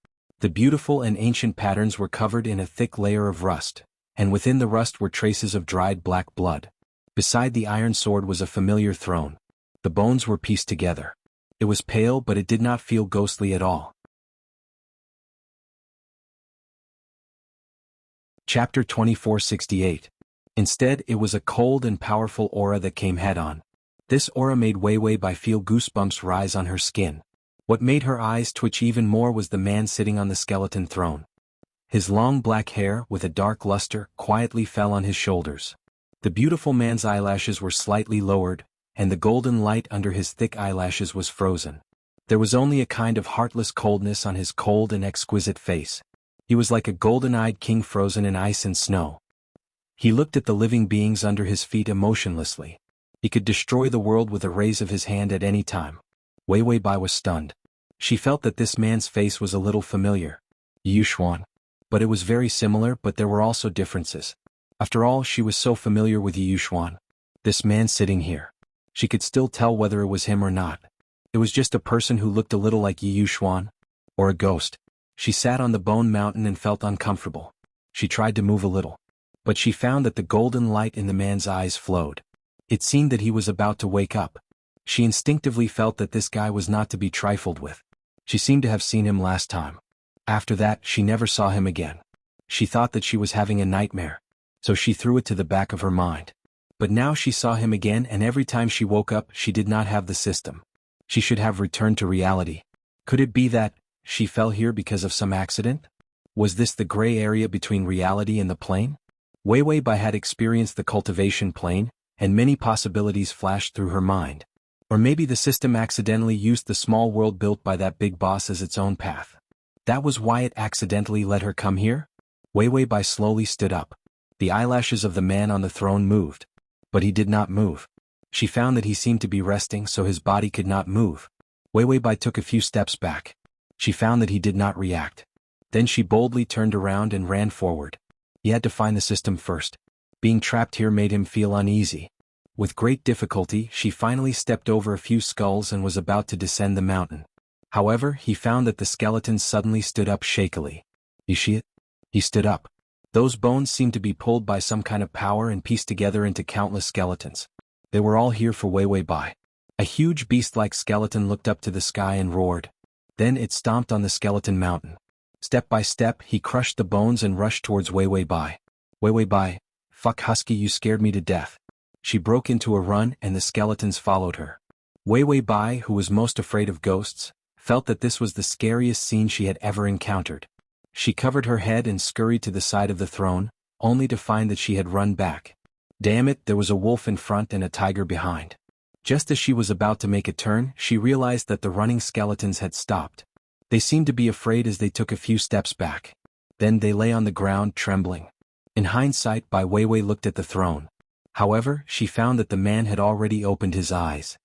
The beautiful and ancient patterns were covered in a thick layer of rust, and within the rust were traces of dried black blood. Beside the iron sword was a familiar throne. The bones were pieced together. It was pale, but it did not feel ghostly at all. Chapter 2468. Instead, it was a cold and powerful aura that came head-on. This aura made Wei Wei Bai feel goosebumps rise on her skin. What made her eyes twitch even more was the man sitting on the skeleton throne. His long black hair, with a dark luster, quietly fell on his shoulders. The beautiful man's eyelashes were slightly lowered, and the golden light under his thick eyelashes was frozen. There was only a kind of heartless coldness on his cold and exquisite face. He was like a golden-eyed king frozen in ice and snow. He looked at the living beings under his feet emotionlessly. He could destroy the world with a raise of his hand at any time. Wei Wei Bai was stunned. She felt that this man's face was a little familiar. Yi Yuxuan. But it was very similar, but there were also differences. After all, she was so familiar with Yi Yuxuan. This man sitting here. She could still tell whether it was him or not. It was just a person who looked a little like Yi Yuxuan. Or a ghost. She sat on the bone mountain and felt uncomfortable. She tried to move a little. But she found that the golden light in the man's eyes flowed. It seemed that he was about to wake up. She instinctively felt that this guy was not to be trifled with. She seemed to have seen him last time. After that, she never saw him again. She thought that she was having a nightmare, so she threw it to the back of her mind. But now she saw him again, and every time she woke up, she did not have the system. She should have returned to reality. Could it be that she fell here because of some accident? Was this the gray area between reality and the plane? Wei Wei Bai had experienced the cultivation plane, and many possibilities flashed through her mind. Or maybe the system accidentally used the small world built by that big boss as its own path. That was why it accidentally let her come here? Wei Wei Bai slowly stood up. The eyelashes of the man on the throne moved. But he did not move. She found that he seemed to be resting, so his body could not move. Wei Wei Bai took a few steps back. She found that he did not react. Then she boldly turned around and ran forward. He had to find the system first. Being trapped here made him feel uneasy. With great difficulty, she finally stepped over a few skulls and was about to descend the mountain. However, he found that the skeleton suddenly stood up shakily. You see it? He stood up. Those bones seemed to be pulled by some kind of power and pieced together into countless skeletons. They were all here for Wei Bai. A huge beast-like skeleton looked up to the sky and roared. Then it stomped on the skeleton mountain. Step by step, he crushed the bones and rushed towards Wei Bai. Wei Bai, fuck husky, you scared me to death. She broke into a run and the skeletons followed her. Wei Bai, who was most afraid of ghosts, felt that this was the scariest scene she had ever encountered. She covered her head and scurried to the side of the throne, only to find that she had run back. Damn it, there was a wolf in front and a tiger behind. Just as she was about to make a turn, she realized that the running skeletons had stopped. They seemed to be afraid as they took a few steps back. Then they lay on the ground trembling. In hindsight, Bai Weiwei looked at the throne. However, she found that the man had already opened his eyes.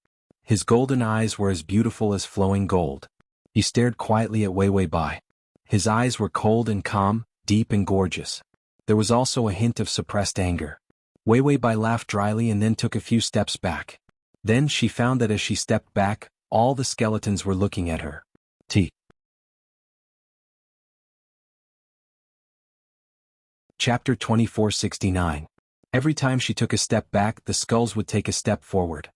His golden eyes were as beautiful as flowing gold. He stared quietly at Wei Bai. His eyes were cold and calm, deep and gorgeous. There was also a hint of suppressed anger. Wei Bai laughed dryly and then took a few steps back. Then she found that as she stepped back, all the skeletons were looking at her. Chapter 2469. Every time she took a step back, the skulls would take a step forward.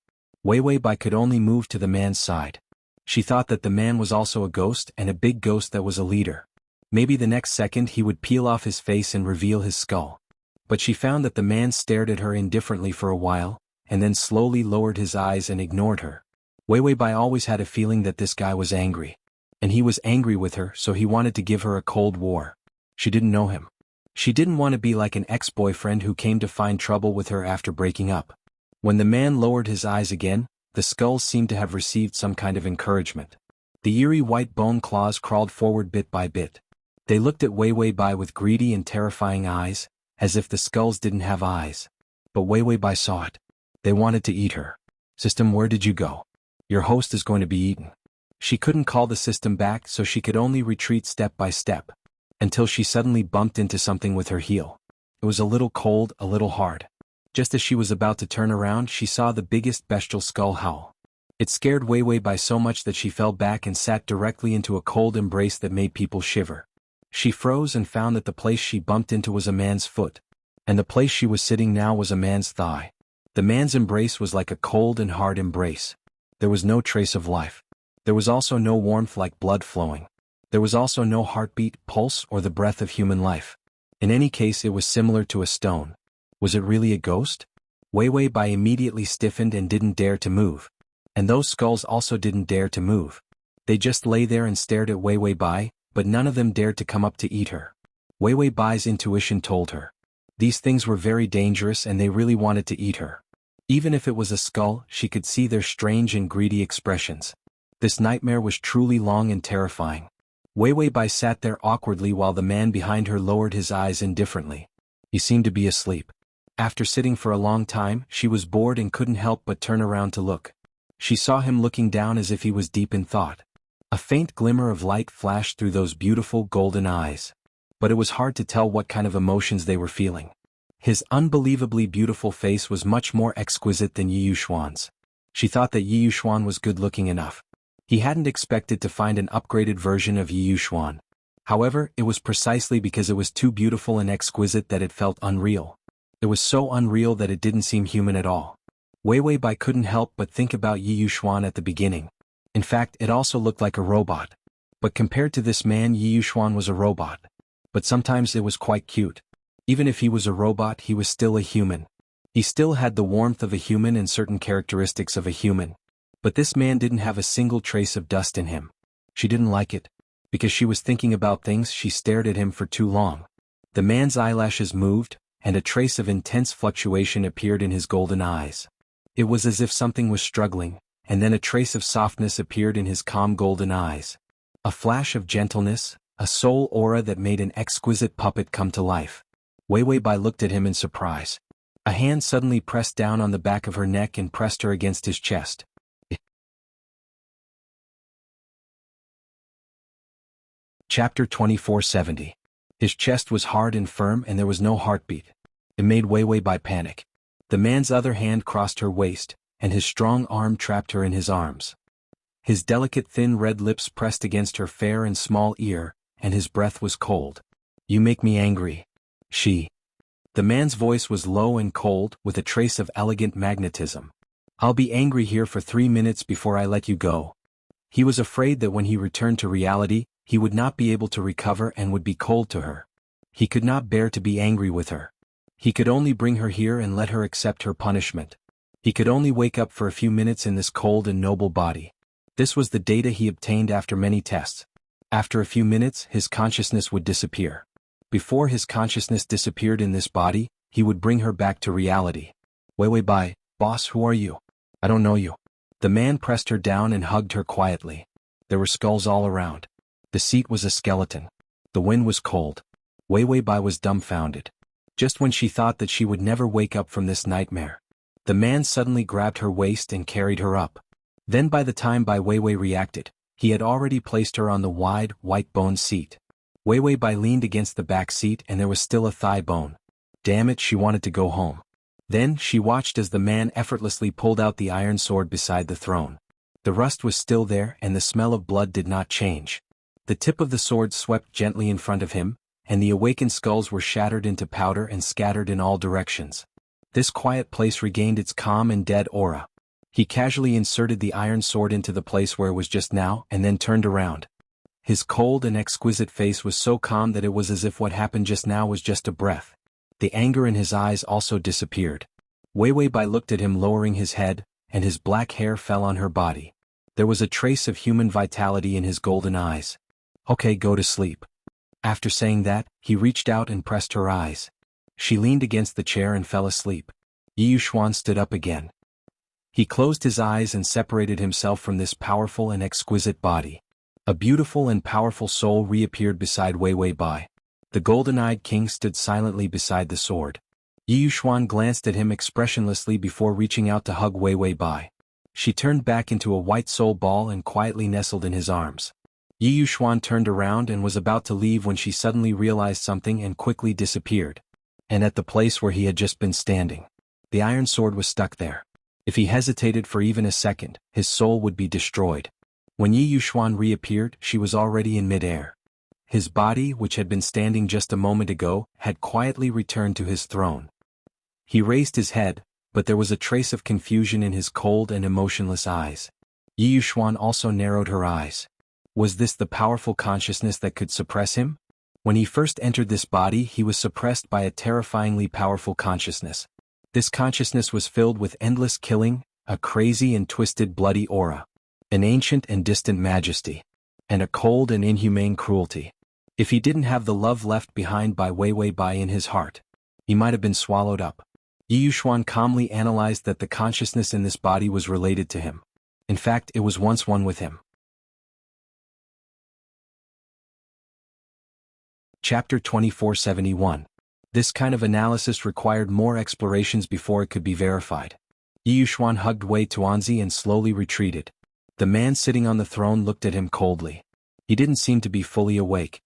Wei Bai could only move to the man's side. She thought that the man was also a ghost, and a big ghost that was a leader. Maybe the next second he would peel off his face and reveal his skull. But she found that the man stared at her indifferently for a while, and then slowly lowered his eyes and ignored her. Wei Bai always had a feeling that this guy was angry. And he was angry with her, so he wanted to give her a cold war. She didn't know him. She didn't want to be like an ex-boyfriend who came to find trouble with her after breaking up. When the man lowered his eyes again, the skulls seemed to have received some kind of encouragement. The eerie white bone claws crawled forward bit by bit. They looked at Wei Bai with greedy and terrifying eyes, as if the skulls didn't have eyes. But Wei Bai saw it. They wanted to eat her. System, where did you go? Your host is going to be eaten. She couldn't call the system back, so she could only retreat step by step, until she suddenly bumped into something with her heel. It was a little cold, a little hard. Just as she was about to turn around, she saw the biggest bestial skull howl. It scared Wei Bai so much that she fell back and sat directly into a cold embrace that made people shiver. She froze and found that the place she bumped into was a man's foot, and the place she was sitting now was a man's thigh. The man's embrace was like a cold and hard embrace. There was no trace of life. There was also no warmth like blood flowing. There was also no heartbeat, pulse, or the breath of human life. In any case, it was similar to a stone. Was it really a ghost? Wei Bai immediately stiffened and didn't dare to move. And those skulls also didn't dare to move. They just lay there and stared at Wei Bai, but none of them dared to come up to eat her. Wei Bai's intuition told her. These things were very dangerous and they really wanted to eat her. Even if it was a skull, she could see their strange and greedy expressions. This nightmare was truly long and terrifying. Wei Bai sat there awkwardly while the man behind her lowered his eyes indifferently. He seemed to be asleep. After sitting for a long time, she was bored and couldn't help but turn around to look. She saw him looking down as if he was deep in thought. A faint glimmer of light flashed through those beautiful golden eyes. But it was hard to tell what kind of emotions they were feeling. His unbelievably beautiful face was much more exquisite than Yi Yuxuan's. She thought that Yi Yuxuan was good-looking enough. He hadn't expected to find an upgraded version of Yi Yuxuan. However, it was precisely because it was too beautiful and exquisite that it felt unreal. It was so unreal that it didn't seem human at all. Wei Bai couldn't help but think about Yi Yuxuan at the beginning. In fact, it also looked like a robot. But compared to this man, Yi Yuxuan was a robot. But sometimes it was quite cute. Even if he was a robot, he was still a human. He still had the warmth of a human and certain characteristics of a human. But this man didn't have a single trace of dust in him. She didn't like it. Because she was thinking about things, she stared at him for too long. The man's eyelashes moved, and a trace of intense fluctuation appeared in his golden eyes. It was as if something was struggling, and then a trace of softness appeared in his calm golden eyes. A flash of gentleness, a soul aura that made an exquisite puppet come to life. Wei Bai looked at him in surprise. A hand suddenly pressed down on the back of her neck and pressed her against his chest. Chapter 2470. His chest was hard and firm and there was no heartbeat. It made Wei Bai panic. The man's other hand crossed her waist, and his strong arm trapped her in his arms. His delicate thin red lips pressed against her fair and small ear, and his breath was cold. "You make me angry." The man's voice was low and cold, with a trace of elegant magnetism. "I'll be angry here for 3 minutes before I let you go." He was afraid that when he returned to reality, he would not be able to recover and would be cold to her. He could not bear to be angry with her. He could only bring her here and let her accept her punishment. He could only wake up for a few minutes in this cold and noble body. This was the data he obtained after many tests. After a few minutes, his consciousness would disappear. Before his consciousness disappeared in this body, he would bring her back to reality. "Wei Bai, boss, who are you?" "I don't know you." The man pressed her down and hugged her quietly. There were skulls all around. The seat was a skeleton. The wind was cold. Wei Bai was dumbfounded. Just when she thought that she would never wake up from this nightmare, the man suddenly grabbed her waist and carried her up. Then by the time Bai Weiwei reacted, he had already placed her on the wide, white-boned seat. Weiwei Bai leaned against the back seat and there was still a thigh bone. Damn it, she wanted to go home. Then she watched as the man effortlessly pulled out the iron sword beside the throne. The rust was still there and the smell of blood did not change. The tip of the sword swept gently in front of him, and the awakened skulls were shattered into powder and scattered in all directions. This quiet place regained its calm and dead aura. He casually inserted the iron sword into the place where it was just now and then turned around. His cold and exquisite face was so calm that it was as if what happened just now was just a breath. The anger in his eyes also disappeared. Weiwei Bai looked at him lowering his head, and his black hair fell on her body. There was a trace of human vitality in his golden eyes. "Okay, go to sleep." After saying that, he reached out and pressed her eyes. She leaned against the chair and fell asleep. Yi Yuxuan stood up again. He closed his eyes and separated himself from this powerful and exquisite body. A beautiful and powerful soul reappeared beside Weiwei Bai. The golden-eyed king stood silently beside the sword. Yi Yuxuan glanced at him expressionlessly before reaching out to hug Weiwei Bai. She turned back into a white soul ball and quietly nestled in his arms. Yi Yuxuan turned around and was about to leave when she suddenly realized something and quickly disappeared. And at the place where he had just been standing, the iron sword was stuck there. If he hesitated for even a second, his soul would be destroyed. When Yi Yuxuan reappeared, she was already in midair. His body, which had been standing just a moment ago, had quietly returned to his throne. He raised his head, but there was a trace of confusion in his cold and emotionless eyes. Yi Yuxuan also narrowed her eyes. Was this the powerful consciousness that could suppress him? When he first entered this body, he was suppressed by a terrifyingly powerful consciousness. This consciousness was filled with endless killing, a crazy and twisted bloody aura, an ancient and distant majesty, and a cold and inhumane cruelty. If he didn't have the love left behind by Weiwei Bai in his heart, he might have been swallowed up. Yi Yuxuan calmly analyzed that the consciousness in this body was related to him. In fact, it was once one with him. Chapter 2471. This kind of analysis required more explorations before it could be verified. Yi Yuxuan hugged Wei Tuanzi and slowly retreated. The man sitting on the throne looked at him coldly. He didn't seem to be fully awake.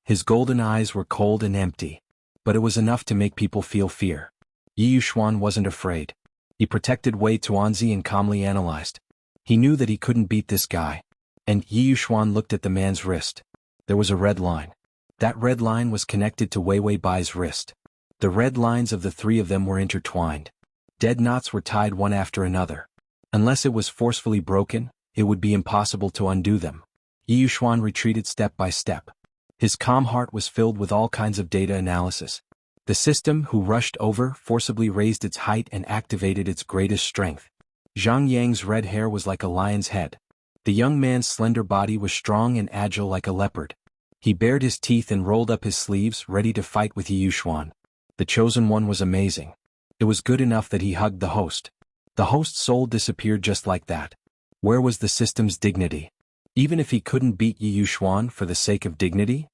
His golden eyes were cold and empty. But it was enough to make people feel fear. Yi Yuxuan wasn't afraid. He protected Wei Tuanzi and calmly analyzed. He knew that he couldn't beat this guy. And Yi Yuxuan looked at the man's wrist. There was a red line. That red line was connected to Weiwei Bai's wrist. The red lines of the three of them were intertwined. Dead knots were tied one after another. Unless it was forcefully broken, it would be impossible to undo them. Yi Yuxuan retreated step by step. His calm heart was filled with all kinds of data analysis. The system, who rushed over, forcibly raised its height and activated its greatest strength. Zhang Yang's red hair was like a lion's head. The young man's slender body was strong and agile like a leopard. He bared his teeth and rolled up his sleeves, ready to fight with Yi Yuxuan. The chosen one was amazing. It was good enough that he hugged the host. The host's soul disappeared just like that. Where was the system's dignity? Even if he couldn't beat Yi Yuxuan for the sake of dignity?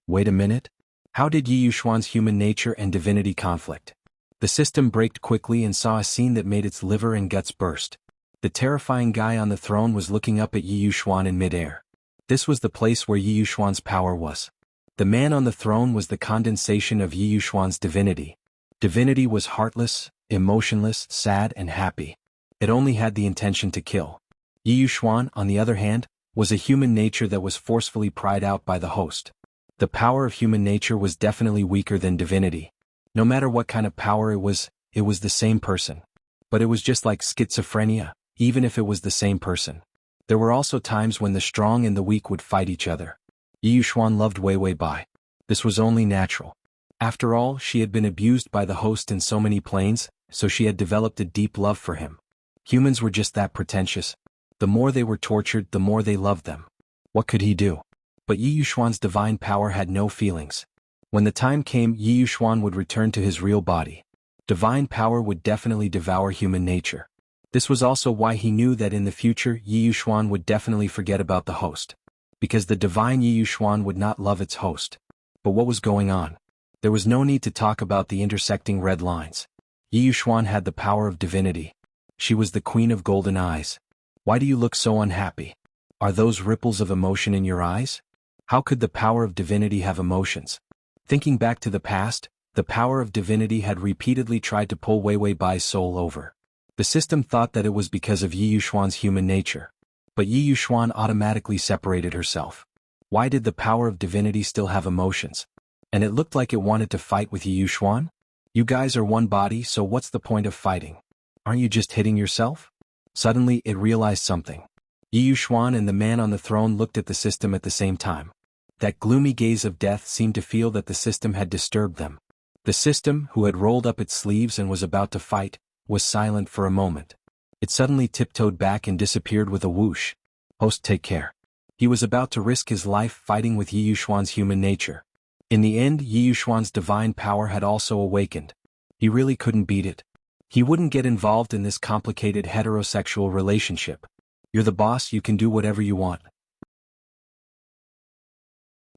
Wait a minute. How did Yi Yuxuan's human nature and divinity conflict? The system braked quickly and saw a scene that made its liver and guts burst. The terrifying guy on the throne was looking up at Yi Yuxuan in midair. This was the place where Yi Yuxuan's power was. The man on the throne was the condensation of Yi Yuxuan's divinity. Divinity was heartless, emotionless, sad and happy. It only had the intention to kill. Yi Yuxuan, on the other hand, was a human nature that was forcefully pried out by the host. The power of human nature was definitely weaker than divinity. No matter what kind of power it was the same person. But it was just like schizophrenia, even if it was the same person. There were also times when the strong and the weak would fight each other. Yi Yuxuan loved Wei Wei Bai. This was only natural. After all, she had been abused by the host in so many planes, so she had developed a deep love for him. Humans were just that pretentious. The more they were tortured, the more they loved them. What could he do? But Yi Yuxuan's divine power had no feelings. When the time came, Yi Yuxuan would return to his real body. Divine power would definitely devour human nature. This was also why he knew that in the future Yi Yuxuan would definitely forget about the host. Because the divine Yi Yuxuan would not love its host. But what was going on? There was no need to talk about the intersecting red lines. Yi Yuxuan had the power of divinity. She was the queen of golden eyes. Why do you look so unhappy? Are those ripples of emotion in your eyes? How could the power of divinity have emotions? Thinking back to the past, the power of divinity had repeatedly tried to pull Wei Wei Bai's soul over. The system thought that it was because of Yi Yuxuan's human nature. But Yi Yuxuan automatically separated herself. Why did the power of divinity still have emotions? And it looked like it wanted to fight with Yi Yuxuan? You guys are one body, so what's the point of fighting? Aren't you just hitting yourself? Suddenly it realized something. Yi Yuxuan and the man on the throne looked at the system at the same time. That gloomy gaze of death seemed to feel that the system had disturbed them. The system, who had rolled up its sleeves and was about to fight, was silent for a moment. It suddenly tiptoed back and disappeared with a whoosh. Host, take care. He was about to risk his life fighting with Yi Yuxuan's human nature. In the end, Yi Yuxuan's divine power had also awakened. He really couldn't beat it. He wouldn't get involved in this complicated heterosexual relationship. You're the boss, you can do whatever you want.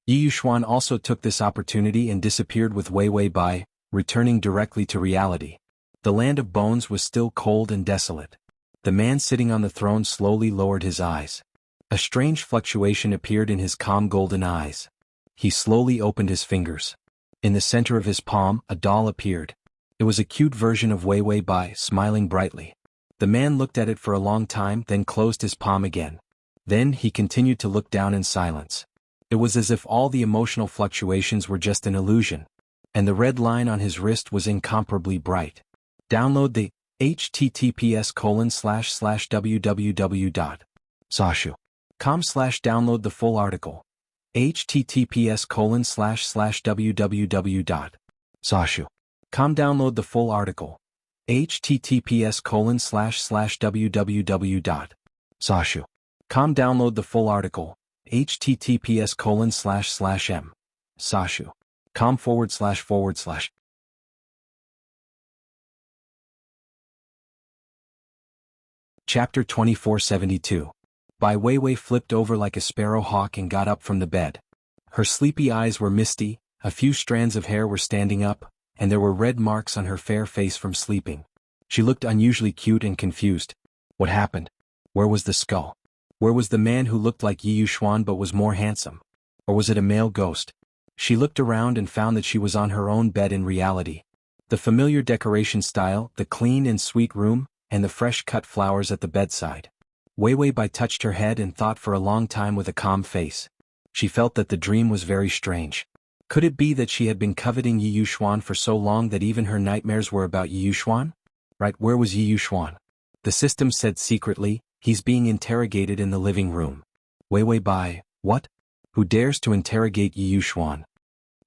Yi Yuxuan also took this opportunity and disappeared with Wei Wei Bai, returning directly to reality. The land of bones was still cold and desolate. The man sitting on the throne slowly lowered his eyes. A strange fluctuation appeared in his calm golden eyes. He slowly opened his fingers. In the center of his palm, a doll appeared. It was a cute version of Wei Wei Bai, smiling brightly. The man looked at it for a long time, then closed his palm again. Then he continued to look down in silence. It was as if all the emotional fluctuations were just an illusion. And the red line on his wrist was incomparably bright. Download the https://www.sashu.com/download the full article. https://www.sashu.com download the full article. https://www.sashu.com download the full article. https://m.sashu.com//. Chapter 2472. Bai Weiwei flipped over like a sparrow hawk and got up from the bed. Her sleepy eyes were misty, a few strands of hair were standing up, and there were red marks on her fair face from sleeping. She looked unusually cute and confused. What happened? Where was the skull? Where was the man who looked like Yi Yuxuan but was more handsome? Or was it a male ghost? She looked around and found that she was on her own bed in reality. The familiar decoration style, the clean and sweet room, and the fresh-cut flowers at the bedside. Wei Wei Bai touched her head and thought for a long time with a calm face. She felt that the dream was very strange. Could it be that she had been coveting Yi Yuxuan for so long that even her nightmares were about Yi Yuxuan? Right, where was Yi Yuxuan? The system said secretly, he's being interrogated in the living room. Wei Wei Bai, what? Who dares to interrogate Yi Yuxuan?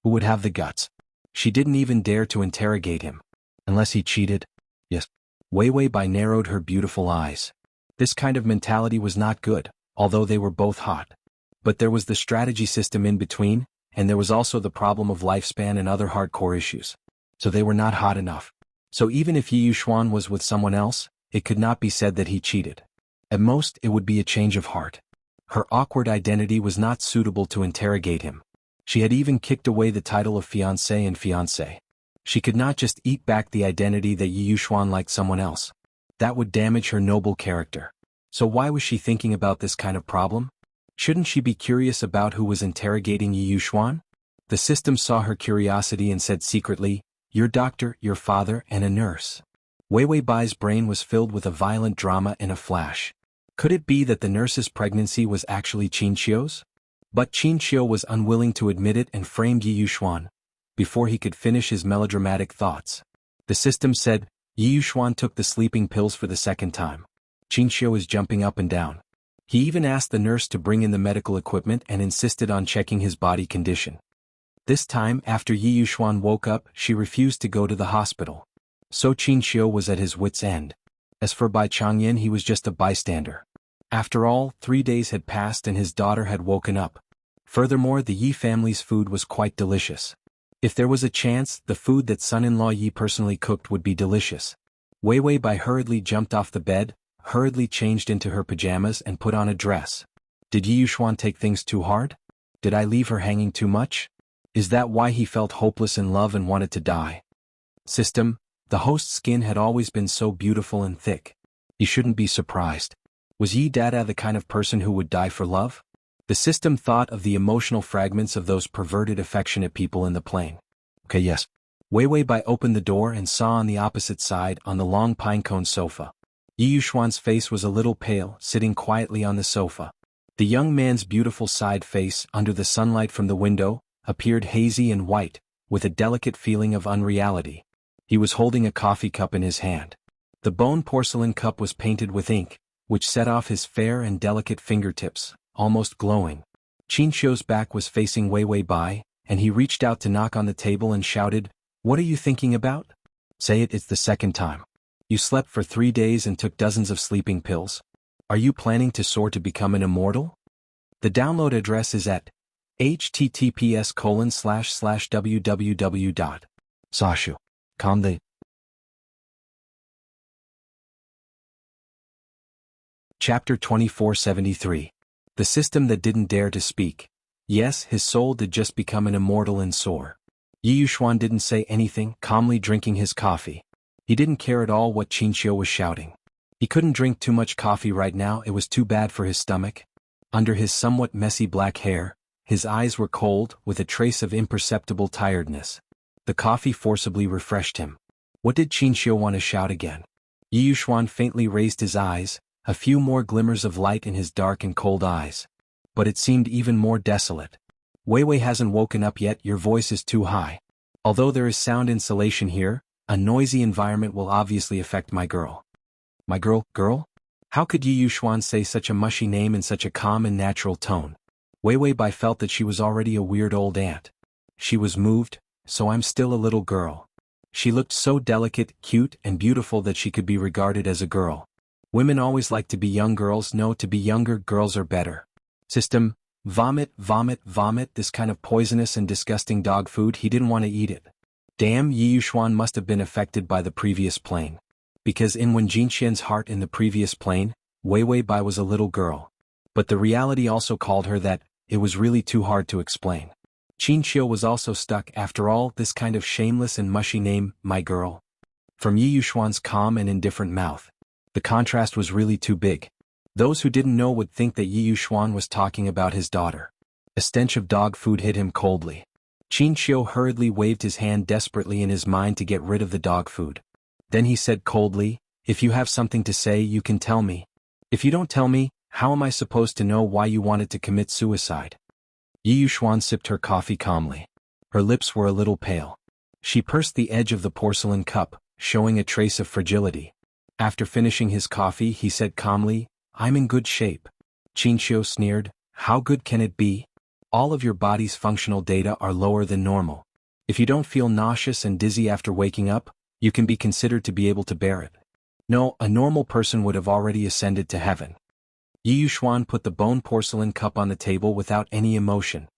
Who would have the guts? She didn't even dare to interrogate him. Unless he cheated? Yes. Wei Wei Bai narrowed her beautiful eyes. This kind of mentality was not good, although they were both hot. But there was the strategy system in between, and there was also the problem of lifespan and other hardcore issues. So they were not hot enough. So even if Yi Yuxuan was with someone else, it could not be said that he cheated. At most, it would be a change of heart. Her awkward identity was not suitable to interrogate him. She had even kicked away the title of fiancé and fiancé. She could not just eat back the identity that Yi Yuxuan liked someone else. That would damage her noble character. So why was she thinking about this kind of problem? Shouldn't she be curious about who was interrogating Yi Yuxuan? The system saw her curiosity and said secretly, your doctor, your father, and a nurse. Wei Wei Bai's brain was filled with a violent drama in a flash. Could it be that the nurse's pregnancy was actually Qinqiu's? But Qinqiu was unwilling to admit it and framed Yi Yuxuan before he could finish his melodramatic thoughts. The system said, Yi Yuxuan took the sleeping pills for the second time. Qinqiu is jumping up and down. He even asked the nurse to bring in the medical equipment and insisted on checking his body condition. This time, after Yi Yuxuan woke up, she refused to go to the hospital. So Qinqiu was at his wit's end. As for Bai Changyan, he was just a bystander. After all, 3 days had passed and his daughter had woken up. Furthermore, the Yi family's food was quite delicious. If there was a chance, the food that son-in-law Yi personally cooked would be delicious. Wei Bai hurriedly jumped off the bed, hurriedly changed into her pajamas and put on a dress. Did Yi Yuxuan take things too hard? Did I leave her hanging too much? Is that why he felt hopeless in love and wanted to die? System, the host's skin had always been so beautiful and thick. You shouldn't be surprised. Was Yi Dada the kind of person who would die for love? The system thought of the emotional fragments of those perverted affectionate people in the plane. Okay, yes. Wei Bai opened the door and saw on the opposite side on the long pinecone sofa. Yi Yuxuan's face was a little pale, sitting quietly on the sofa. The young man's beautiful side face, under the sunlight from the window, appeared hazy and white, with a delicate feeling of unreality. He was holding a coffee cup in his hand. The bone porcelain cup was painted with ink, which set off his fair and delicate fingertips, almost glowing. Qinqiu's back was facing Wei Bai, and he reached out to knock on the table and shouted, "What are you thinking about? Say it, it's the second time. You slept for 3 days and took dozens of sleeping pills. Are you planning to soar to become an immortal?" The download address is at https://www.sashu.com. Chapter 2473. The system that didn't dare to speak. Yes, his soul did just become an immortal and soar. Yi Yuxuan didn't say anything, calmly drinking his coffee. He didn't care at all what Qinqiu was shouting. He couldn't drink too much coffee right now, it was too bad for his stomach. Under his somewhat messy black hair, his eyes were cold, with a trace of imperceptible tiredness. The coffee forcibly refreshed him. What did Qinqiu want to shout again? Yi Yuxuan faintly raised his eyes, a few more glimmers of light in his dark and cold eyes. But it seemed even more desolate. Wei hasn't woken up yet, your voice is too high. Although there is sound insulation here, a noisy environment will obviously affect my girl. My girl? How could Yi Yuxuan say such a mushy name in such a calm and natural tone? Wei Bai felt that she was already a weird old aunt. She was moved, so I'm still a little girl. She looked so delicate, cute, and beautiful that she could be regarded as a girl. Women always like to be young girls. No, to be younger girls are better. System, vomit, this kind of poisonous and disgusting dog food, he didn't want to eat it. Damn, Yi Yuxuan must have been affected by the previous plane. Because in Wen Jinxian's heart in the previous plane, Wei Bai was a little girl. But the reality also called her that, it was really too hard to explain. Qinqiu was also stuck, after all, this kind of shameless and mushy name, my girl. From Yi Yuxuan's calm and indifferent mouth. The contrast was really too big. Those who didn't know would think that Yi Yuxuan was talking about his daughter. A stench of dog food hit him coldly. Qinqiu hurriedly waved his hand desperately in his mind to get rid of the dog food. Then he said coldly, if you have something to say, you can tell me. If you don't tell me, how am I supposed to know why you wanted to commit suicide? Yi Yuxuan sipped her coffee calmly. Her lips were a little pale. She pursed the edge of the porcelain cup, showing a trace of fragility. After finishing his coffee, he said calmly, I'm in good shape. Qinqiu sneered, how good can it be? All of your body's functional data are lower than normal. If you don't feel nauseous and dizzy after waking up, you can be considered to be able to bear it. No, a normal person would have already ascended to heaven. Yi Yuxuan put the bone porcelain cup on the table without any emotion.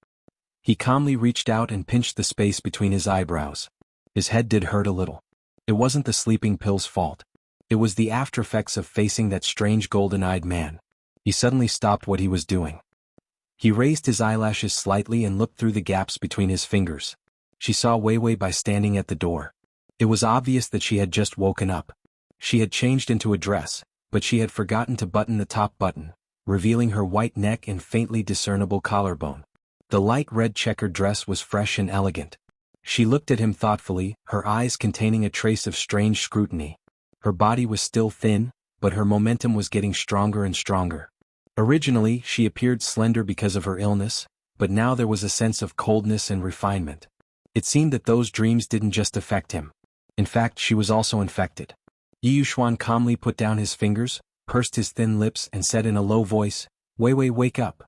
He calmly reached out and pinched the space between his eyebrows. His head did hurt a little. It wasn't the sleeping pill's fault. It was the aftereffects of facing that strange golden-eyed man. He suddenly stopped what he was doing. He raised his eyelashes slightly and looked through the gaps between his fingers. She saw Wei Bai standing at the door. It was obvious that she had just woken up. She had changed into a dress, but she had forgotten to button the top button, revealing her white neck and faintly discernible collarbone. The light red checkered dress was fresh and elegant. She looked at him thoughtfully, her eyes containing a trace of strange scrutiny. Her body was still thin, but her momentum was getting stronger and stronger. Originally, she appeared slender because of her illness, but now there was a sense of coldness and refinement. It seemed that those dreams didn't just affect him. In fact, she was also infected. Yi Yuxuan calmly put down his fingers, pursed his thin lips and said in a low voice, "Wei Wei, wake up."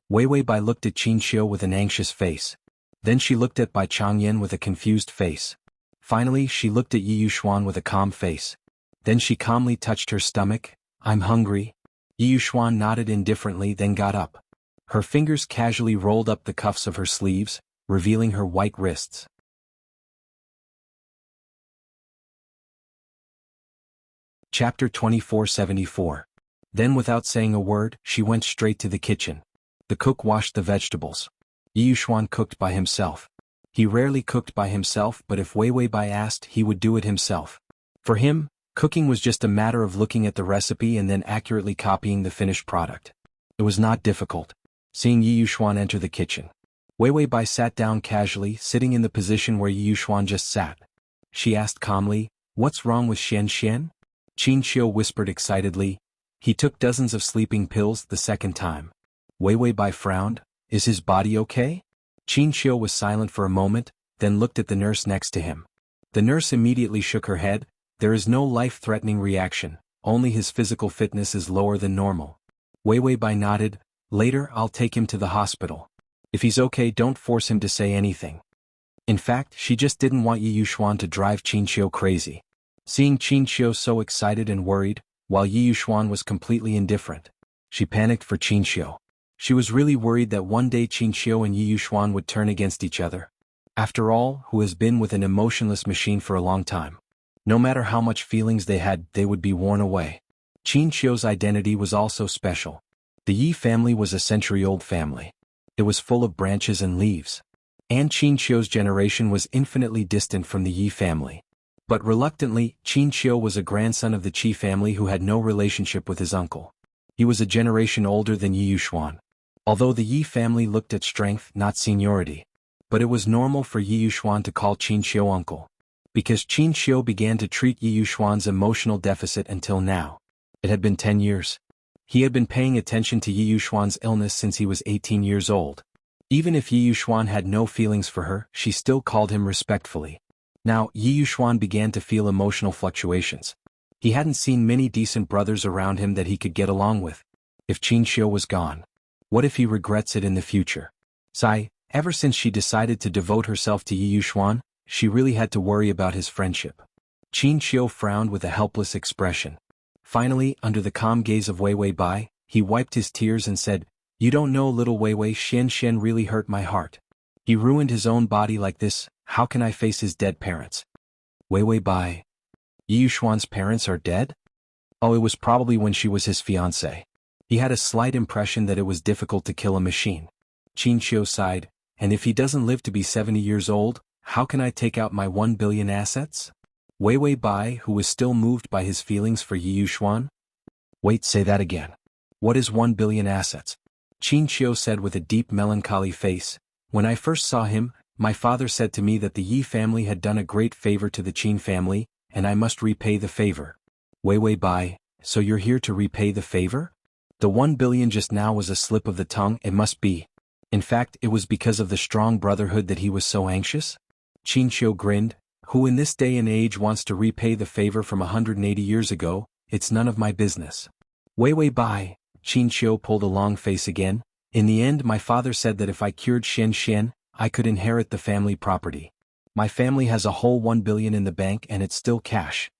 Wei Wei Bai looked at Qin Xiu with an anxious face. Then she looked at Bai Changyan with a confused face. Finally, she looked at Yi Yuxuan with a calm face. Then she calmly touched her stomach. "I'm hungry." Yi Yuxuan nodded indifferently, then got up. Her fingers casually rolled up the cuffs of her sleeves, revealing her white wrists. Chapter 2474. Then without saying a word, she went straight to the kitchen. The cook washed the vegetables. Yi Yuxuan cooked by himself. He rarely cooked by himself, but if Wei Wei Bai asked, he would do it himself. For him, cooking was just a matter of looking at the recipe and then accurately copying the finished product. It was not difficult. Seeing Yi Yuxuan enter the kitchen, Wei Wei Bai sat down casually, sitting in the position where Yi Yuxuan just sat. She asked calmly, "What's wrong with Xian Xian?" Qin Xiu whispered excitedly, "He took dozens of sleeping pills the second time." Wei Wei Bai frowned, "Is his body okay?" Qin Xiu was silent for a moment, then looked at the nurse next to him. The nurse immediately shook her head. "There is no life-threatening reaction, only his physical fitness is lower than normal." Wei Wei Bai nodded, "Later I'll take him to the hospital. If he's okay, don't force him to say anything." In fact, she just didn't want Yi Yuxuan to drive Qin Xiu crazy. Seeing Qin Xiu so excited and worried, while Yi Yuxuan was completely indifferent, she panicked for Qin Xiu. She was really worried that one day Qin Xiu and Yi Yuxuan would turn against each other. After all, who has been with an emotionless machine for a long time? No matter how much feelings they had, they would be worn away. Qin Xiu's identity was also special. The Yi family was a century-old family. It was full of branches and leaves. And Qin Xiu's generation was infinitely distant from the Yi family. But reluctantly, Qin Xiu was a grandson of the Qi family who had no relationship with his uncle. He was a generation older than Yi Yuxuan. Although the Yi family looked at strength, not seniority. But it was normal for Yi Yuxuan to call Qin Xiu uncle. Because Qin Xiu began to treat Yi Yuxuan's emotional deficit until now. It had been 10 years. He had been paying attention to Yi Yuxuan's illness since he was 18 years old. Even if Yi Yuxuan had no feelings for her, she still called him respectfully. Now, Yi Yuxuan began to feel emotional fluctuations. He hadn't seen many decent brothers around him that he could get along with. If Qin Xiu was gone, what if he regrets it in the future? Ever since she decided to devote herself to Yi Yuxuan, she really had to worry about his friendship. Qin Xiu frowned with a helpless expression. Finally, under the calm gaze of Wei Wei Bai, he wiped his tears and said, "You don't know, little Wei Wei, Xian Xian really hurt my heart. He ruined his own body like this. How can I face his dead parents?" Wei Wei Bai. Yi Yuxuan's parents are dead? Oh, it was probably when she was his fiancée. He had a slight impression that it was difficult to kill a machine. Qin Xiu sighed, "And if he doesn't live to be 70 years old, how can I take out my 1 billion assets?" Wei Wei Bai, who was still moved by his feelings for Yi Yuxuan. "Wait, say that again. What is 1 billion assets?" Qin Xiu said with a deep melancholy face. "When I first saw him, my father said to me that the Yi family had done a great favor to the Qin family, and I must repay the favor." Wei Wei Bai, "So you're here to repay the favor?" The 1 billion just now was a slip of the tongue, it must be. In fact, it was because of the strong brotherhood that he was so anxious? Qin Xiu grinned. "Who in this day and age wants to repay the favor from 180 years ago? It's none of my business." Wei Wei Bai, Qin Xiu pulled a long face again. "In the end, my father said that if I cured Xian Xian, I could inherit the family property. My family has a whole 1 billion in the bank and it's still cash."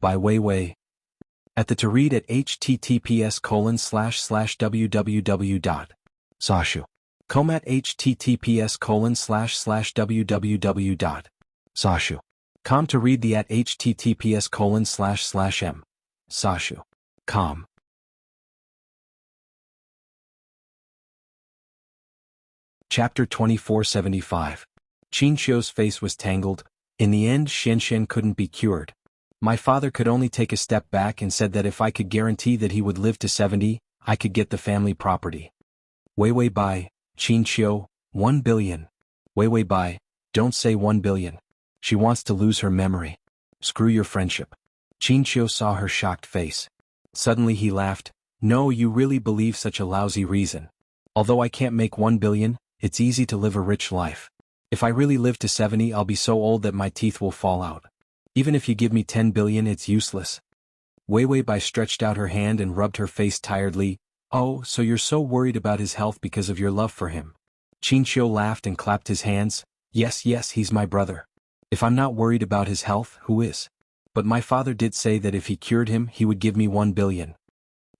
By Wei Wei. At the to read at https://www.sashu.com at https://www.sashu.com to read the at https://m.sashu.com. Chapter 2475. Qin Xiu's face was tangled. In the end, Xian Xian couldn't be cured. My father could only take a step back and said that if I could guarantee that he would live to 70, I could get the family property. Wei Wei Bai, Qin Xiu, 1 billion. Wei Wei Bai, don't say 1 billion. She wants to lose her memory. Screw your friendship. Qin Xiu saw her shocked face. Suddenly he laughed. No, you really believe such a lousy reason. Although I can't make 1 billion, it's easy to live a rich life. If I really live to 70, I'll be so old that my teeth will fall out. Even if you give me 10 billion, it's useless. Wei Wei Bai stretched out her hand and rubbed her face tiredly. Oh, so you're so worried about his health because of your love for him. Qin Xiu laughed and clapped his hands. Yes, yes, he's my brother. If I'm not worried about his health, who is? But my father did say that if he cured him, he would give me 1 billion.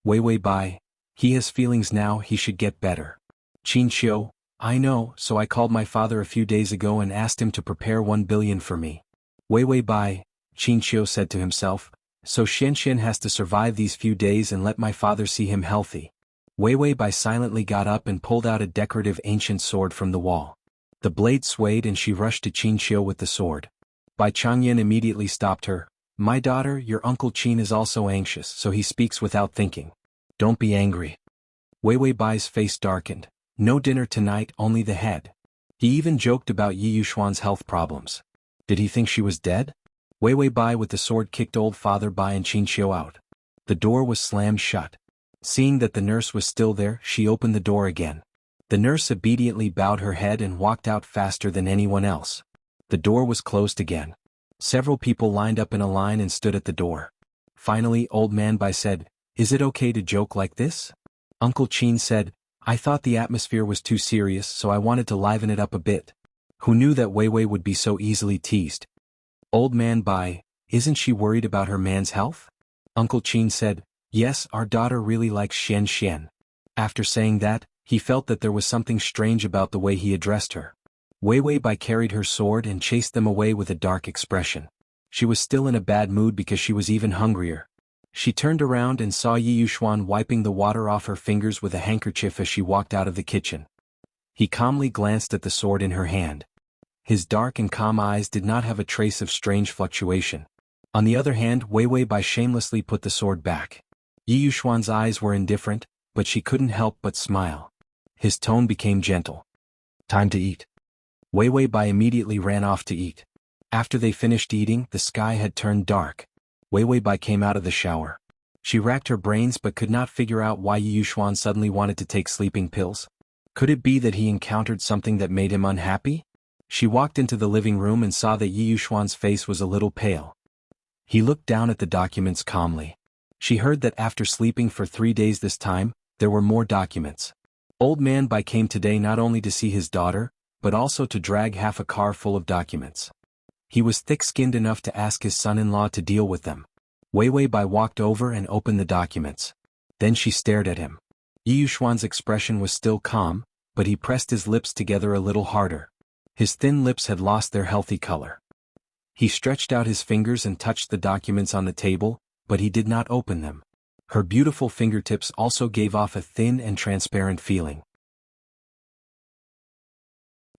Wei Wei Bai. He has feelings now, he should get better. Qin Xiu. I know, so I called my father a few days ago and asked him to prepare 1 billion for me. Wei Wei Bai, Qin Xiu said to himself, so Xian has to survive these few days and let my father see him healthy. Wei Wei Bai silently got up and pulled out a decorative ancient sword from the wall. The blade swayed and she rushed to Qin Xiu with the sword. Bai Changyan immediately stopped her. My daughter, your uncle Qin is also anxious, so he speaks without thinking. Don't be angry. Wei Wei Bai's face darkened. No dinner tonight, only the head. He even joked about Yi Yuxuan's health problems. Did he think she was dead? Wei Wei Bai with the sword kicked old Father Bai and Qin Xiu out. The door was slammed shut. Seeing that the nurse was still there, she opened the door again. The nurse obediently bowed her head and walked out faster than anyone else. The door was closed again. Several people lined up in a line and stood at the door. Finally, Old Man Bai said, Is it okay to joke like this? Uncle Qin said, I thought the atmosphere was too serious, so I wanted to liven it up a bit. Who knew that Wei Wei would be so easily teased? Old Man Bai, isn't she worried about her man's health? Uncle Qin said, Yes, our daughter really likes Xian. After saying that, he felt that there was something strange about the way he addressed her. Wei Wei Bai carried her sword and chased them away with a dark expression. She was still in a bad mood because she was even hungrier. She turned around and saw Yi Yuxuan wiping the water off her fingers with a handkerchief as she walked out of the kitchen. He calmly glanced at the sword in her hand. His dark and calm eyes did not have a trace of strange fluctuation. On the other hand, Wei Wei Bai shamelessly put the sword back. Yi Yuxuan's eyes were indifferent, but she couldn't help but smile. His tone became gentle. Time to eat. Wei Wei Bai immediately ran off to eat. After they finished eating, the sky had turned dark. Wei Wei Bai came out of the shower. She racked her brains but could not figure out why Yi Yuxuan suddenly wanted to take sleeping pills. Could it be that he encountered something that made him unhappy? She walked into the living room and saw that Yi Yuxuan's face was a little pale. He looked down at the documents calmly. She heard that after sleeping for 3 days this time, there were more documents. Old Man Bai came today not only to see his daughter, but also to drag half a car full of documents. He was thick-skinned enough to ask his son-in-law to deal with them. Wei Wei Bai walked over and opened the documents. Then she stared at him. Yi Yuxuan's expression was still calm, but he pressed his lips together a little harder. His thin lips had lost their healthy color. He stretched out his fingers and touched the documents on the table, but he did not open them. Her beautiful fingertips also gave off a thin and transparent feeling.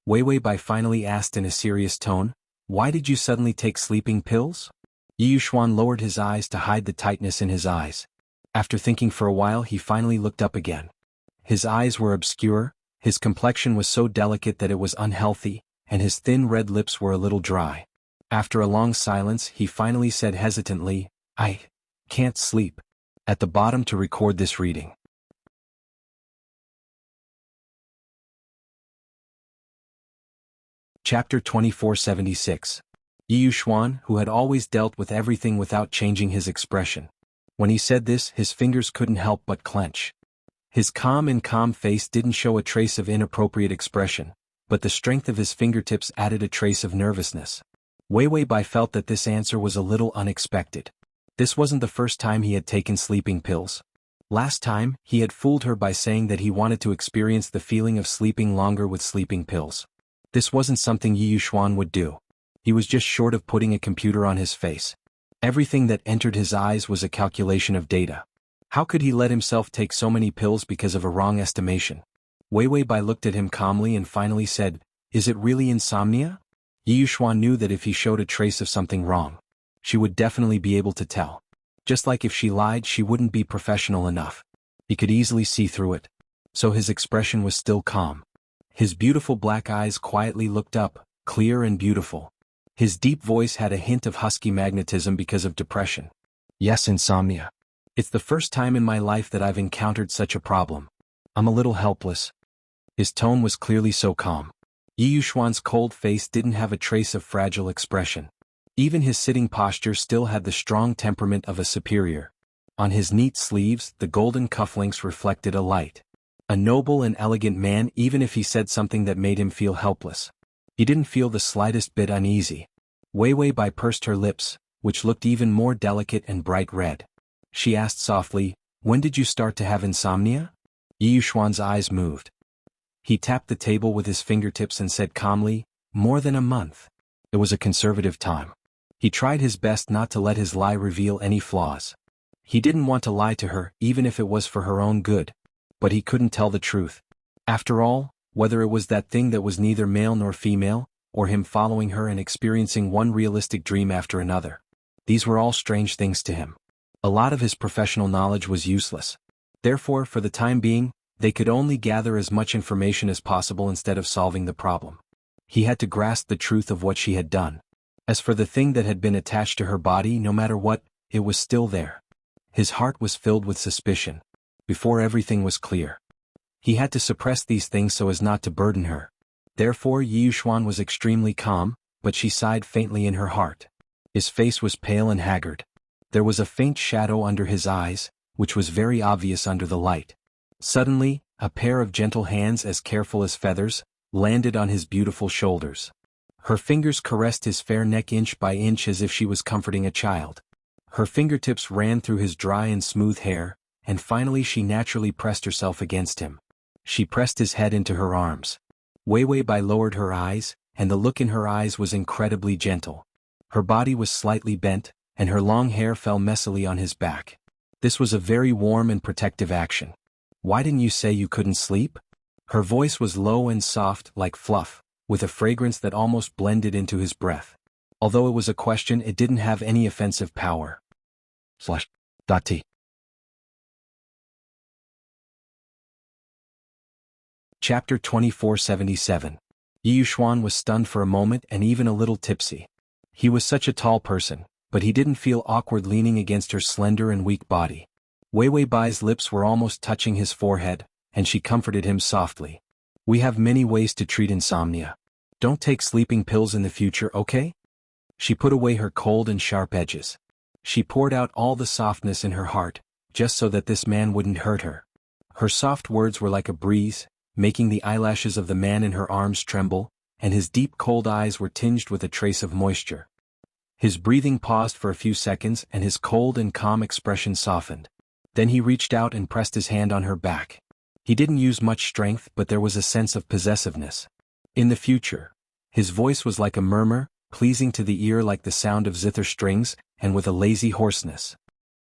Wei Wei Bai finally asked in a serious tone, Why did you suddenly take sleeping pills? Yi Yuxuan lowered his eyes to hide the tightness in his eyes. After thinking for a while, he finally looked up again. His eyes were obscure, his complexion was so delicate that it was unhealthy, and his thin red lips were a little dry. After a long silence, he finally said hesitantly, I can't sleep. At the bottom to record this reading. Chapter 2476. Yi Yuxuan, who had always dealt with everything without changing his expression. When he said this, his fingers couldn't help but clench. His calm face didn't show a trace of inappropriate expression, but the strength of his fingertips added a trace of nervousness. Wei Wei Bai felt that this answer was a little unexpected. This wasn't the first time he had taken sleeping pills. Last time, he had fooled her by saying that he wanted to experience the feeling of sleeping longer with sleeping pills. This wasn't something Yi Yuxuan would do. He was just short of putting a computer on his face. Everything that entered his eyes was a calculation of data. How could he let himself take so many pills because of a wrong estimation? Wei Wei Bai looked at him calmly and finally said, Is it really insomnia? Yi Yuxuan knew that if he showed a trace of something wrong, she would definitely be able to tell. Just like if she lied, she wouldn't be professional enough. He could easily see through it. So his expression was still calm. His beautiful black eyes quietly looked up, clear and beautiful. His deep voice had a hint of husky magnetism because of depression. Yes, insomnia. It's the first time in my life that I've encountered such a problem. I'm a little helpless. His tone was clearly so calm. Yi Yuxuan's cold face didn't have a trace of fragile expression. Even his sitting posture still had the strong temperament of a superior. On his neat sleeves, the golden cufflinks reflected a light. A noble and elegant man, even if he said something that made him feel helpless. He didn't feel the slightest bit uneasy. Wei Wei Bai pursed her lips, which looked even more delicate and bright red. She asked softly, "When did you start to have insomnia?" Yi Yuxuan's eyes moved. He tapped the table with his fingertips and said calmly, "More than a month." It was a conservative time. He tried his best not to let his lie reveal any flaws. He didn't want to lie to her, even if it was for her own good. But he couldn't tell the truth. After all, whether it was that thing that was neither male nor female, or him following her and experiencing one realistic dream after another, these were all strange things to him. A lot of his professional knowledge was useless. Therefore, for the time being, they could only gather as much information as possible instead of solving the problem. He had to grasp the truth of what she had done. As for the thing that had been attached to her body, no matter what, it was still there. His heart was filled with suspicion. Before everything was clear, he had to suppress these things so as not to burden her. Therefore Yi Yuxuan was extremely calm, but she sighed faintly in her heart. His face was pale and haggard. There was a faint shadow under his eyes, which was very obvious under the light. Suddenly, a pair of gentle hands as careful as feathers, landed on his beautiful shoulders. Her fingers caressed his fair neck inch by inch as if she was comforting a child. Her fingertips ran through his dry and smooth hair, and finally she naturally pressed herself against him. She pressed his head into her arms. Wei Wei Bai lowered her eyes, and the look in her eyes was incredibly gentle. Her body was slightly bent, and her long hair fell messily on his back. This was a very warm and protective action. "Why didn't you say you couldn't sleep?" Her voice was low and soft, like fluff, with a fragrance that almost blended into his breath. Although it was a question, it didn't have any offensive power. T. Chapter 2477. Yi Yuxuan was stunned for a moment and even a little tipsy. He was such a tall person, but he didn't feel awkward leaning against her slender and weak body. Wei Wei Bai's lips were almost touching his forehead, and she comforted him softly. "We have many ways to treat insomnia. Don't take sleeping pills in the future, okay?" She put away her cold and sharp edges. She poured out all the softness in her heart, just so that this man wouldn't hurt her. Her soft words were like a breeze, making the eyelashes of the man in her arms tremble, and his deep cold eyes were tinged with a trace of moisture. His breathing paused for a few seconds and his cold and calm expression softened. Then he reached out and pressed his hand on her back. He didn't use much strength, but there was a sense of possessiveness. In the future, his voice was like a murmur, pleasing to the ear like the sound of zither strings, and with a lazy hoarseness.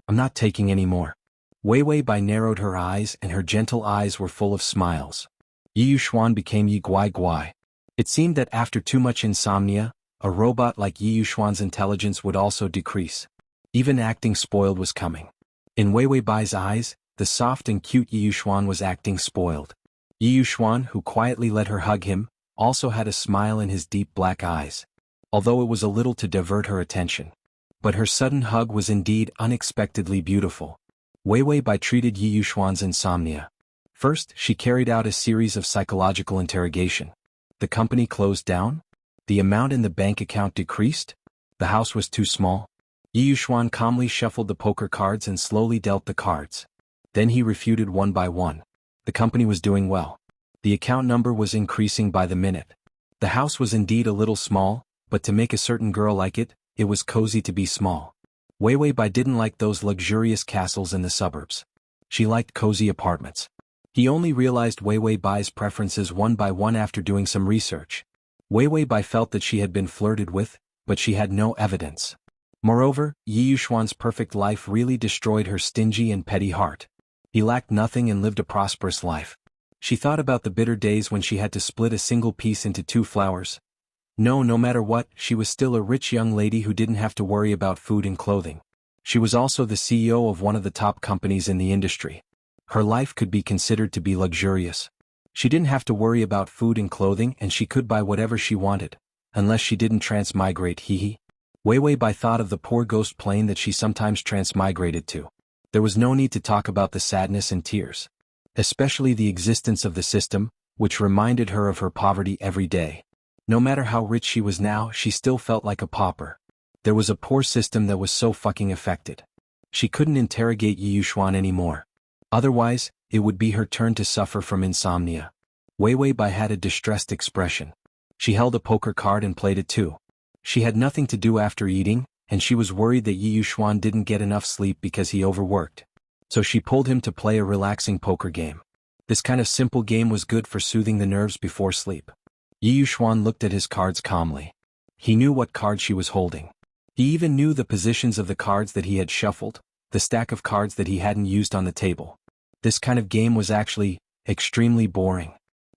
"I'm not taking any more." Wei Wei Bai narrowed her eyes and her gentle eyes were full of smiles. Yi Yuxuan became Yi Guai Guai. It seemed that after too much insomnia, a robot like Yi Yuxuan's intelligence would also decrease. Even acting spoiled was coming. In Wei Wei Bai's eyes, the soft and cute Yi Yuxuan was acting spoiled. Yi Yuxuan, who quietly let her hug him, also had a smile in his deep black eyes. Although it was a little to divert her attention. But her sudden hug was indeed unexpectedly beautiful. Wei Wei Bai treated Yi Yuxuan's insomnia. First, she carried out a series of psychological interrogation. The company closed down? The amount in the bank account decreased? The house was too small? Yi Yuxuan calmly shuffled the poker cards and slowly dealt the cards. Then he refuted one by one. The company was doing well. The account number was increasing by the minute. The house was indeed a little small, but to make a certain girl like it, it was cozy to be small. Wei Wei Bai didn't like those luxurious castles in the suburbs. She liked cozy apartments. He only realized Wei Wei Bai's preferences one by one after doing some research. Wei Wei Bai felt that she had been flirted with, but she had no evidence. Moreover, Yi Yuxuan's perfect life really destroyed her stingy and petty heart. He lacked nothing and lived a prosperous life. She thought about the bitter days when she had to split a single piece into two flowers. No matter what, she was still a rich young lady who didn't have to worry about food and clothing. She was also the CEO of one of the top companies in the industry. Her life could be considered to be luxurious. She didn't have to worry about food and clothing and she could buy whatever she wanted. Unless she didn't transmigrate, hee. Wei Wei Bai thought of the poor ghost plane that she sometimes transmigrated to. There was no need to talk about the sadness and tears. Especially the existence of the system, which reminded her of her poverty every day. No matter how rich she was now, she still felt like a pauper. There was a poor system that was so fucking affected. She couldn't interrogate Yi Yuxuan anymore. Otherwise, it would be her turn to suffer from insomnia. Wei Wei Bai had a distressed expression. She held a poker card and played it too. She had nothing to do after eating, and she was worried that Yi Yuxuan didn't get enough sleep because he overworked. So she pulled him to play a relaxing poker game. This kind of simple game was good for soothing the nerves before sleep. Yi Yuxuan looked at his cards calmly. He knew what card she was holding. He even knew the positions of the cards that he had shuffled, the stack of cards that he hadn't used on the table. This kind of game was actually extremely boring.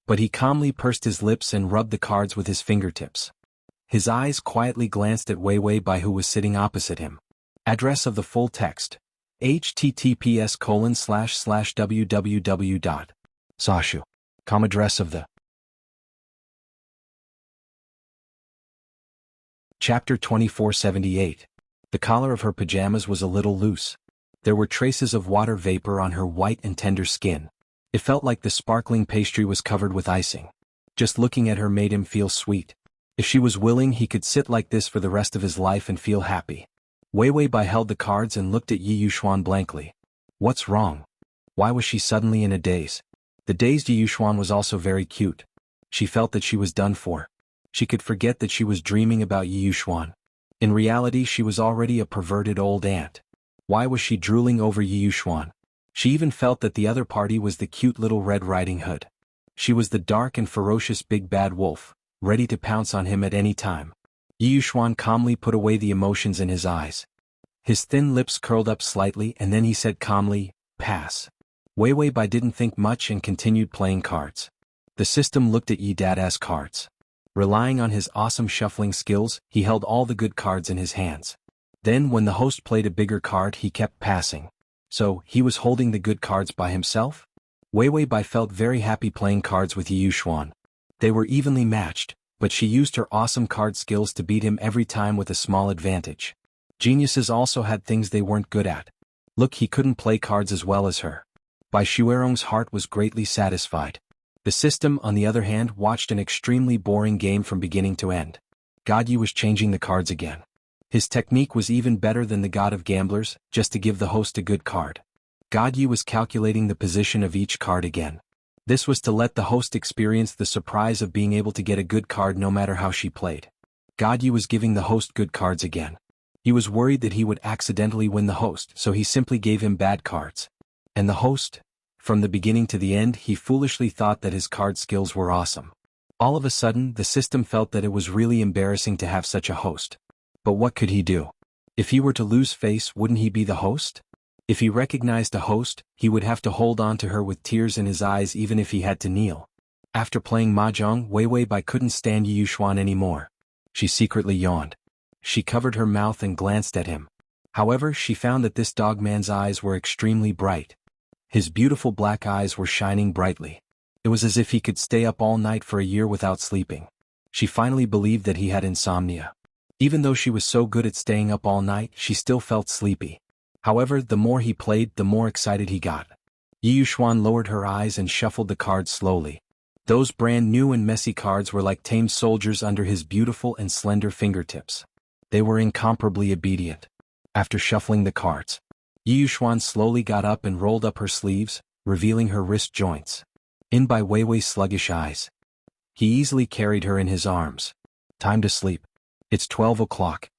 But he calmly pursed his lips and rubbed the cards with his fingertips. His eyes quietly glanced at Wei Wei Bai, who was sitting opposite him. Address of the full text: https://www.sashu.com. Address of the Chapter 2478. The collar of her pajamas was a little loose. There were traces of water vapor on her white and tender skin. It felt like the sparkling pastry was covered with icing. Just looking at her made him feel sweet. If she was willing, he could sit like this for the rest of his life and feel happy. Wei Wei Bai held the cards and looked at Yi Yuxuan blankly. What's wrong? Why was she suddenly in a daze? The dazed Yi Yuxuan was also very cute. She felt that she was done for. She could forget that she was dreaming about Yi Yuxuan. In reality, she was already a perverted old aunt. Why was she drooling over Yi Yuxuan? She even felt that the other party was the cute little Red Riding Hood. She was the dark and ferocious big bad wolf, ready to pounce on him at any time. Yi Yuxuan calmly put away the emotions in his eyes. His thin lips curled up slightly, and then he said calmly, "Pass." Wei Wei Bai didn't think much and continued playing cards. The system looked at Yi Dada's cards. Relying on his awesome shuffling skills, he held all the good cards in his hands. Then when the host played a bigger card, he kept passing. So, he was holding the good cards by himself? Wei Wei Bai felt very happy playing cards with Yi Yuxuan. They were evenly matched, but she used her awesome card skills to beat him every time with a small advantage. Geniuses also had things they weren't good at. Look, he couldn't play cards as well as her. Bai Shuerong's heart was greatly satisfied. The system, on the other hand, watched an extremely boring game from beginning to end. God Yi was changing the cards again. His technique was even better than the god of gamblers, just to give the host a good card. God Yi was calculating the position of each card again. This was to let the host experience the surprise of being able to get a good card no matter how she played. God Yi was giving the host good cards again. He was worried that he would accidentally win the host, so he simply gave him bad cards. And the host? From the beginning to the end, he foolishly thought that his card skills were awesome. All of a sudden, the system felt that it was really embarrassing to have such a host. But what could he do? If he were to lose face, wouldn't he be the host? If he recognized a host, he would have to hold on to her with tears in his eyes even if he had to kneel. After playing mahjong, Wei Wei Bai couldn't stand Yi Yuxuan anymore. She secretly yawned. She covered her mouth and glanced at him. However, she found that this dogman's eyes were extremely bright. His beautiful black eyes were shining brightly. It was as if he could stay up all night for a year without sleeping. She finally believed that he had insomnia. Even though she was so good at staying up all night, she still felt sleepy. However, the more he played, the more excited he got. Yi Yuxuan lowered her eyes and shuffled the cards slowly. Those brand new and messy cards were like tame soldiers under his beautiful and slender fingertips. They were incomparably obedient. After shuffling the cards, Yi Yuxuan slowly got up and rolled up her sleeves, revealing her wrist joints. In by Wei Wei's sluggish eyes. He easily carried her in his arms. Time to sleep. It's 12 o'clock.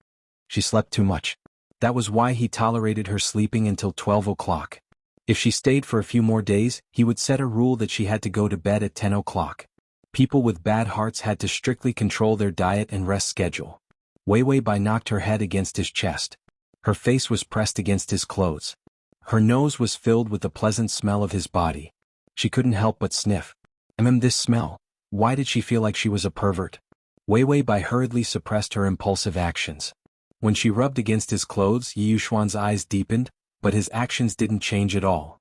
She slept too much. That was why he tolerated her sleeping until 12 o'clock. If she stayed for a few more days, he would set a rule that she had to go to bed at 10 o'clock. People with bad hearts had to strictly control their diet and rest schedule. Wei Wei Bai knocked her head against his chest. Her face was pressed against his clothes. Her nose was filled with the pleasant smell of his body. She couldn't help but sniff. This smell. Why did she feel like she was a pervert? Wei Wei Bai hurriedly suppressed her impulsive actions. When she rubbed against his clothes, Yi Yuxuan's eyes deepened, but his actions didn't change at all.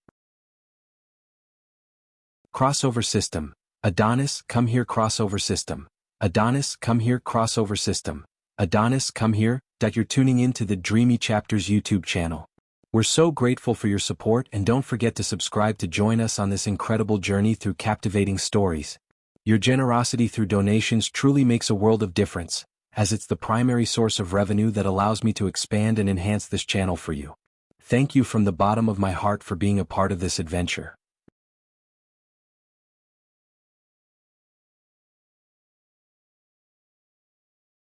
Crossover system. Adonis, come here. Crossover system. Adonis, come here. Crossover system. Adonis, come here. You're tuning in to the Dreamy Chapters YouTube channel. We're so grateful for your support, and don't forget to subscribe to join us on this incredible journey through captivating stories. Your generosity through donations truly makes a world of difference, as it's the primary source of revenue that allows me to expand and enhance this channel for you. Thank you from the bottom of my heart for being a part of this adventure.